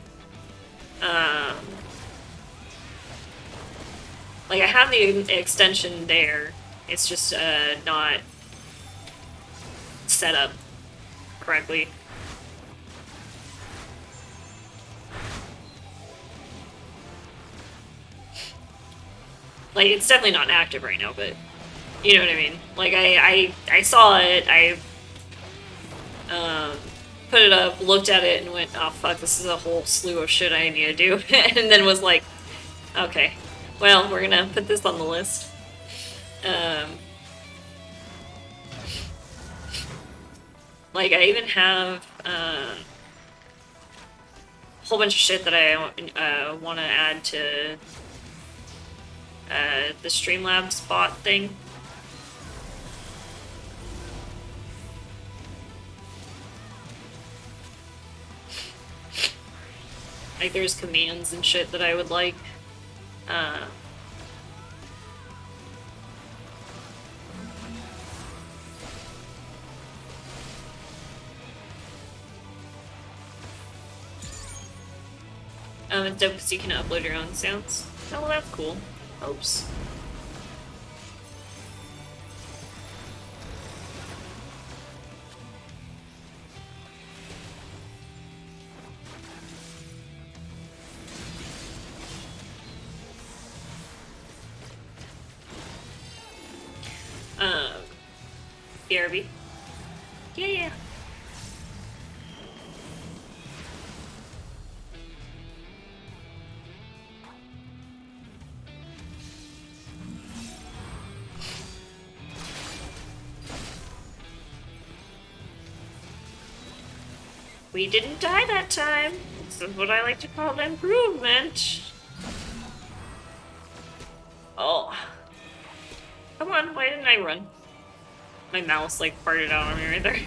Like I have the extension there, it's just not set up correctly. Like it's definitely not active right now, but you know what I mean? Like, I saw it, I put it up, looked at it, and went, oh fuck, this is a whole slew of shit I need to do. And then was like, okay, well, we're gonna put this on the list. Like, I even have a whole bunch of shit that I want to add to the Streamlabs bot thing. Like, there's commands and shit that I would like. It's dope because you can upload your own sounds. Oh, well, that's cool. Oops. BRB. Yeah. We didn't die that time. This is what I like to call an improvement. Oh. Come on, why didn't I run? My mouse like farted out on me right there.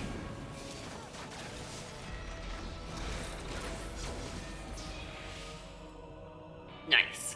Nice.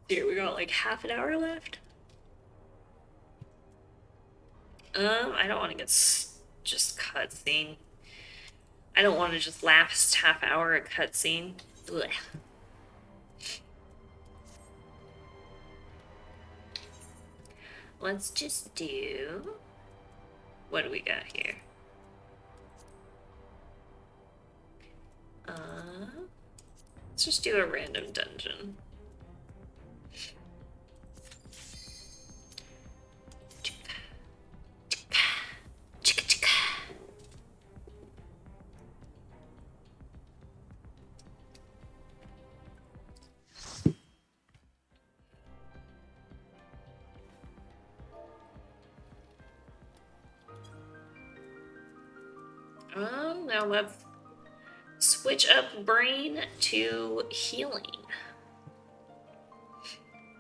Here, we got like half an hour left. I don't want to get just cutscene. I don't want to just last half hour at cutscene. Let's just do... What do we got here? Let's just do a random dungeon. Now let's switch up brain to healing.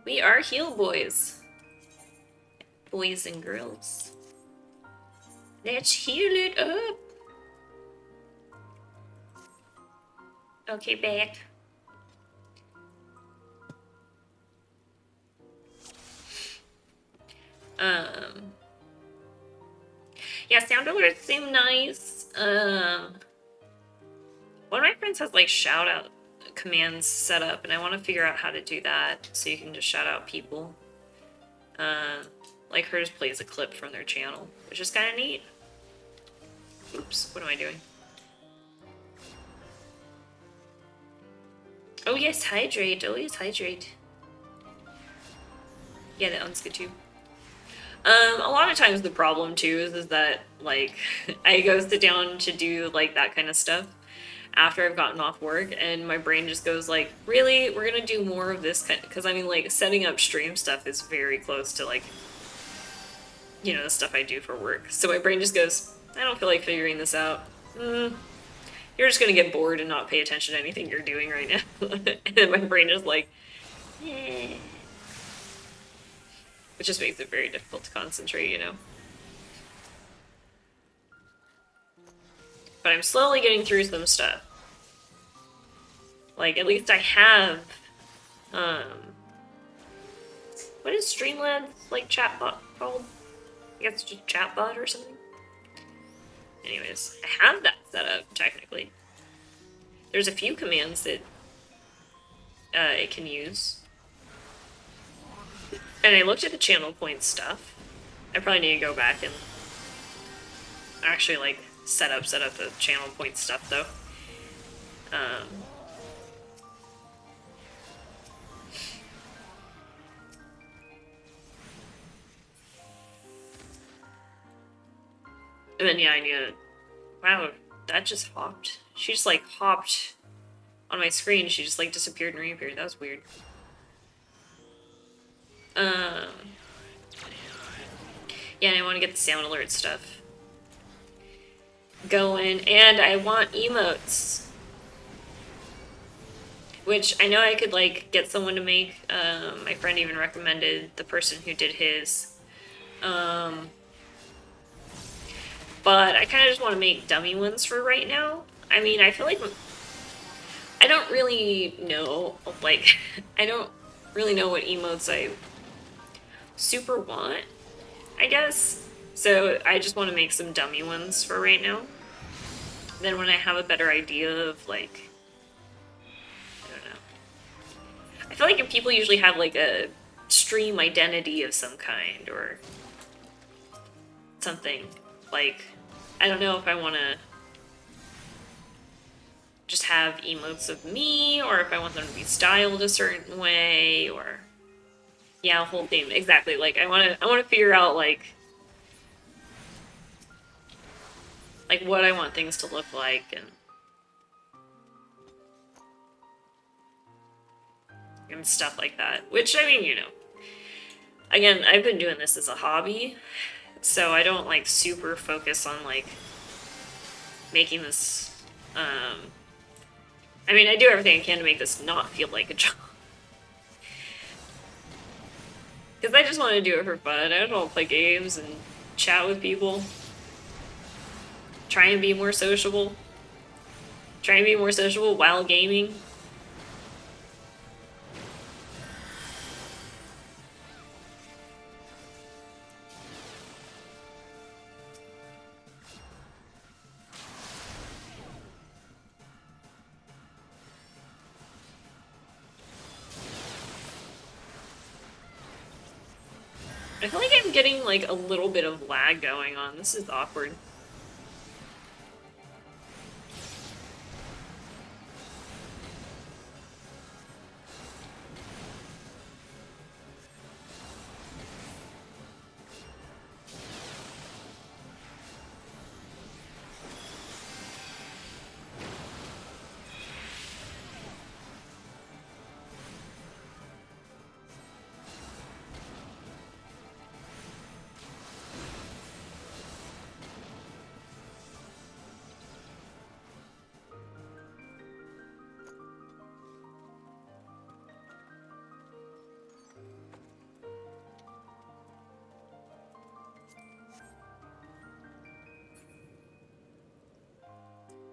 We are heal boys. Boys and girls. Let's heal it up. Okay, back. Yeah, sound alerts seem nice. One of my friends has like shout out commands set up, and I want to figure out how to do that so you can just shout out people. Like hers plays a clip from their channel, which is kind of neat. Oops, what am I doing? Oh yes, hydrate. Always hydrate. Yeah, that one's good too. A lot of times the problem too is that like I go sit down to do like that kind of stuff after I've gotten off work, and my brain just goes like, really, we're gonna do more of this kind, because I mean like setting up stream stuff is very close to like, you know, the stuff I do for work. So my brain just goes, I don't feel like figuring this out. You're just gonna get bored and not pay attention to anything you're doing right now. And then my brain is like, eh. Which just makes it very difficult to concentrate, you know. But I'm slowly getting through some stuff. Like, at least I have, what is Streamlabs, like, chatbot called? I guess it's just chatbot or something. Anyways, I have that set up, technically. There's a few commands that it can use. And I looked at the channel point stuff. I probably need to go back and actually, like, set up the channel point stuff, though. And then, yeah, I need to... Wow, that just hopped. She just, like, hopped on my screen. She just, like, disappeared and reappeared. That was weird. Yeah, and I want to get the sound alert stuff going, and I want emotes. Which, I know I could, like, get someone to make. My friend even recommended the person who did his. But I kind of just want to make dummy ones for right now. I mean, I feel like I don't really know, like, I don't really know what emotes I super want, I guess. So I just want to make some dummy ones for right now. Then when I have a better idea of, like, I don't know. I feel like if people usually have, like, a stream identity of some kind or something, like, I don't know if I want to just have emotes of me, or if I want them to be styled a certain way, or yeah, a whole thing. Exactly. Like I want to figure out like what I want things to look like, and stuff like that. Which, I mean, you know, again, I've been doing this as a hobby, so I don't like super focus on like making this. I mean, I do everything I can to make this not feel like a job. Because I just want to do it for fun. I don't want to play games and chat with people. Try and be more sociable. Try and be more sociable while gaming. I feel like I'm getting like a little bit of lag going on. This is awkward.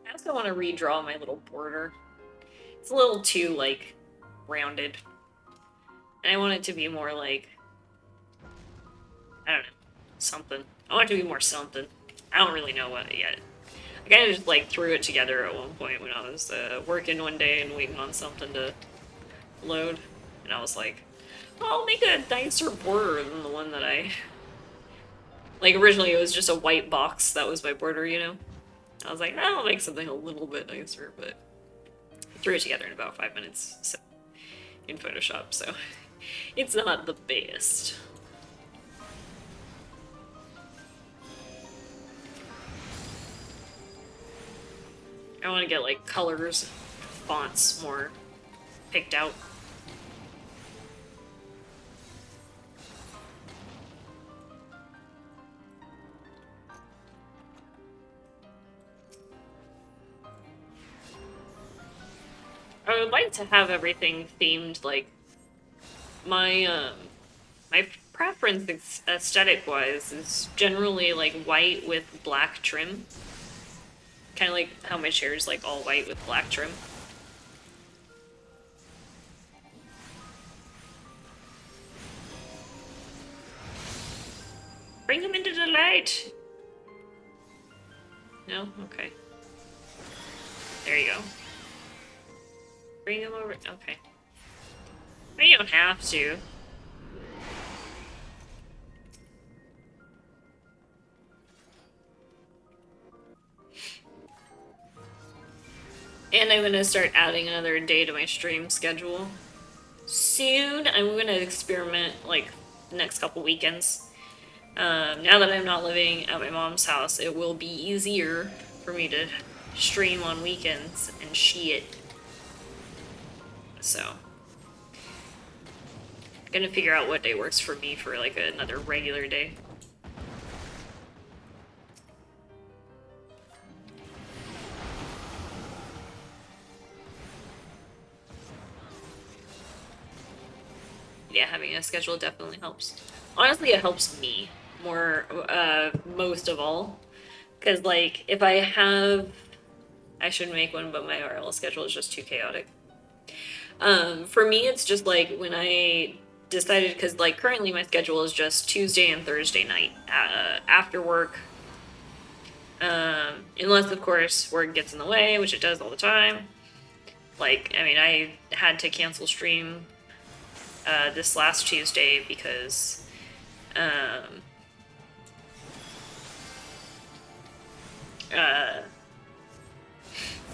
I also want to redraw my little border. It's a little too, like, rounded. And I want it to be more, like, I don't know, something. I want it to be more something. I don't really know what yet. I kind of just, like, threw it together at one point when I was working one day and waiting on something to load. And I was like, oh, I'll make a nicer border than the one that I... Like, originally it was just a white box that was my border, you know? I was like, I'll make something a little bit nicer, but I threw it together in about 5 minutes, so in Photoshop, so it's not the best. I want to get like colors, fonts more picked out. I would like to have everything themed, like my my preference aesthetic wise is generally like white with black trim. Kind of like how my chair is like all white with black trim. Bring him into the light! No? Okay. There you go. Bring him over. Okay. Well, you don't have to. And I'm gonna start adding another day to my stream schedule. Soon, I'm gonna experiment, like, the next couple weekends. Now that I'm not living at my mom's house, it will be easier for me to stream on weekends and shit. So, I'm gonna figure out what day works for me for, like, another regular day. Yeah, having a schedule definitely helps. Honestly, it helps me more, most of all. Because, like, if I have... I should make one, but my RL schedule is just too chaotic. For me, it's just, like, when I decided... Because, like, currently my schedule is just Tuesday and Thursday night after work. Unless, of course, work gets in the way, which it does all the time. Like, I mean, I had to cancel stream this last Tuesday because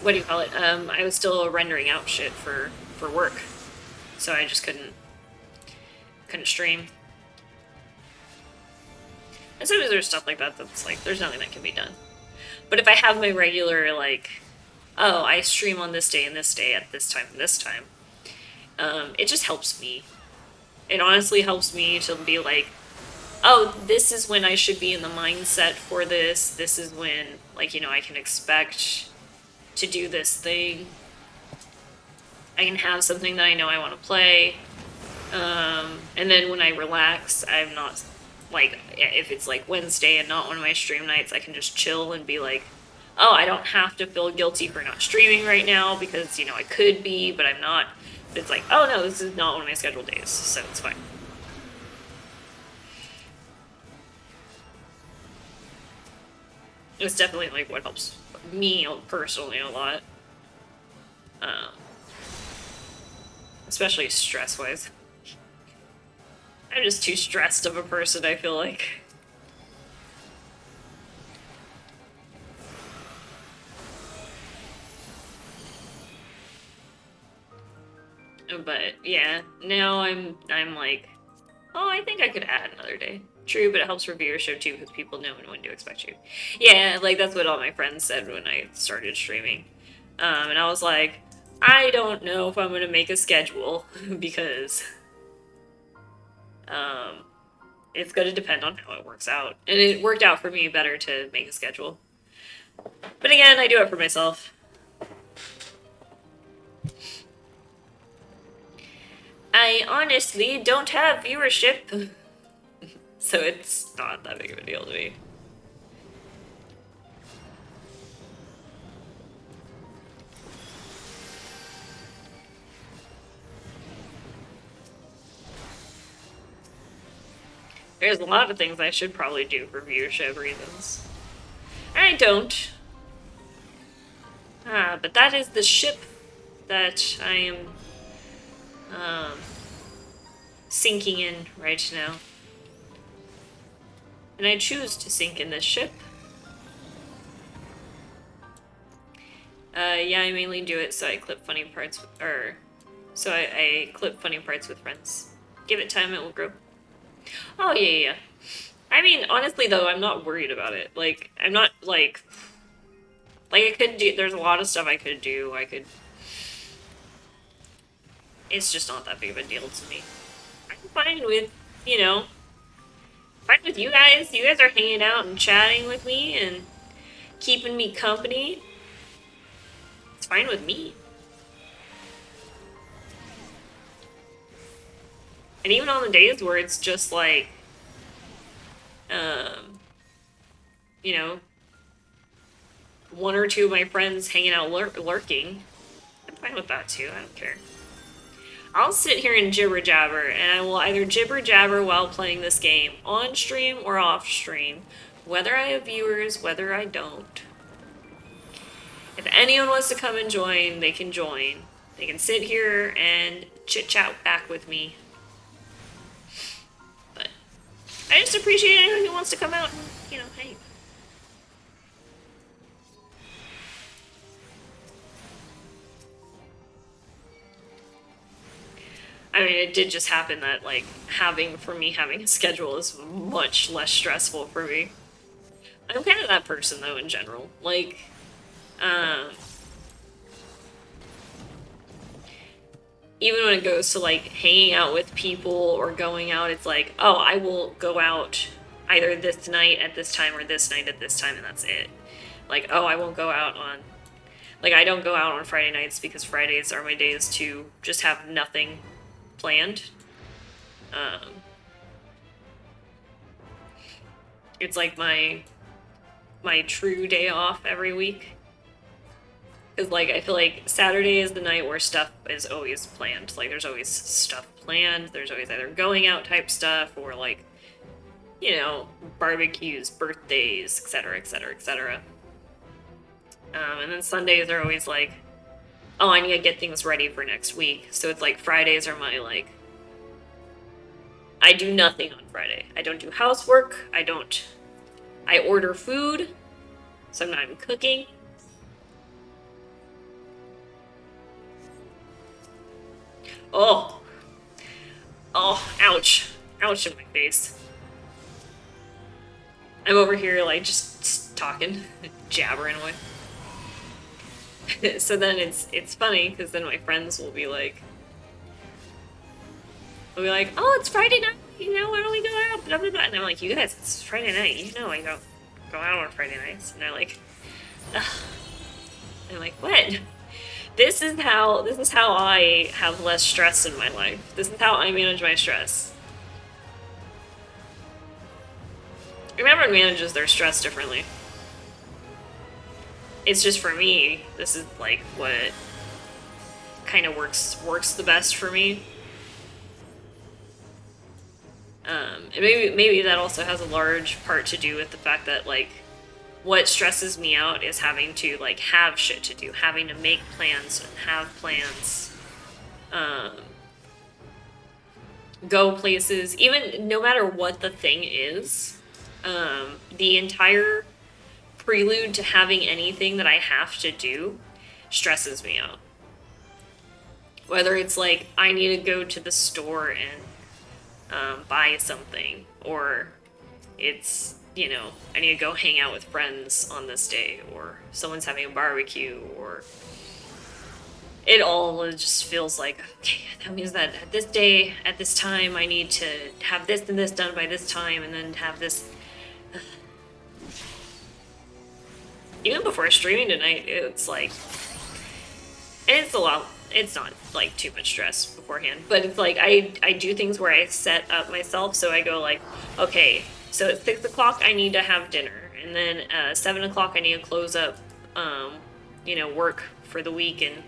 what do you call it? I was still rendering out shit for work, so I just couldn't stream. And sometimes there's stuff like that that's like there's nothing that can be done. But if I have my regular like, oh, I stream on this day and this day at this time and this time, it just helps me. It honestly helps me to be like, oh, this is when I should be in the mindset for this. This is when, like, you know, I can expect to do this thing. I can have something that I know I want to play. And then when I relax, I'm not, like, if it's like Wednesday and not one of my stream nights, I can just chill and be like, oh, I don't have to feel guilty for not streaming right now because, you know, I could be, but I'm not. But it's like, oh no, this is not one of my scheduled days, so it's fine. It's definitely like what helps me personally a lot. Especially stress-wise. I'm just too stressed of a person, I feel like. But yeah, now I'm like, oh, I think I could add another day. True, but it helps for viewership too because people know when to expect you. Yeah, like that's what all my friends said when I started streaming. And I was like, I don't know if I'm gonna make a schedule because it's gonna depend on how it works out. And it worked out for me better to make a schedule. But again, I do it for myself. I honestly don't have viewership, so it's not that big of a deal to me. There's a lot of things I should probably do for viewership reasons. I don't. But that is the ship that I am sinking in right now. And I choose to sink in this ship Yeah, I mainly do it so I clip funny parts, so I clip funny parts with friends. Give it time, it will grow. Oh, yeah. I mean, honestly, though, I'm not worried about it. Like, I'm not, like, I could do, there's a lot of stuff I could do. It's just not that big of a deal to me. I'm fine with, you know, fine with you guys. You guys are hanging out and chatting with me and keeping me company. It's fine with me. And even on the days where it's just like, you know, one or two of my friends hanging out lurking, I'm fine with that too. I don't care. I'll sit here and jibber jabber, and I will either jibber jabber while playing this game on stream or off stream, whether I have viewers, whether I don't. If anyone wants to come and join, they can join. They can sit here and chit chat back with me. But I just appreciate anyone who wants to come out and, you know, hang. I mean, it did just happen that, like, having a schedule is much less stressful for me. I'm kind of that person, though, in general. Like, even when it goes to, like, hanging out with people or going out, it's like, oh, I will go out either this night at this time or this night at this time, and that's it. Like, oh, I won't go out on... Like, I don't go out on Friday nights because Fridays are my days to just have nothing planned. It's like my true day off every week. Because, like, I feel like Saturday is the night where stuff is always planned. Like, there's always stuff planned. There's always either going out type stuff or, like, you know, barbecues, birthdays, etc., etc., etc. And then Sundays are always like, oh, I need to get things ready for next week. So it's like Fridays are my, like, I do nothing on Friday. I don't do housework. I order food. So I'm not even cooking. Oh, ouch. Ouch in my face. I'm over here, like, just talking, jabbering away. So then it's funny, because then my friends will be like, oh, it's Friday night, you know, why don't we go out, blah, blah, blah. And I'm like, you guys, it's Friday night, you know I don't go out on Friday nights. And they're like, ugh. I'm like, what? This is how I have less stress in my life. This is how I manage my stress. Everyone manages their stress differently. It's just for me, this is like what kind of works the best for me. And maybe that also has a large part to do with the fact that, like, what stresses me out is having to, like, have shit to do, having to make plans and have plans, go places, even no matter what the thing is, the entire prelude to having anything that I have to do stresses me out. Whether it's like I need to go to the store and buy something, or it's, you know, I need to go hang out with friends on this day, or someone's having a barbecue, or it all just feels like, okay, that means that at this day, at this time, I need to have this and this done by this time, and then have this. Even before streaming tonight, it's like, and it's a lot, it's not like too much stress beforehand, but it's like I do things where I set up myself, so I go like, okay, so at 6 o'clock I need to have dinner, and then 7 o'clock I need to close up, you know, work for the week, and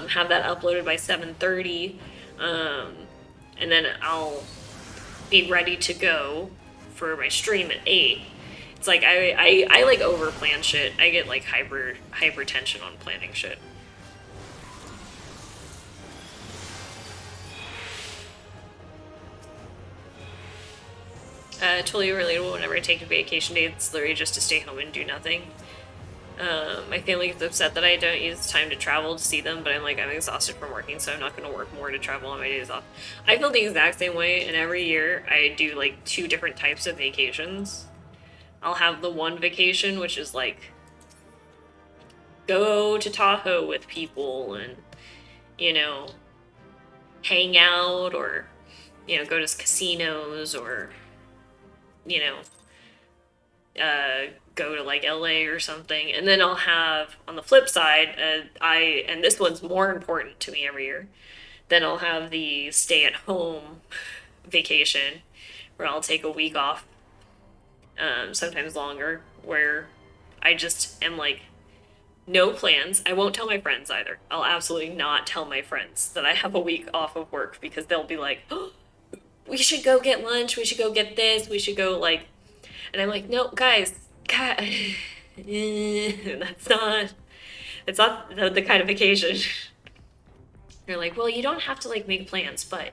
have that uploaded by 7:30, and then I'll be ready to go for my stream at 8. It's like I like over plan shit. I get like hypertension on planning shit. Totally relatable. Whenever I take a vacation day, it's literally just to stay home and do nothing. My family gets upset that I don't use time to travel to see them, but I'm like, I'm exhausted from working, so I'm not going to work more to travel on my days off. I feel the exact same way, and every year I do like 2 different types of vacations. I'll have the one vacation, which is like go to Tahoe with people and, you know, hang out, or, you know, go to casinos, or, you know, go to like LA or something. And then I'll have, on the flip side, and this one's more important to me every year, then I'll have the stay at home vacation where I'll take a week off, sometimes longer, where I just am like, no plans. I won't tell my friends either. I'll absolutely not tell my friends that I have a week off of work, because they'll be like, oh, we should go get lunch, we should go get this, we should go like, and I'm like, no, guys, that's not the kind of vacation. They're like, well, you don't have to like make plans, but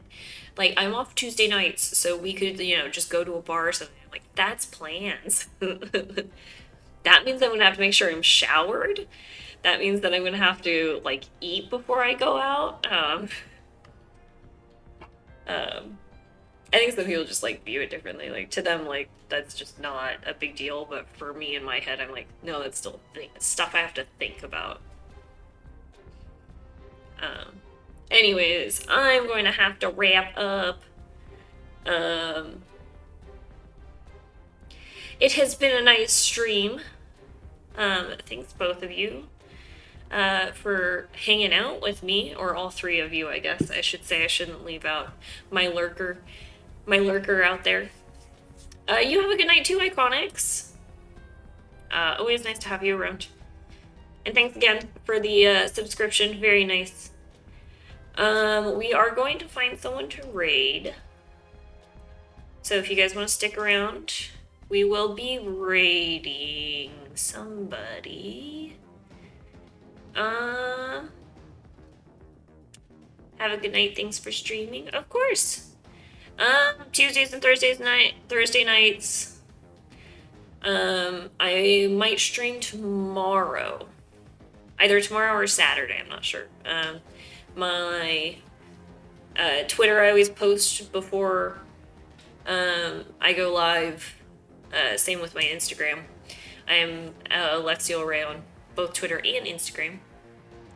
like I'm off Tuesday nights, so we could, you know, just go to a bar or something. I'm like, that's plans. That means I'm gonna have to make sure I'm showered. That means that I'm gonna have to like eat before I go out. I think some people just like view it differently. Like to them, like that's just not a big deal. But for me in my head, I'm like, no, that's still stuff I have to think about. Anyways, I'm going to have to wrap up. It has been a nice stream. Thanks both of you for hanging out with me, or all 3 of you, I guess I should say. I shouldn't leave out my lurker out there. You have a good night too, Iconics. Always nice to have you around. And thanks again for the subscription. Very nice. We are going to find someone to raid. So if you guys want to stick around, we will be raiding somebody. Have a good night. Thanks for streaming. Of course. Tuesdays and Thursday nights. I might stream tomorrow. Either tomorrow or Saturday, I'm not sure. My Twitter, I always post before I go live. Same with my Instagram. I am Alexialrae on both Twitter and Instagram.